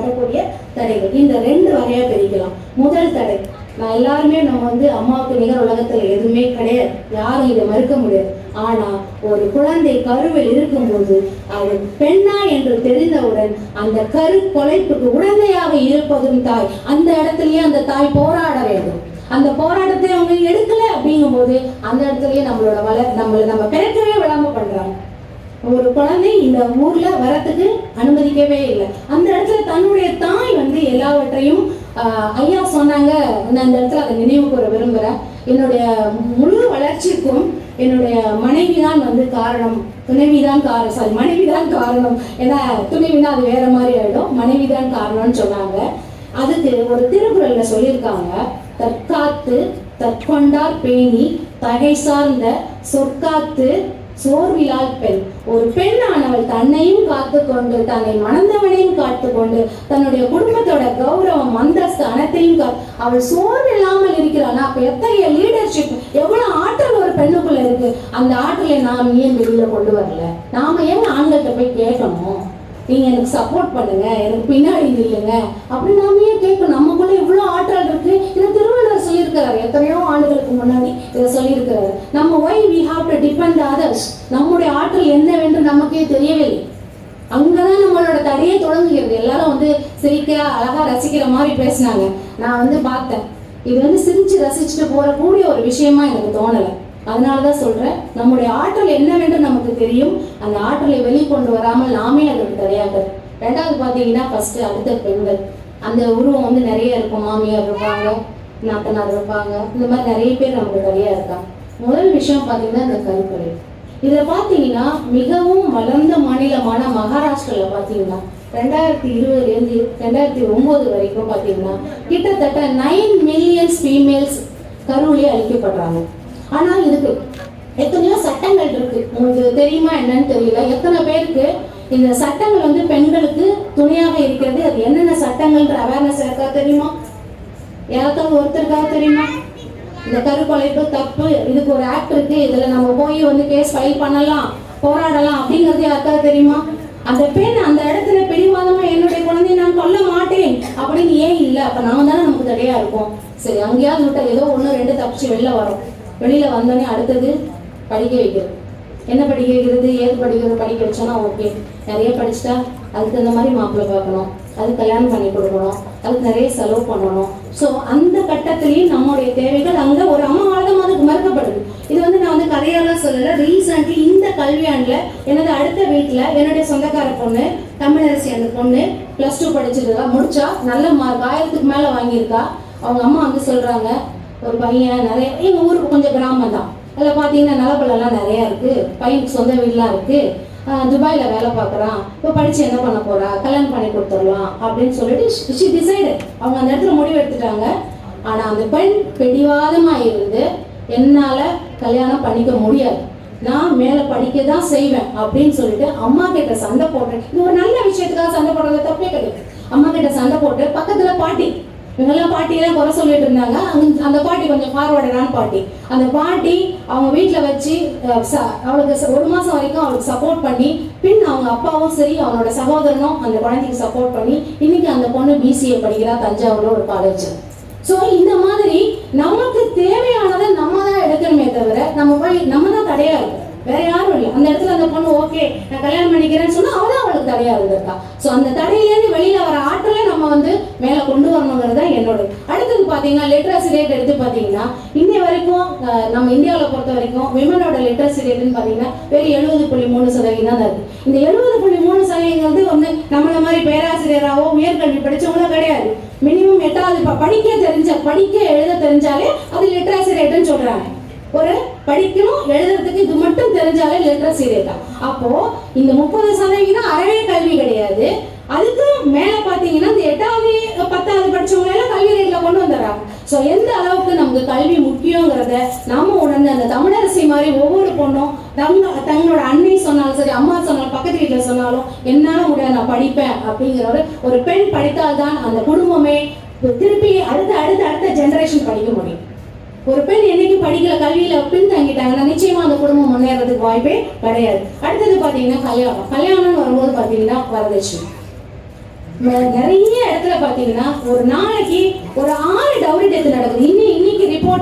வரக்கூடிய தடைகள் இந்த 2 வகையா பிரிக்கலாம். முதல் தடை, நான் எல்லாருமே நம்ம வந்து அம்மாவுக்கு நிகர் உலகத்துல எதுவுமே கிடையாது, யாரும் இதை மறுக்க முடியாது. ஆனா ஒரு குழந்தை கருவில் இருக்கும்போது அது பெண்ணா என்று தெரிந்தவுடன் அந்த கரு கொலைப்புக்கு உடந்தையாக இருப்பதும் தாய். அந்த இடத்துலயே அந்த தாய் போராட வேண்டும். அந்த போராட்டத்தை அவங்க எடுக்கல அப்படிங்கும் போது அந்த இடத்துலயே நம்ம பிறக்கவே விடாம பண்றாங்க. ஒரு குழந்தை இந்த ஊர்ல வரத்துக்கு அனுமதிக்கவே இல்லை. அந்த இடத்துல தன்னுடைய தாய் வந்து எல்லாவற்றையும் ஐயா சொன்னாங்க. நான் இந்த இடத்துல அதை நினைவு கூற விரும்புறேன். என்னுடைய முழு வளர்ச்சிக்கும் என்னுடைய மனைவிதான் வந்து காரணம், துணைவிதான் காரணம், மனைவிதான் காரணம். ஏன்னா துணைவினா அது வேற மாதிரி ஆயிடும், மனைவிதான் காரணம்னு சொன்னாங்க. அதுக்கு ஒரு திருக்குறள்ல சொல்லியிருக்காங்க, தற்காத்து தற்கொண்டார் பேணி தகை சார்ந்த சொற்காத்து சோர்விலால் பெண். ஒரு பெண் ஆனவள் தன்னையும் காத்துக்கொண்டு தன்னை மணந்தவனையும் காத்துக்கொண்டு தன்னுடைய குடும்பத்தோட கௌரவம் அந்தஸ்து அனைத்தையும் அவள் சோர்வில்லாமல் இருக்கிறாள். அப்ப எத்தகைய லீடர்ஷிப், எவ்வளவு ஆற்றல் ஒரு பெண்ணுக்குள்ள இருக்கு. அந்த ஆற்றலை நாம் ஏன் வெளியில கொண்டு வரல? நாம ஏன் ஆண்கள்கிட்ட போய் கேட்கணும், நீங்க எனக்கு சப்போர்ட் பண்ணுங்க, எனக்கு பின்னாடி இல்லைங்க அப்படின்னு நாம ஏன் கேட்கணும்? நமக்குள்ள இவ்வளவு ஆற்றல் இருக்கு. இதை திருவள்ளுவர் சொல்லியிருக்கிறார், எத்தனையோ ஆண்டுகளுக்கு முன்னாடி இதை சொல்லியிருக்கிறார். நம்ம why we have to depend others, நம்முடைய ஆற்றல் என்னவென்று நமக்கே தெரியவில்லை. அங்கதான் நம்மளோட தடையே தொடங்குகிறது. எல்லாரும் வந்து சிரிக்க அழகா ரசிக்கிற மாதிரி பேசினாங்க. நான் வந்து பார்த்தேன், இது வந்து சிரிச்சு ரசிச்சுட்டு போற கூடிய ஒரு விஷயமா எனக்கு தோணலை. அதனாலதான் சொல்றேன், நம்முடைய ஆற்றல் என்னவென்று நமக்கு தெரியும். அந்த ஆற்றலை வெளிக்கொண்டு வராமல் நாமே அதற்கு தடையாக. ரெண்டாவது பாத்தீங்கன்னா ஃபர்ஸ்ட் அடுத்த பெண்கள், அந்த உருவம் வந்து நிறைய இருக்கும். மாமியார் இருப்பாங்க, நாத்தனார் இருப்பாங்க, இந்த மாதிரி நிறைய பேர் நமக்கு தடையா இருக்காங்க. முதல் விஷயம் பாத்தீங்கன்னா இந்த கருக்கலை. இதுல பாத்தீங்கன்னா மிகவும் வளர்ந்த மாநிலமான மகாராஷ்டிரால பாத்தீங்கன்னா 2020 2009 வரைக்கும் பாத்தீங்கன்னா கிட்டத்தட்ட 9 மில்லியன் ஃபீமேல்ஸ் கருவிலே அழிக்கப்படுறாங்க. ஆனா இதுக்கு எத்தனையோ சட்டங்கள் இருக்கு. உங்களுக்கு தெரியுமா என்னன்னு தெரியல. எத்தனை பேருக்கு இந்த சட்டங்கள் வந்து பெண்களுக்கு துணையாக இருக்கிறது? அது என்னென்ன சட்டங்கள்ன்ற அவேர்னஸ் இருக்கா தெரியுமா? யாருக்காவது ஒருத்தருக்காக தெரியுமா? இந்த கருக்கொலைப்பு தப்பு, இதுக்கு ஒரு ஆக்ட் இருக்கு, இதுல நம்ம போய் வந்து கேஸ் ஃபைல் பண்ணலாம், போராடலாம் அப்படிங்கிறது யாருக்காவது தெரியுமா? அந்த பெண் அந்த இடத்துல பிடிவாதமா என்னுடைய குழந்தைய நான் கொல்ல மாட்டேன் அப்படின்னு ஏன் இல்லை? அப்ப நாம தானே நமக்கு தடையா இருக்கும். சரி, அங்கேயாவது விட்ட ஏதோ 1-2 தப்பிச்சு வெளில வரும். வெளியில வந்தோடனே அடுத்தது படிக்க வைக்கிறது. என்ன படிக்க வைக்கிறது, ஏது படிக்கிறது? படிக்க வச்சோன்னா ஓகே, நிறைய படிச்சுட்டா அதுக்கு தகுந்த மாதிரி மாப்பிள்ளை பார்க்கணும், அது கல்யாணம் பண்ணி கொடுக்கணும், அதுக்கு நிறைய செலவு பண்ணணும். ஸோ அந்த கட்டத்திலேயும் நம்மளுடைய தேவைகள் அங்கே ஒரு அம்மாவாலும் அதுக்கு மறுக்கப்படுது. இது வந்து நான் வந்து கதையெல்லாம் சொல்லலை. ரீசெண்ட்லி இந்த கல்வியாண்டில் எனது அடுத்த வீட்டில் என்னுடைய சொந்தக்கார பொண்ணு தமிழரசி, அந்த பொண்ணு +2 படிச்சிருக்கா, முடிச்சா நல்ல மார்க் 1000க்கு மேலே வாங்கியிருக்கா. அவங்க அம்மா வந்து சொல்கிறாங்க, ஒரு பையன் நிறைய, எங்கள் ஊருக்கு கொஞ்சம் கிராமம் தான், அதில் பார்த்தீங்கன்னா நிலப்பலெல்லாம் நிறையா இருக்குது, பையனுக்கு சொந்த வீடெலாம் இருக்குது, துபாயில் வேலை பார்க்குறான், இப்போ படித்து என்ன பண்ண போகிறா, கல்யாணம் பண்ணி கொடுத்துடலாம் அப்படின்னு சொல்லிட்டு ஷி டிசைடு. அவங்க அந்த இடத்துல முடிவு எடுத்துட்டாங்க. ஆனால் அந்த பெண் பிடிவாதமாக இருந்து என்னால் கல்யாணம் பண்ணிக்க முடியாது, நான் மேலே படிக்க தான் செய்வேன் அப்படின்னு சொல்லிட்டு அம்மா கிட்ட சண்டை போடுறேன். இது ஒரு நல்ல விஷயத்துக்காக சண்டை போடுறது தப்பே கிடையாது. அம்மா கிட்ட சண்டை போட்டு பக்கத்தில் பாட்டி, இவங்கெல்லாம் பாட்டியெல்லாம் குறை சொல்லிட்டு இருந்தாங்க. அந்த பாட்டி கொஞ்சம் ஃபார்வர்டான பாட்டி. அந்த பாட்டி அவங்க வீட்டில் வச்சு அவளுக்கு 1 மாதம் வரைக்கும் அவளுக்கு சப்போர்ட் பண்ணி, பின் அவங்க அப்பாவும் சரி அவனோட சகோதரனும் அந்த குழந்தைக்கு சப்போர்ட் பண்ணி இன்னைக்கு அந்த பொண்ணு BCA படிக்கிறா தஞ்சாவூர்ல ஒரு காலேஜ். ஸோ இந்த மாதிரி நமக்கு தேவையானதை நம்ம தான் எடுக்கணுமே தவிர நம்ம தான் தடையா இருக்கும், வேற யாரும் இல்லை. அந்த இடத்துல அந்த பொண்ணு ஓகே நான் கல்யாணம் பண்ணிக்கிறேன்னு சொன்னா அவதான் அவளுக்கு தடையா இருந்திருக்கா. ஸோ அந்த தடையிலேருந்து வெளியில வர ஆற்றலை நம்ம வந்து மேல கொண்டு வரணுங்கிறது தான் என்னோட. அடுத்தது பாத்தீங்கன்னா லிட்ரஸி ரேட் எடுத்து பாத்தீங்கன்னா இன்னை வரைக்கும் நம்ம இந்தியாவில் பொறுத்த வரைக்கும் விமனோட லிட்ரஸி ரேட்னு பாத்தீங்கன்னா வெறும் 70.3% தான் இருக்கு. இந்த 70.3% வந்து நம்மள மாதிரி பேராசிரியராவோ உயர்கல்வி படிச்சவங்களும் கிடையாது. மினிமம் 8வது படிக்க எழுத தெரிஞ்சாலே அது லிட்ரஸி ரேட்னு சொல்றாங்க. ஒரு படிக்கணும் எழுதுறதுக்கு இது மட்டும் தெரிஞ்சாலே லிட்ரஸி ரேட். அப்போ இந்த 30% அறவே கல்வி கிடையாது. அதுக்கு மேல பாத்தீங்கன்னா இந்த 8வது 10வது படிச்சவங்க எல்லாம் கல்வி ரேட்ல கொண்டு வந்துடுறாங்க. ஸோ எந்த அளவுக்கு நமக்கு கல்வி முக்கியங்கிறத நாம உணர்ந்து அந்த தமிழரசி மாதிரி ஒவ்வொரு பொண்ணும் தங்களோட அன்னை சொன்னாலும் சரி, அம்மா சொன்னாலும், பக்கத்து வீட்டில் சொன்னாலும் என்னால முடியாது நான் படிப்பேன் அப்படிங்கிற ஒரு பெண் படித்தால்தான் அந்த குடும்பமே திருப்பி அடுத்த ஜெனரேஷன் படிக்க முடியும். ஒரு பெண் என்னைக்கு படிக்கல, கல்வியில பின்தங்கிட்டாங்கன்னா நிச்சயமா அந்த குடும்பம் முன்னேறதுக்கு வாய்ப்பே கிடையாது. அடுத்தது பாத்தீங்கன்னா கல்யாணம்னு வரும்போது பாத்தீங்கன்னா வரதட்சணை. நிறைய இடத்துல பாத்தீங்கன்னா ஒரு நாளைக்கு ஒரு 6 டவுரி டெத் நடக்குது.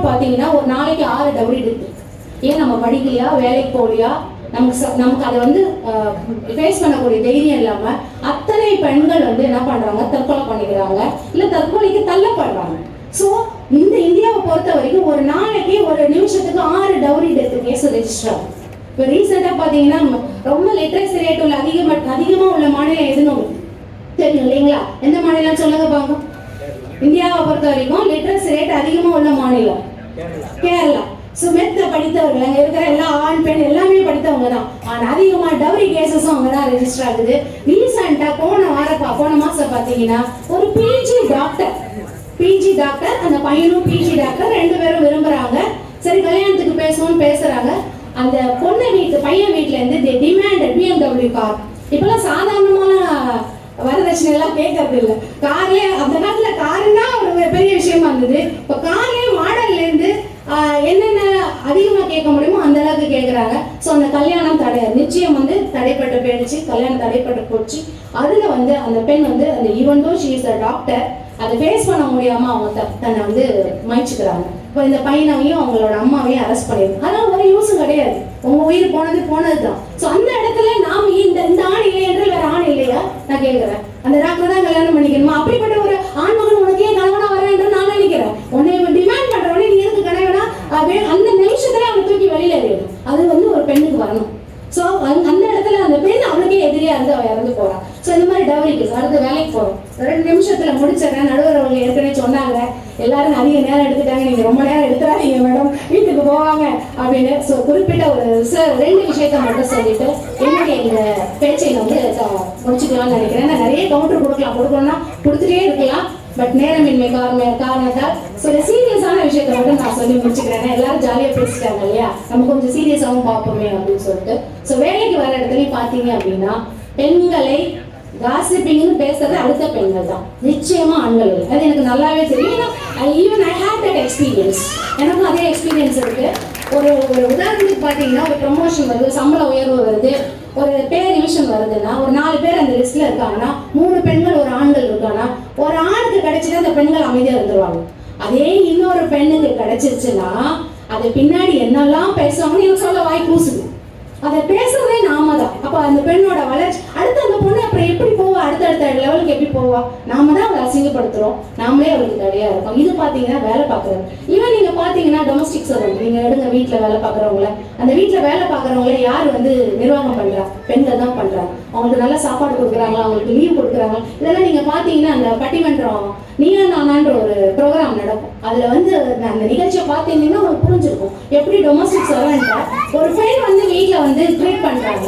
பாத்தீங்கன்னா ஒரு நாளைக்கு 6 டவுரி இருக்கு. ஏன் நம்ம படிக்கலையா, வேலைக்கு போகலையா, நமக்கு அதை வந்து ஃபேஸ் பண்ணக்கூடிய தைரியம் இல்லாம அத்தனை பெண்கள் வந்து என்ன பண்றாங்க, தற்கொலை பண்ணிக்கிறாங்க, இல்ல தற்கொலைக்கு தள்ளப்படுறாங்க. ஸோ இந்த இந்தியாவை பொறுத்த வரைக்கும் ஒரு நாளைக்கு ஒரு நிமிஷத்துக்கு 6 டவுரி டெத் கேஸ் ரெஜிஸ்டர் ஆகும். இப்போ ரீசெண்டாக பார்த்தீங்கன்னா ரொம்ப லிட்ரஸி ரேட் உள்ள அதிகமாக உள்ள மாநிலம் எதுன்னு தெரியும் இல்லைங்களா? எந்த மாநிலம் சொல்லுங்க பார்க்க. இந்தியாவை பொறுத்த வரைக்கும் லிட்ரஸி ரேட் அதிகமாக உள்ள மாநிலம் கேரளா. ஸோ மெத்த படித்தவர்கள் அங்கே இருக்கிற எல்லா ஆண் பெண் எல்லாமே படித்தவங்க தான். ஆனால் அதிகமாக டவுரி கேசஸும் அங்கே தான் ரெஜிஸ்டர் ஆகுது. ரீசெண்டாக போன மாதம் பார்த்தீங்கன்னா ஒரு பிஜி டாக்டர் அந்த பையனும் பிஜி டாக்டர் 2 பேரும் விரும்புகிறாங்க. சரி கல்யாணத்துக்கு பேசணும்னு பேசுகிறாங்க. அந்த பையன் வீட்டுல இருந்து டிமாண்ட் BMW கார். இப்பெல்லாம் சாதாரணமான வரதட்சணை எல்லாம் கேட்கறது இல்லை. கார்லயே அந்த காலத்துல காருன்னா ஒரு பெரிய விஷயமா இருந்தது. இப்போ கார்லயே மாடல்ல இருந்து என்னென்ன அதிகமா கேட்க முடியுமோ அந்த அளவுக்கு கேட்கறாங்க. ஸோ அந்த கல்யாணம் நிச்சயம் வந்து தடைப்பட்டு போயிடுச்சு, கல்யாணம் தடைப்பட்டு போச்சு. அதுல வந்து அந்த பெண் வந்து அந்த even though she is a doctor அதை ஃபேஸ் பண்ண முடியாம அவங்க தன்னை வந்து மயச்சுக்கிறாங்க. இப்போ இந்த பையனையும் அவங்களோட அம்மாவையும் அரெஸ்ட் பண்ணிருக்காங்க. அதனால ஒரு யூஸும் கிடையாது, உங்க உயிர் போனதுதான். ஸோ அந்த இடத்துல நாம இந்த ஆண் இல்லை என்று வேற ஆண் இல்லையா நான் கேட்கிறேன். அந்த டாக்டர் தான் கல்யாணம் பண்ணிக்கணுமா? அப்படிப்பட்ட ஒரு ஆண்மகன் உனக்கே கணவனா வரேன் என்று நான் நினைக்கிறேன். உன்னை டிமாண்ட் பண்றவனே நீ எதுக்கு கணவனா அந்த நிமிஷத்துல அவனை தூக்கி வெளியில எறியணும். அது வந்து ஒரு பெண்ணுக்கு வரணும். ஸோ அந்த இடத்துல அந்த பெண் அவளுக்கே எதிரியா இருந்து அவ இறந்து போறான். ஸோ இந்த மாதிரி டவுரி கேஸ் அடுத்து வேலைக்கு போறோம். 2 நிமிஷத்துல முடிச்சிடறேன். நடுவர் அவங்க ஏற்கனவே சொன்னாங்க, எல்லாரும் அதிக நேரம் எடுத்துட்டாங்க, நீங்க ரொம்ப நேரம் எடுத்துறாதீங்க மேடம், வீட்டுக்கு போவாங்க அப்படின்னு. ஸோ குறிப்பிட்ட ஒரு 2 விஷயத்த மட்டும் சொல்லிட்டு என்னுடைய இந்த பேச்சை வந்து முடிச்சுக்கலாம்னு நினைக்கிறேன். நான் நிறைய கவுண்டர் கொடுக்கணும்னா கொடுத்துட்டே இருக்கலாம். பட் நேரமின்மை காரணத்தால் சில சீரியஸான விஷயத்த மட்டும் நான் சொல்லி முடிச்சுக்கிறேன். எல்லாரும் ஜாலியா பேசிட்டாங்க இல்லையா, நம்ம கொஞ்சம் சீரியஸாகவும் பார்ப்போமே அப்படின்னு சொல்லிட்டு. ஸோ வேலைக்கு வர இடத்துலயும் பாத்தீங்க அப்படின்னா பெண்களை காசிப்பிங்னு பேசுறது அடுத்த பெண்கள் தான், நிச்சயமா ஆண்கள் இல்லை. அது எனக்கு நல்லாவே தெரியும். Even I have that experience. எனக்கும் அதே எக்ஸ்பீரியன்ஸ் இருக்கு. ஒரு உதாரணத்துக்கு பார்த்தீங்கன்னா ஒரு ப்ரமோஷன் வருது, சம்பள உயர்வு வருது, ஒரு பே ரிவிஷன் வருதுன்னா ஒரு 4 பேர் அந்த லிஸ்ட்ல இருக்காங்கன்னா 3 பெண்கள் ஒரு ஆண்கள் இருக்காங்கன்னா ஒரு ஆணுக்கு கிடைச்சிட்டு அந்த பெண்கள் அமைதியா இருந்துருவாங்க. அதே இன்னொரு பெண்ணுக்கு கிடைச்சிருச்சுன்னா அதை பின்னாடி என்னெல்லாம் பேசுவாங்கன்னு எனக்கு சொல்ல வாய் கூசுது. அதை பேசுறதே நாம தான். அப்ப அந்த பெண்ணோட வளர்ச்சி அடுத்து அந்த பொண்ணு அப்புறம் எப்படி போவா, அடுத்தடுத்த லெவலுக்கு எப்படி போவா, நாம தான் அவளை அசிங்கப்படுத்துறோம், நாமளே அவளுக்கு தடையா இருக்கோம். இது பாத்தீங்கன்னா வேலை பாக்குறது. ஈவன் நீங்க பாத்தீங்கன்னா டொமஸ்டிக் சர்வெண்ட் நீங்க எடுங்க, வீட்டுல வேலை பாக்குறவங்கள, அந்த வீட்டுல வேலை பாக்குறவங்கள யாரு வந்து நிர்வாகம் பண்றா? பெண்கள் தான் பண்றாங்க. அவங்களுக்கு நல்ல சாப்பாடு கொடுக்குறாங்களா, அவங்களுக்கு லீவ் கொடுக்குறாங்க. இதெல்லாம் நீங்க பாத்தீங்கன்னா அந்த பட்டிமன்றம் நீயா நானான்ற ஒரு ப்ரோக்ராம் நடக்கும். அதுல வந்து அந்த நிகழ்ச்சியை பார்த்தீங்கன்னா உங்களுக்கு புரிஞ்சிருக்கும் எப்படி டொமஸ்டிக் சர்வெண்ட்டை ஒரு பெண் வந்து வீட்டுல வந்து ட்ரீட் பண்றாங்க.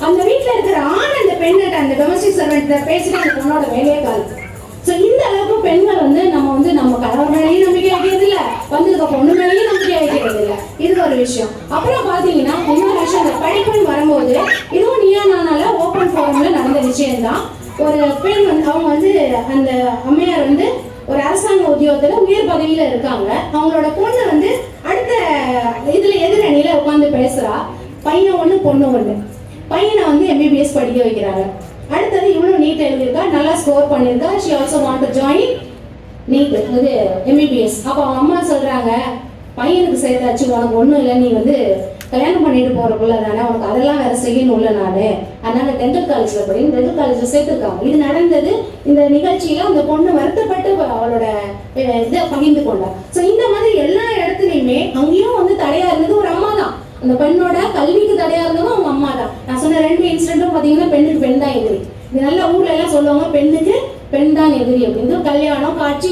அந்த வீட்டுல இருக்கிற ஆண் அந்த பெண்ணிட்ட அந்த டொமஸ்டிக் சர்வெண்ட்ட பேசிட்டு அந்த பொண்ணோட வேலையே காலு. ஸோ இந்த அளவுக்கு பெண்கள் வந்து நம்ம கணவர் மேலேயும் நம்பிக்கை வைக்கிறது இல்லை, வந்திருக்க பொண்ணு மேலேயும் நம்பிக்கை வைக்கிறது இல்லை. இது ஒரு விஷயம். அப்புறம் பாத்தீங்கன்னா இன்னொரு விஷயம், இந்த படிப்புன்னு வரும்போது இதுவும் நீயா நானால ஓப்பன் ஃபோரம்ல நடந்த விஷயம்தான். ஒரு பெண் வந்து அவங்க வந்து அந்த அம்மையார் வந்து ஒரு அரசாங்க உத்தியோகத்துல உயர் பதவியில இருக்காங்க. அவங்களோட பொண்ணு வந்து அடுத்த இதுல எதிரணியில உட்காந்து பேசுறா. பையன் 1 பொண்ணு 1. பையனை வந்து MBBS படிக்க வைக்கிறாங்க. அடுத்தது இவ்வளவு நீட் எழுதியிருக்கா, நல்லா ஸ்கோர் பண்ணியிருக்கா. She also want to join NEET இது MBBS. அப்போ அவங்க அம்மா சொல்றாங்க, பையனுக்கு சேர்த்தாச்சு, உனக்கு ஒன்றும் இல்லை, நீ வந்து கல்யாணம் பண்ணிட்டு போறக்குள்ள தானே, உனக்கு அதெல்லாம் வேற செய்யணும்ல நானு, அதனால டென்டல் காலேஜ்ல படின்னு டென்டல் காலேஜ்ல சேர்த்துருக்காங்க. இது நடந்தது இந்த நிகழ்ச்சியில. அந்த பொண்ணு வருத்தப்பட்டு அவளோட இதை பகிர்ந்து கொண்டா. ஸோ இந்த மாதிரி எல்லா இடத்துலையுமே அங்கேயும் வந்து தடையா இருந்தது ஒரு அம்மா தான். அந்த பெண்ணோட கல்விக்கு தடையா இருந்ததும் அவங்க அம்மா தான். நான் சொன்ன 2 இன்சிடென்ட்டும் பாத்தீங்கன்னா பெண்ணுக்கு பெண் தான் எதிரி. இது நல்ல ஊர்ல எல்லாம் சொல்லுவாங்க, பெண்ணுக்கு பெண் தான் எதிரி அப்படின்னு. கல்யாணம் காட்சி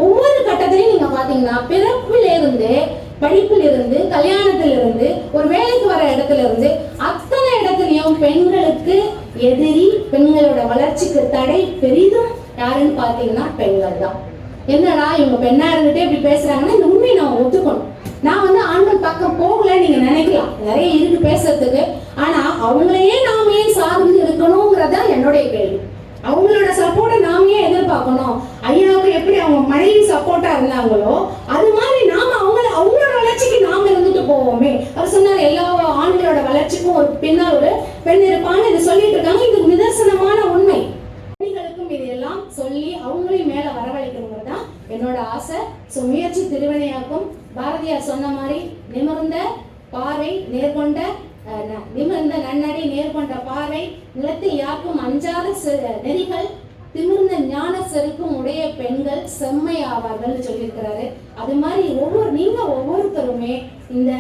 ஒவ்வொரு கட்டத்திலையும் நீங்க பாத்தீங்கன்னா பிறப்பில் இருந்து, படிப்பில் இருந்து, கல்யாணத்துல இருந்து, ஒரு வேலைக்கு வர இடத்துல இருந்து அத்தனை இடத்துலயும் பெண்களுக்கு எதிரி, பெண்களோட வளர்ச்சிக்கு தடை பெரிதும் யாருன்னு பாத்தீங்கன்னா பெண்கள் தான். என்னடா இவங்க பெண்ணா இருந்துட்டே இப்படி பேசுறாங்கன்னா இந்த உண்மையை நான் ஒத்துக்கணும். நான் வந்து ஆண்கள் பக்கம் போகல நீங்க நினைக்கலாம், நிறைய இருக்கு பேசுறதுக்கு. ஆனா அவங்களையே நாம ஏன் சார்ந்து இருக்கணும்ங்கிறதா என்னுடைய கேள்வி. அவங்களோட சப்போர்ட்டை நாம ஏன் எதிர்பார்க்கணும்? ஐயாவுக்கு எப்படி அவங்க மனைவி சப்போர்ட்டா இருந்தாங்களோ அது மாதிரி நாம அவங்களோட வளர்ச்சிக்கு நாம இருந்துட்டு போவோமே. அவர் சொன்னார், எல்லா ஆண்களோட வளர்ச்சிக்கும் ஒரு பின்னால் ஒரு பெண் இருப்பான்னு இது சொல்லிட்டு இருக்காங்க. இது நிதர்சனமான உண்மை. பெண்களுக்கும் இதையெல்லாம் சொல்லி அவங்களையும் மேல வரவழைக்கணுங்கிறது தான் என்னோட ஆசை. ஸோ முயற்சி திருவினையாக்கும். பாரதியார் சொன்ன மாதிரி நிமிர்ந்த பாறை நேர்கொண்ட நிமிர்ந்த நன்னடி நேர்கொண்ட பாறை நிலத்தை யாக்கும் அஞ்சாத நெறிகள் திமிர்ந்த ஞான செருக்கும் உடைய பெண்கள் செம்மை ஆவார்கள் சொல்லியிருக்கிறாரு. அது மாதிரி நீங்க ஒவ்வொருத்தருமே இந்த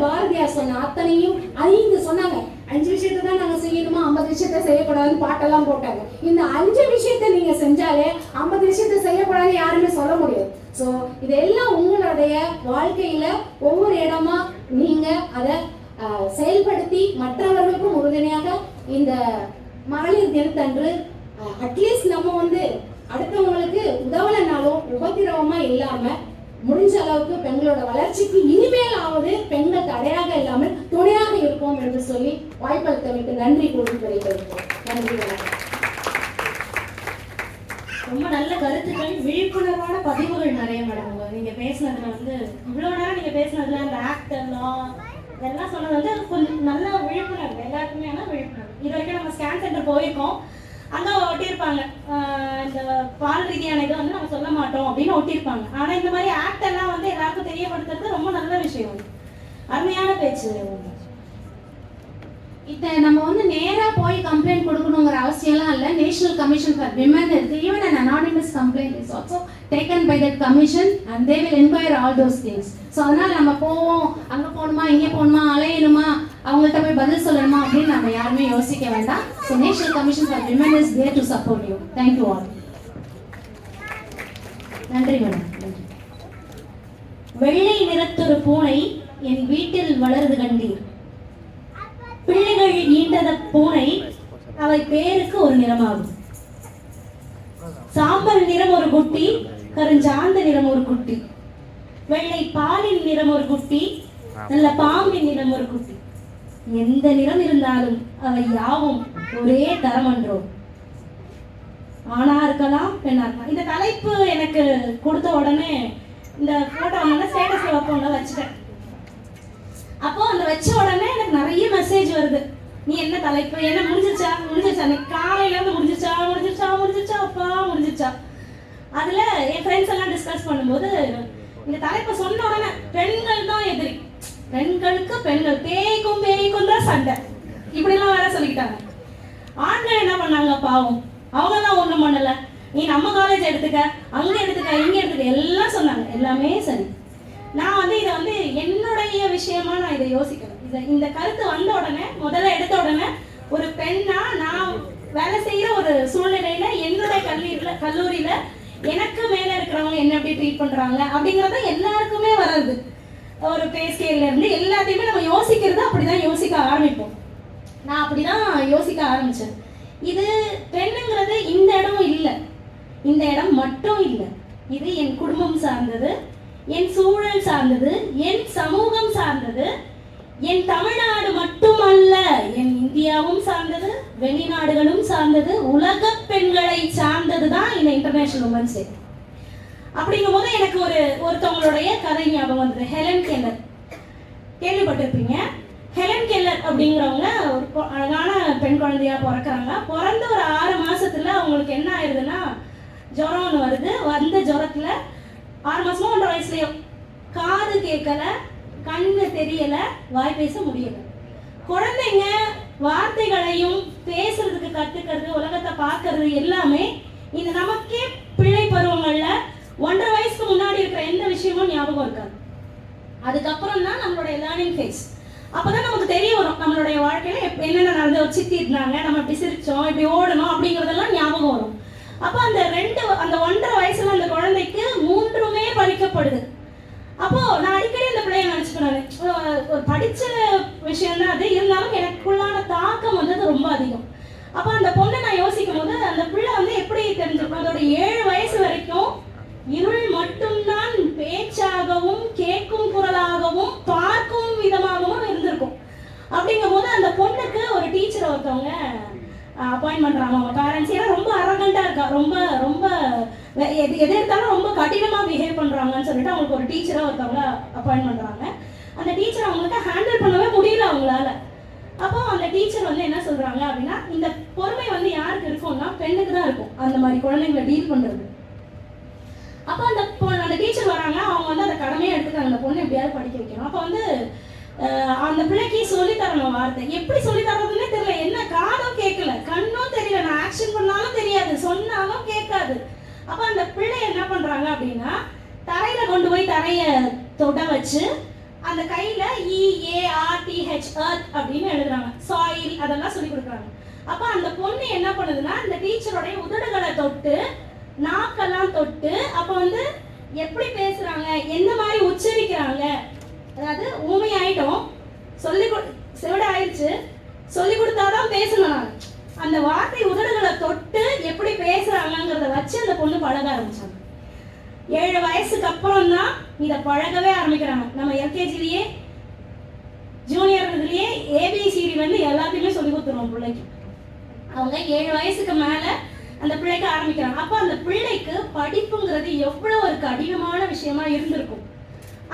பாரதியார் சொன்ன அத்தனையும் 5 சொன்னாங்க. 5 விஷயத்தை தான் நாங்க செய்யணுமா, 50 விஷயத்த செய்யக்கூடாதுன்னு பாட்டெல்லாம் போட்டாங்க. இந்த 5 விஷயத்த நீங்க செஞ்சாலே 50 விஷயத்த செய்யக்கூடாதுன்னு யாருமே சொல்ல முடியாது. ஸோ இதெல்லாம் உங்களுடைய வாழ்க்கையில ஒவ்வொரு இடமா நீங்க அதை செயல்படுத்தி மற்றவர்களுக்கும் உறுதுணையாக இந்த மகளிர் தினத்தன்று அட்லீஸ்ட் நம்ம அடுத்தவங்களுக்கு உதவலைனாலும் உபத்திரவமா இல்லாம முடிஞ்ச அளவுக்கு பெண்களோட வளர்ச்சிக்கு இனிமேலாவது பெண்கள் தடையாக இல்லாமல் துணையாக இருப்போம் என்று சொல்லி வாய்ப்பளித்தமைக்கு நன்றி கூறி கிடைத்திருப்போம். நன்றி, வணக்கம். ரொம்ப நல்ல கருத்துக்கள், விழிப்புணர்வான பதிவுகள் நிறைய மேடம். நீங்க பேசினதுல இவ்வளவு நேரம் நீங்க பேசினதுல அந்த ஆக்ட் எல்லாம் இதெல்லாம் சொன்னது கொஞ்சம் நல்ல விழிப்புணர்வு, எல்லாருக்குமே விழிப்புணர்வு. இது வரைக்கும் நம்ம ஸ்கேன் சென்டர் போயிருக்கோம், அங்கே ஒட்டியிருப்பாங்க இந்த பால் ரீதியான இதை நம்ம சொல்ல மாட்டோம் அப்படின்னு ஒட்டியிருப்பாங்க. ஆனால் இந்த மாதிரி ஆக்ட் எல்லாம் எல்லாருக்கும் தெரியப்படுத்துறது ரொம்ப நல்ல விஷயம். அருமையான பேச்சு. இதை நம்ம நேரா போய் கம்ப்ளைண்ட் கொடுக்கணுங்கிற அவசியம்லாம் இல்லை. நேஷனல் கமிஷன் ஃபார் விமன் இருக்கு. Even an anonymous complaint is also taken by that commission and they will inquire all those things. So அதனால நம்ம போவோம், அங்கே போகணுமா இங்கே போகணுமா அலையணுமா அவங்கள்ட்ட போய் பதில் சொல்லணுமா அப்படின்னு நம்ம யாருமே யோசிக்க வேண்டாம். So National Commission for Women is there to support you. Thank you all. நன்றி மேடம். வெள்ளை நிறத்தொரு பூனை என் வீட்டில் வளருது கண்டீர். பிள்ளைகள் ஈண்டத பூனை அவை பேருக்கு ஒரு நிறமாகும். சாம்பல் நிறம் ஒரு குட்டி, கருஞ்சாந்த நிறம் ஒரு குட்டி, வெள்ளை பாலின் நிறம் ஒரு குட்டி, நல்ல பாம்பின் நிறம் ஒரு குட்டி. எந்த நிறம் இருந்தாலும் அவை யாவும் ஒரே தரம் என்றோம். ஆணா இருக்கலாம் பெண்ணா இருக்கலாம். இந்த தலைப்பு எனக்கு கொடுத்த உடனே இந்த போட்டோ ஸ்டேட்டஸ்ல வைப்போம்ல வச்சுட்டேன். அப்போ அந்த வச்ச உடனே எனக்கு நிறைய மெசேஜ் வருது. நீ என்ன தலைப்பு, என்ன முடிஞ்சிருச்சா காலையில இருந்து முடிஞ்சிருச்சா அப்பா முடிஞ்சிருச்சா. அதுல என் ஃப்ரெண்ட்ஸ் எல்லாம் டிஸ்கஸ் பண்ணும்போது இந்த தலைப்பை சொன்ன உடனே பெண்கள் தான் எதிரி, பெண்களுக்கு பெண்கள் பேய்க்கும் தான் சண்டை இப்படிலாம் வேற சொல்லிக்கிட்டாங்க. ஆண்கள் என்ன பண்ணாங்க பாவம், அவங்க தான் ஒண்ணும் பண்ணல. நீ நம்ம காலேஜ் எடுத்துக்க, அங்க எடுத்துக்க, இங்க எடுத்துக்க எல்லாம் சொன்னாங்க. எல்லாமே சரி. நான் இதை என்னுடைய விஷயமா நான் இதை யோசிக்கிறேன். இந்த கருத்து வந்த உடனே முதல்ல எடுத்த உடனே ஒரு பெண்ணா நான் வேலை செய்யற ஒரு சூழ்நிலையில என்னுடைய கல்லூரியில எனக்கு மேல இருக்கிறவங்க என்ன எப்படி ட்ரீட் பண்றாங்க அப்படிங்கறத எல்லாருக்குமே வராது. ஒரு பே ஸ்கேல்ல இருந்து எல்லாத்தையுமே நம்ம யோசிக்கிறது அப்படிதான் யோசிக்க ஆரம்பிப்போம். நான் அப்படிதான் யோசிக்க ஆரம்பிச்சேன். இது பெண்ணுங்கிறது இந்த இடம் இல்லை, இந்த இடம் மட்டும் இல்லை. இது என் குடும்பம் சார்ந்தது, என் சூழல் சார்ந்தது, என் சமூகம் சார்ந்தது, என் தமிழ்நாடு மட்டுமல்ல என் இந்தியாவும் சார்ந்தது, வெளிநாடுகளும் சார்ந்தது, உலக பெண்களை சார்ந்ததுதான் இந்த இன்டர்நேஷனல் உமன்ஸ் டே. அப்படிங்கும் போது எனக்கு ஒருத்தவங்களுடைய கதை ஞாபகம் வந்தது. ஹெலன் கெல்லர் கேள்விப்பட்டிருப்பீங்க. ஹெலன் கெல்லர் அப்படிங்கிறவங்க ஒரு அழகான பெண் குழந்தையா பிறக்கிறாங்க. பிறந்த ஒரு 6 மாசத்துல அவங்களுக்கு என்ன ஆயிடுதுன்னா ஜுரம் ஒன்று வருது. வந்த ஜுரத்துல 6 மாசமோ 1.5 வயசுலயோ காது கேட்கல, கண்ணு தெரியல, வாய் பேச முடியல. குழந்தைங்க வார்த்தைகளையும் பேசுறதுக்கு கத்துக்கிறது, உலகத்தை பார்க்கறது எல்லாமே இந்த நமக்கே பிள்ளை பருவங்கள்ல 1.5 வயசுக்கு முன்னாடி இருக்கிற எந்த விஷயமும் ஞாபகம் இருக்காது. அதுக்கப்புறம் தான் நம்மளுடைய லேர்னிங் ஃபேஸ். அப்பதான் நமக்கு தெரிய வரும் நம்மளுடைய வாழ்க்கையில என்னென்ன நடந்து, ஒரு சித்தி இருந்தாங்க, நம்ம இப்படி சிரிச்சோம், இப்படி ஓடணும் அப்படிங்கறதெல்லாம் ஞாபகம் வரும். அப்ப அந்த 1.5 வயசுல அந்த குழந்தைக்கு 3மே பறிக்கப்படுது. அப்போ நான் அடிக்கடி அந்த பிள்ளைய நினைச்சுக்கிறேன், ஒரு படிச்ச விஷயம் தான் அது, இருந்தாலும் எனக்குள்ளான தாக்கம் ரொம்ப அதிகம். அப்ப அந்த பொண்ணை நான் யோசிக்கும் போது அந்த பிள்ளை எப்படி தெரிஞ்சிருக்கும், அதோட 7 வயசு வரைக்கும் இருள் மட்டும்தான் பேச்சாகவும் கேட்கும் குரலாகவும் பார்க்கும் விதமாகவும் இருந்திருக்கும். அப்படிங்கும் போது அந்த பொண்ணுக்கு ஒரு டீச்சரை ஒருத்தவங்க அப்பாயின்ட் பண்றாங்க. அவங்க பேரண்ட்ஸ் ஏன்னா ரொம்ப அரகண்டா இருக்கா, ரொம்ப ரொம்ப எது எடுத்தாலும் ரொம்ப கடினமா பிஹேவ் பண்றாங்கன்னு சொல்லிட்டு அவங்களுக்கு ஒரு டீச்சரை ஒருத்தவங்க அப்பாயின்ட் பண்றாங்க. அந்த டீச்சர் அவங்களுக்கு ஹேண்டில் பண்ணவே முடியல அவங்களால. அப்போ அந்த டீச்சர் என்ன சொல்றாங்க அப்படின்னா, இந்த பொறுமை யாருக்கு இருக்கும்னா பெண்ணுக்கு தான் இருக்கும் அந்த மாதிரி குழந்தைங்களை டீல் பண்றது. அப்போ அந்த டீச்சர் வராங்க, அவங்க வந்து அந்த கடமையை எடுத்துக்காங்க, அந்த பொண்ணு எப்படியாவது படிக்க வைக்கணும். அப்போ வந்து அந்த பிள்ளைக்கு சொல்லி தரணும் வார்த்தை. எப்படி சொல்லி தரதுன்னே தெரியல, என்ன காதும் கேட்கல, கண்ணும் தெரியல, நான் ஆக்ஷன் பண்ணாலும் தெரியாது, சொன்னாலும் கேட்காது. அப்போ அந்த பிள்ளை என்ன பண்றாங்க அப்படின்னா, தரையில கொண்டு போய் தரைய தொட வச்சு அந்த கையில EARTH அப்படின்னு எழுதுறாங்க, சாயில், அதெல்லாம் சொல்லி கொடுக்குறாங்க. அப்ப அந்த பொண்ணு என்ன பண்ணுதுன்னா, இந்த டீச்சருடைய உதடுகளை தொட்டு நாக்கெல்லாம் தொட்டு அப்ப வந்து எப்படி பேசுறாங்க, எந்த மாதிரி உச்சரிக்கிறாங்க, அதாவது ஊமை ஆயிட்டோம், செவிட ஆயிடுச்சு, சொல்லி கொடுத்தாதான் பேசணும். நான் அந்த வார்த்தை உதடுகளை தொட்டு எப்படி பேசுறாங்கிறத வச்சு அந்த பொண்ணு பழக ஆரம்பிச்சாங்க. 7 வயசுக்கு அப்புறம் தான் இதை பழகவே ஆரம்பிக்கிறாங்க. நம்ம எல்கேஜிலேயே ஜூனியர் இதுலயே ABCD வந்து எல்லாத்தையுமே சொல்லி கொடுத்துருவோம் பிள்ளைக்கு. அவங்க 7 வயசுக்கு மேல அந்த பிள்ளைக்கு ஆரம்பிக்கிறாங்க. அப்ப அந்த பிள்ளைக்கு படிப்புங்கிறது எவ்வளவு ஒரு கடினமான விஷயமா இருந்திருக்கும்.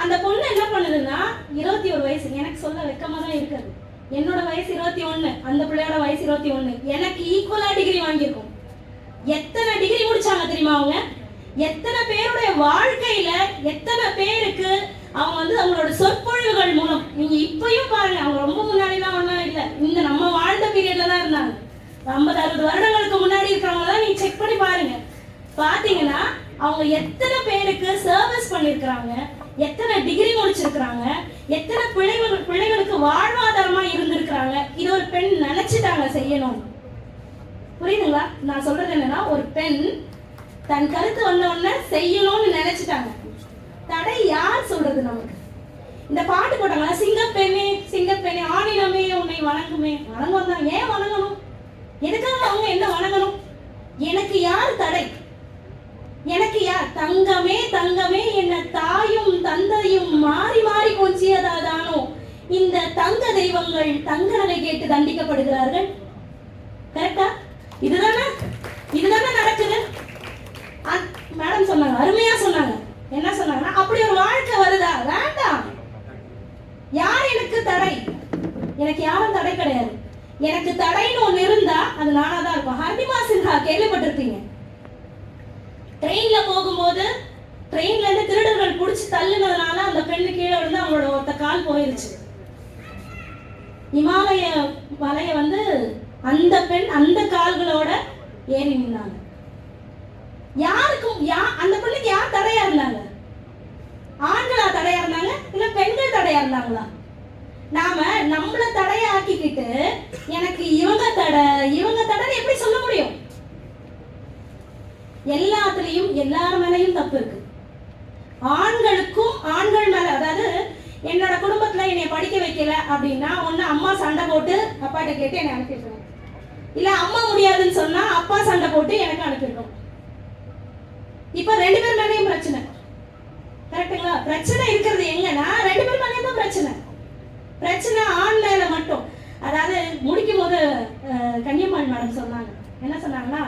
அந்த பொண்ணு என்ன பண்ணுதுன்னா, 21 வயசு, எனக்கு சொல்ல வெக்கமா தான் இருக்காது, என்னோட வயசு 21, அந்த பிள்ளையோட வயசு 21, எனக்கு ஈக்குவலா டிகிரி வாங்கியிருக்கும். எத்தனை டிகிரி முடிச்சாங்க தெரியுமா அவங்க? எத்தனை பேருடைய வாழ்க்கையில எத்தனை பேருக்கு அவங்க வந்து அவங்களோட சொற்பொழிவுகள் மூலம், நீங்க இப்பயும் பாருங்க, அவங்க ரொம்ப முன்னாடிலாம் ஒன்றும் இல்லை, இந்த நம்ம வாழ்ந்த பீரியட்ல தான் இருந்தாங்க. 50-60 வருடங்களுக்கு முன்னாடி இருக்கிறவங்க தான் நீங்க செக் பண்ணி பாருங்க. பாத்தீங்கன்னா அவங்க எத்தனை பேருக்கு சர்வீஸ் பண்ணிருக்கிறாங்க, எத்தனை டிகிரி முடிச்சிருக்கிறாங்க, எத்தனை பிள்ளைகளுக்கு வாழ்வாதாரமா இருந்திருக்கிறாங்க. இது ஒரு பெண் நினைச்சிட்டாங்க செய்யணும். புரியுதுங்களா? நான் சொல்றது என்னன்னா, ஒரு பெண் தன் கருத்து வந்த உடனே செய்யணும்னு நினைச்சிட்டாங்க. தடை யார் சொல்றது நமக்கு? இந்த பாட்டு போட்டாங்க, சிங்கப்பெண்ணே சிங்கப்பெண்ணே ஆணினமே உன்னை வணங்குமே. வணங்க வந்தாங்க, ஏன் வணங்கணும்? எதுக்காக அவங்க என்ன வணங்கணும்? எனக்கு யார் தடை? எனக்கு யார்? தங்கமே தங்கமே என்ன தாயும் தந்தையும் மாறி மாறி கொஞ்சியதாதானோ இந்த தங்க தெய்வங்கள் தங்க நகை கேட்டு தண்டிக்கப்படுகிறார்கள். கரெக்டா? இதுதானே நடக்குது. மேடம் சொன்னாங்க, அருமையா சொன்னாங்க. என்ன சொன்னாங்கன்னா, அப்படி ஒரு வாழ்க்கை வருதா? வேண்டாம். யார் எனக்கு தடை? எனக்கு யாரும் தடை கிடையாது. எனக்கு தடைன்னு ஒண்ணு இருந்தா அது நானா தான் இருக்கும். ஹர்னிமா சின்ஹா கேள்விப்பட்டிருப்பீங்க. ட்ரெயின்ல போகும்போது ட்ரெயின்ல இருந்து திருடர்கள் புடிச்சு தள்ளுனதுனால அந்த பெண்ணு கீழே விழுந்து அவங்களோட ஒத்த கால் போயிருச்சு. இமாலய மலைய வந்து அந்த பெண் அந்த கால்களோட ஏறி நின்னாங்க. யாருக்கும் அந்த பெண்ணுக்கு யார் தடையா இருந்தாங்க? ஆண்களா தடையா இருந்தாங்க, இல்ல பெண்கள் தடையா இருந்தாங்களா? நாம நம்மள தடையாக்கிக்கிட்டு எனக்கு இவங்க தடை எப்படி சொல்ல முடியும்? எல்லாத்துலயும் எல்லார் மேலையும் தப்பு இருக்கு. ஆண்கள் மேல, அதாவது என்னோட குடும்பத்துல என்னை படிக்க வைக்கல அப்படின்னா, ஒண்ணு அம்மா சண்டை போட்டு அப்பாட்ட கேட்டு என்னை அனுப்பிடுறோம், இல்ல அம்மா முடியாதுன்னு சொன்னா அப்பா சண்டை போட்டு எனக்கு அனுப்பிடுறோம். இப்ப 2 பேர் மேலேயும் பிரச்சனை. கரெக்டுங்களா? பிரச்சனை இருக்கிறது எங்கன்னா 2 பேர் மேலேயும் தான் பிரச்சனை ஆண் மேல மட்டும். அதாவது முடிக்கும் போது கன்னியம்மாள் மேடம் சொன்னாங்க, என்ன சொன்னாங்கன்னா,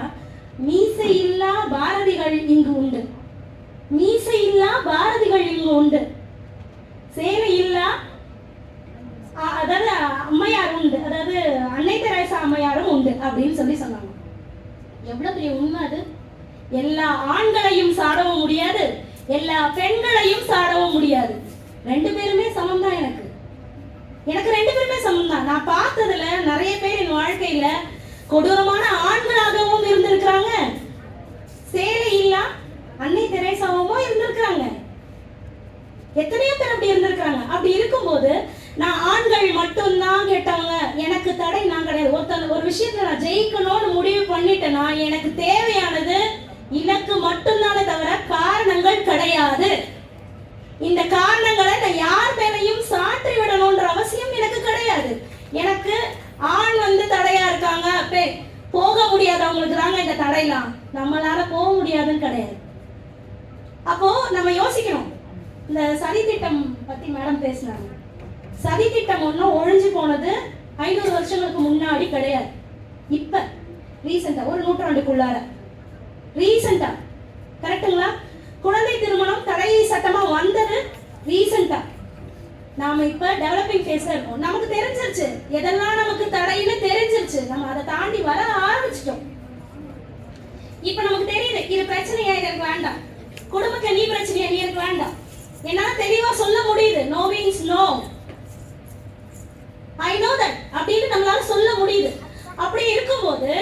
மீசை இல்லா பாரதிகள் இங்கு உண்டு, மீசை இல்லா பாரதிகள் இங்கு உண்டு, சேவை இல்லா அதாவது அம்மையார் உண்டு, அதாவது அன்னை தெரேசா அம்மையாரும் உண்டு அப்படின்னு சொல்லி சொன்னாங்க. எவ்வளவு பெரிய உண்மை அது! எல்லா ஆண்களையும் சாடவும் முடியாது, எல்லா பெண்களையும் சாடவும் முடியாது. 2 பேருமே சமம் தான். எனக்கு 2 பேருமே சமம் தான். நான் பார்த்ததுல நிறைய பேர் என் வாழ்க்கையில கொடூரமான ஆண்களாகவும் இருந்திருக்கிறாங்க, சேலை இல்லா அன்னை தெரேசாவும் இருந்திருக்கிறாங்க, எத்தனையோ பேர் அப்படி இருந்திருக்கிறாங்க. அப்படி இருக்கும்போது நான் ஆண்கள் மட்டும்தான் கேட்டவங்க, எனக்கு தடை நான் கிடையாது. ஒரு விஷயத்துல நான் ஜெயிக்கணும்னு முடிவு பண்ணிட்டேன்னா எனக்கு தேவையானது இலக்கு மட்டும்தானே தவிர காரணங்கள் கிடையாது. இந்த காரணங்களை நான் யார் மேலையும் சாற்றி விடணும்ன்ற அவசியம் எனக்கு கிடையாது. எனக்கு ஆண் வந்து தடையா இருக்காங்க, போக முடியாதவங்களுக்கு தாங்க இந்த தடையெல்லாம், நம்மளால போக முடியாதுன்னு கிடையாது. அப்போ நம்ம யோசிக்கணும். இந்த சதி திட்டம் பத்தி மேடம் பேசினாங்க. சதி திட்டம் ஒன்றும் ஒழிஞ்சு போனது 500 வருஷங்களுக்கு முன்னாடி கிடையாது. இப்ப ரீசெண்டா ஒரு நூற்றாண்டுக்குள்ளார ரீசெண்டா, கரெக்டுங்களா? குழந்தை திருமணம் தடை சட்டமா வந்தது ரீசெண்டா. நாம இப்ப டெவலப்பிங் ஃபேஸ்ல இருக்கோம். நமக்கு தெரிஞ்சிருச்சு எதெல்லாம் நமக்கு தடைன்னு தெரிஞ்சிருச்சு. நம்ம அதை தாண்டி வர ஆரம்பிச்சிட்டோம். இப்ப நமக்கு தெரியுது இது பிரச்சனையா, எனக்கு வேண்டாம். குடும்பத்துல நீ பிரச்சனையா, நீ எனக்கு வேண்டாம். என்னால தெளிவா சொல்ல முடியுது. No means no. I know that அப்படின்னு நம்மளால சொல்ல முடியுது. அப்படி இருக்கும்போது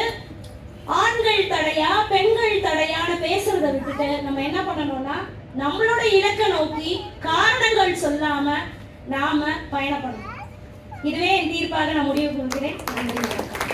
ஆண்கள் தடையா பெண்கள் தடையான பேசுறதை விட்டுட்டு நம்ம என்ன பண்ணணும்னா நம்மளோட இலக்கை நோக்கி காரணங்கள் சொல்லாம நாம பயணப்படணும். இதுவே என் தீர்ப்பாக நான் முடிவு கொள்கிறேன். நன்றி.